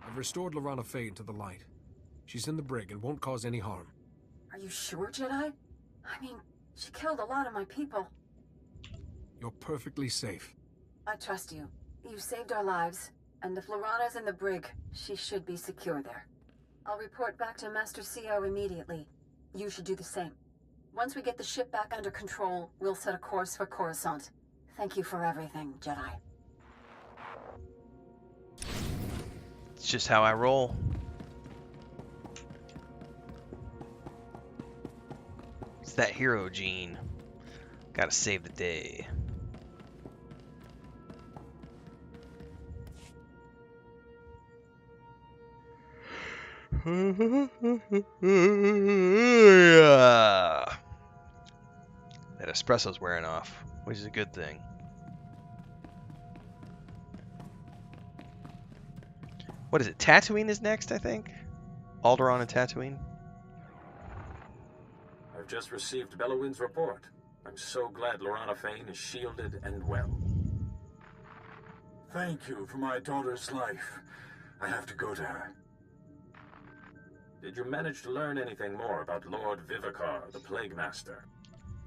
I've restored Lorana Fade to the light. She's in the brig and won't cause any harm. Are you sure, Jedi? I mean, she killed a lot of my people. You're perfectly safe. I trust you. You saved our lives, and if Lorana's in the brig, she should be secure there. I'll report back to Master CO immediately. You should do the same. Once we get the ship back under control, we'll set a course for Coruscant. Thank you for everything, Jedi. It's just how I roll. It's that hero gene. Gotta save the day. Yeah. That espresso's wearing off, which is a good thing. What is it? Tatooine is next, I think? Alderaan and Tatooine? I've just received Bellowin's report. I'm so glad Lorana Fane is shielded and well. Thank you for my daughter's life. I have to go to her. Did you manage to learn anything more about Lord Vivicar, the Plague Master?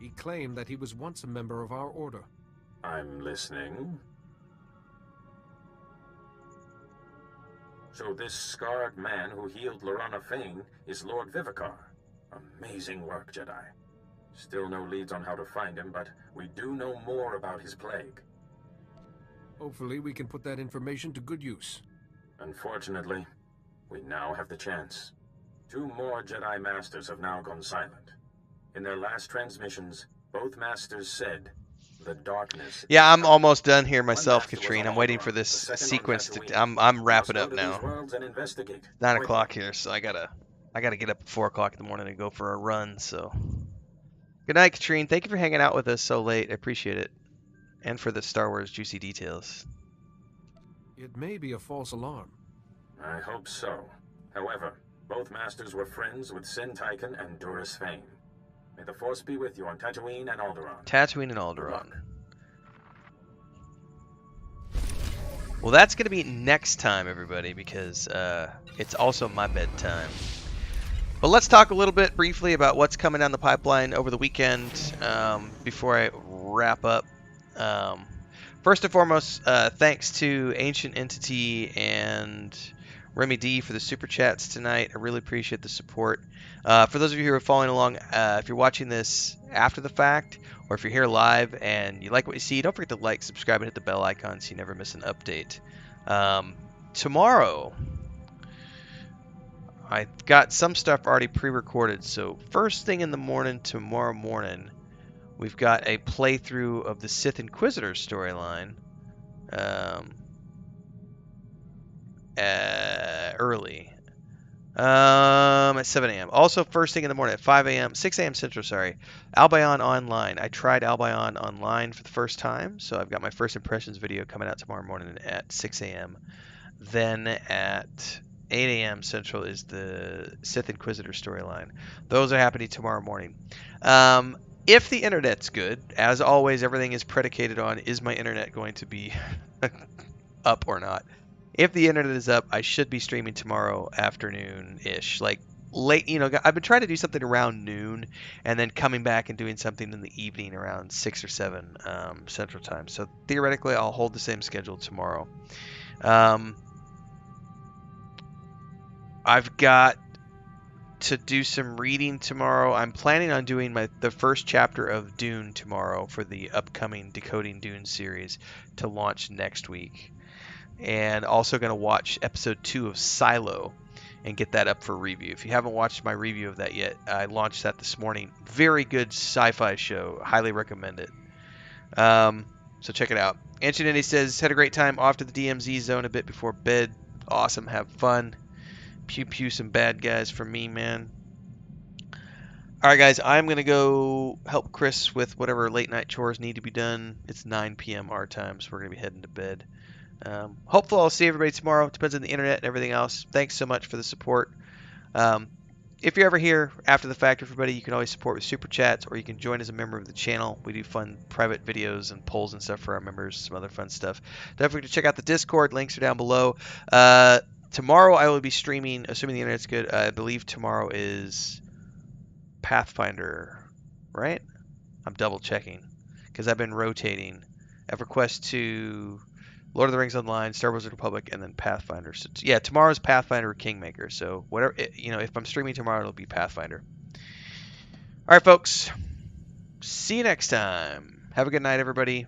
He claimed that he was once a member of our order. I'm listening. So this scarred man who healed Lorana Fane is Lord Vivicar. Amazing work, Jedi. Still no leads on how to find him, but we do know more about his plague. Hopefully we can put that information to good use. Unfortunately, we now have the chance. 2 more Jedi Masters have now gone silent. In their last transmissions, both Masters said, the darkness... Yeah, I'm almost done here myself, Katrine. I'm waiting for this sequence to... I'm wrapping up now. 9 o'clock here, so I gotta get up at 4 o'clock in the morning and go for a run, so... Good night, Katrine. Thank you for hanging out with us so late. I appreciate it. And for the Star Wars juicy details. It may be a false alarm. I hope so. However, both Masters were friends with Sin Tychon and Duras Fane. May the Force be with you on Tatooine and Alderaan. Tatooine and Alderaan. Well, that's going to be next time, everybody, because it's also my bedtime. But let's talk a little bit briefly about what's coming down the pipeline over the weekend before I wrap up. First and foremost, thanks to Ancient Entity and Remy D for the super chats tonight. I really appreciate the support. For those of you who are following along, if you're watching this after the fact, or if you're here live and you like what you see, don't forget to like, subscribe, and hit the bell icon so you never miss an update. Tomorrow, I've got some stuff already pre-recorded, so first thing in the morning tomorrow morning, we've got a playthrough of the Sith Inquisitor storyline. Early. At 7 a.m. Also, first thing in the morning at 5 a.m., 6 a.m. Central, sorry. Albion Online. I tried Albion Online for the first time, so I've got my first impressions video coming out tomorrow morning at 6 a.m. Then at 8 a.m. Central is the Sith Inquisitor storyline. Those are happening tomorrow morning. If the internet's good, as always, everything is predicated on, is my internet going to be up or not? If the internet is up, I should be streaming tomorrow afternoon-ish. Like, late, you know, I've been trying to do something around noon, and then coming back and doing something in the evening around 6 or 7 Central Time. So, theoretically, I'll hold the same schedule tomorrow. I've got to do some reading tomorrow. I'm planning on doing the first chapter of Dune tomorrow for the upcoming Decoding Dune series to launch next week. And also going to watch episode 2 of Silo and get that up for review. If you haven't watched my review of that yet, I launched that this morning. Very good sci-fi show. Highly recommend it. So check it out. Ancient says, had a great time off to the DMZ zone a bit before bed. Awesome. Have fun. Pew pew some bad guys for me, man. Alright guys, I'm going to go help Chris with whatever late night chores need to be done. It's 9 p.m. our time, so we're going to be heading to bed. Hopefully I'll see everybody tomorrow. Depends on the internet and everything else. Thanks so much for the support. If you're ever here after the fact, everybody, you can always support with super chats, or you can join as a member of the channel. We do fun private videos and polls and stuff for our members, some other fun stuff. Don't forget to check out the Discord. Links are down below. Tomorrow I will be streaming, assuming the internet's good. I believe tomorrow is Pathfinder, right? I'm double checking because I've been rotating EverQuest 2, Lord of the Rings Online, Star Wars: The Republic, and then Pathfinder. So yeah, tomorrow's Pathfinder or Kingmaker. So whatever, you know, if I'm streaming tomorrow, it'll be Pathfinder. All right, folks. See you next time. Have a good night, everybody.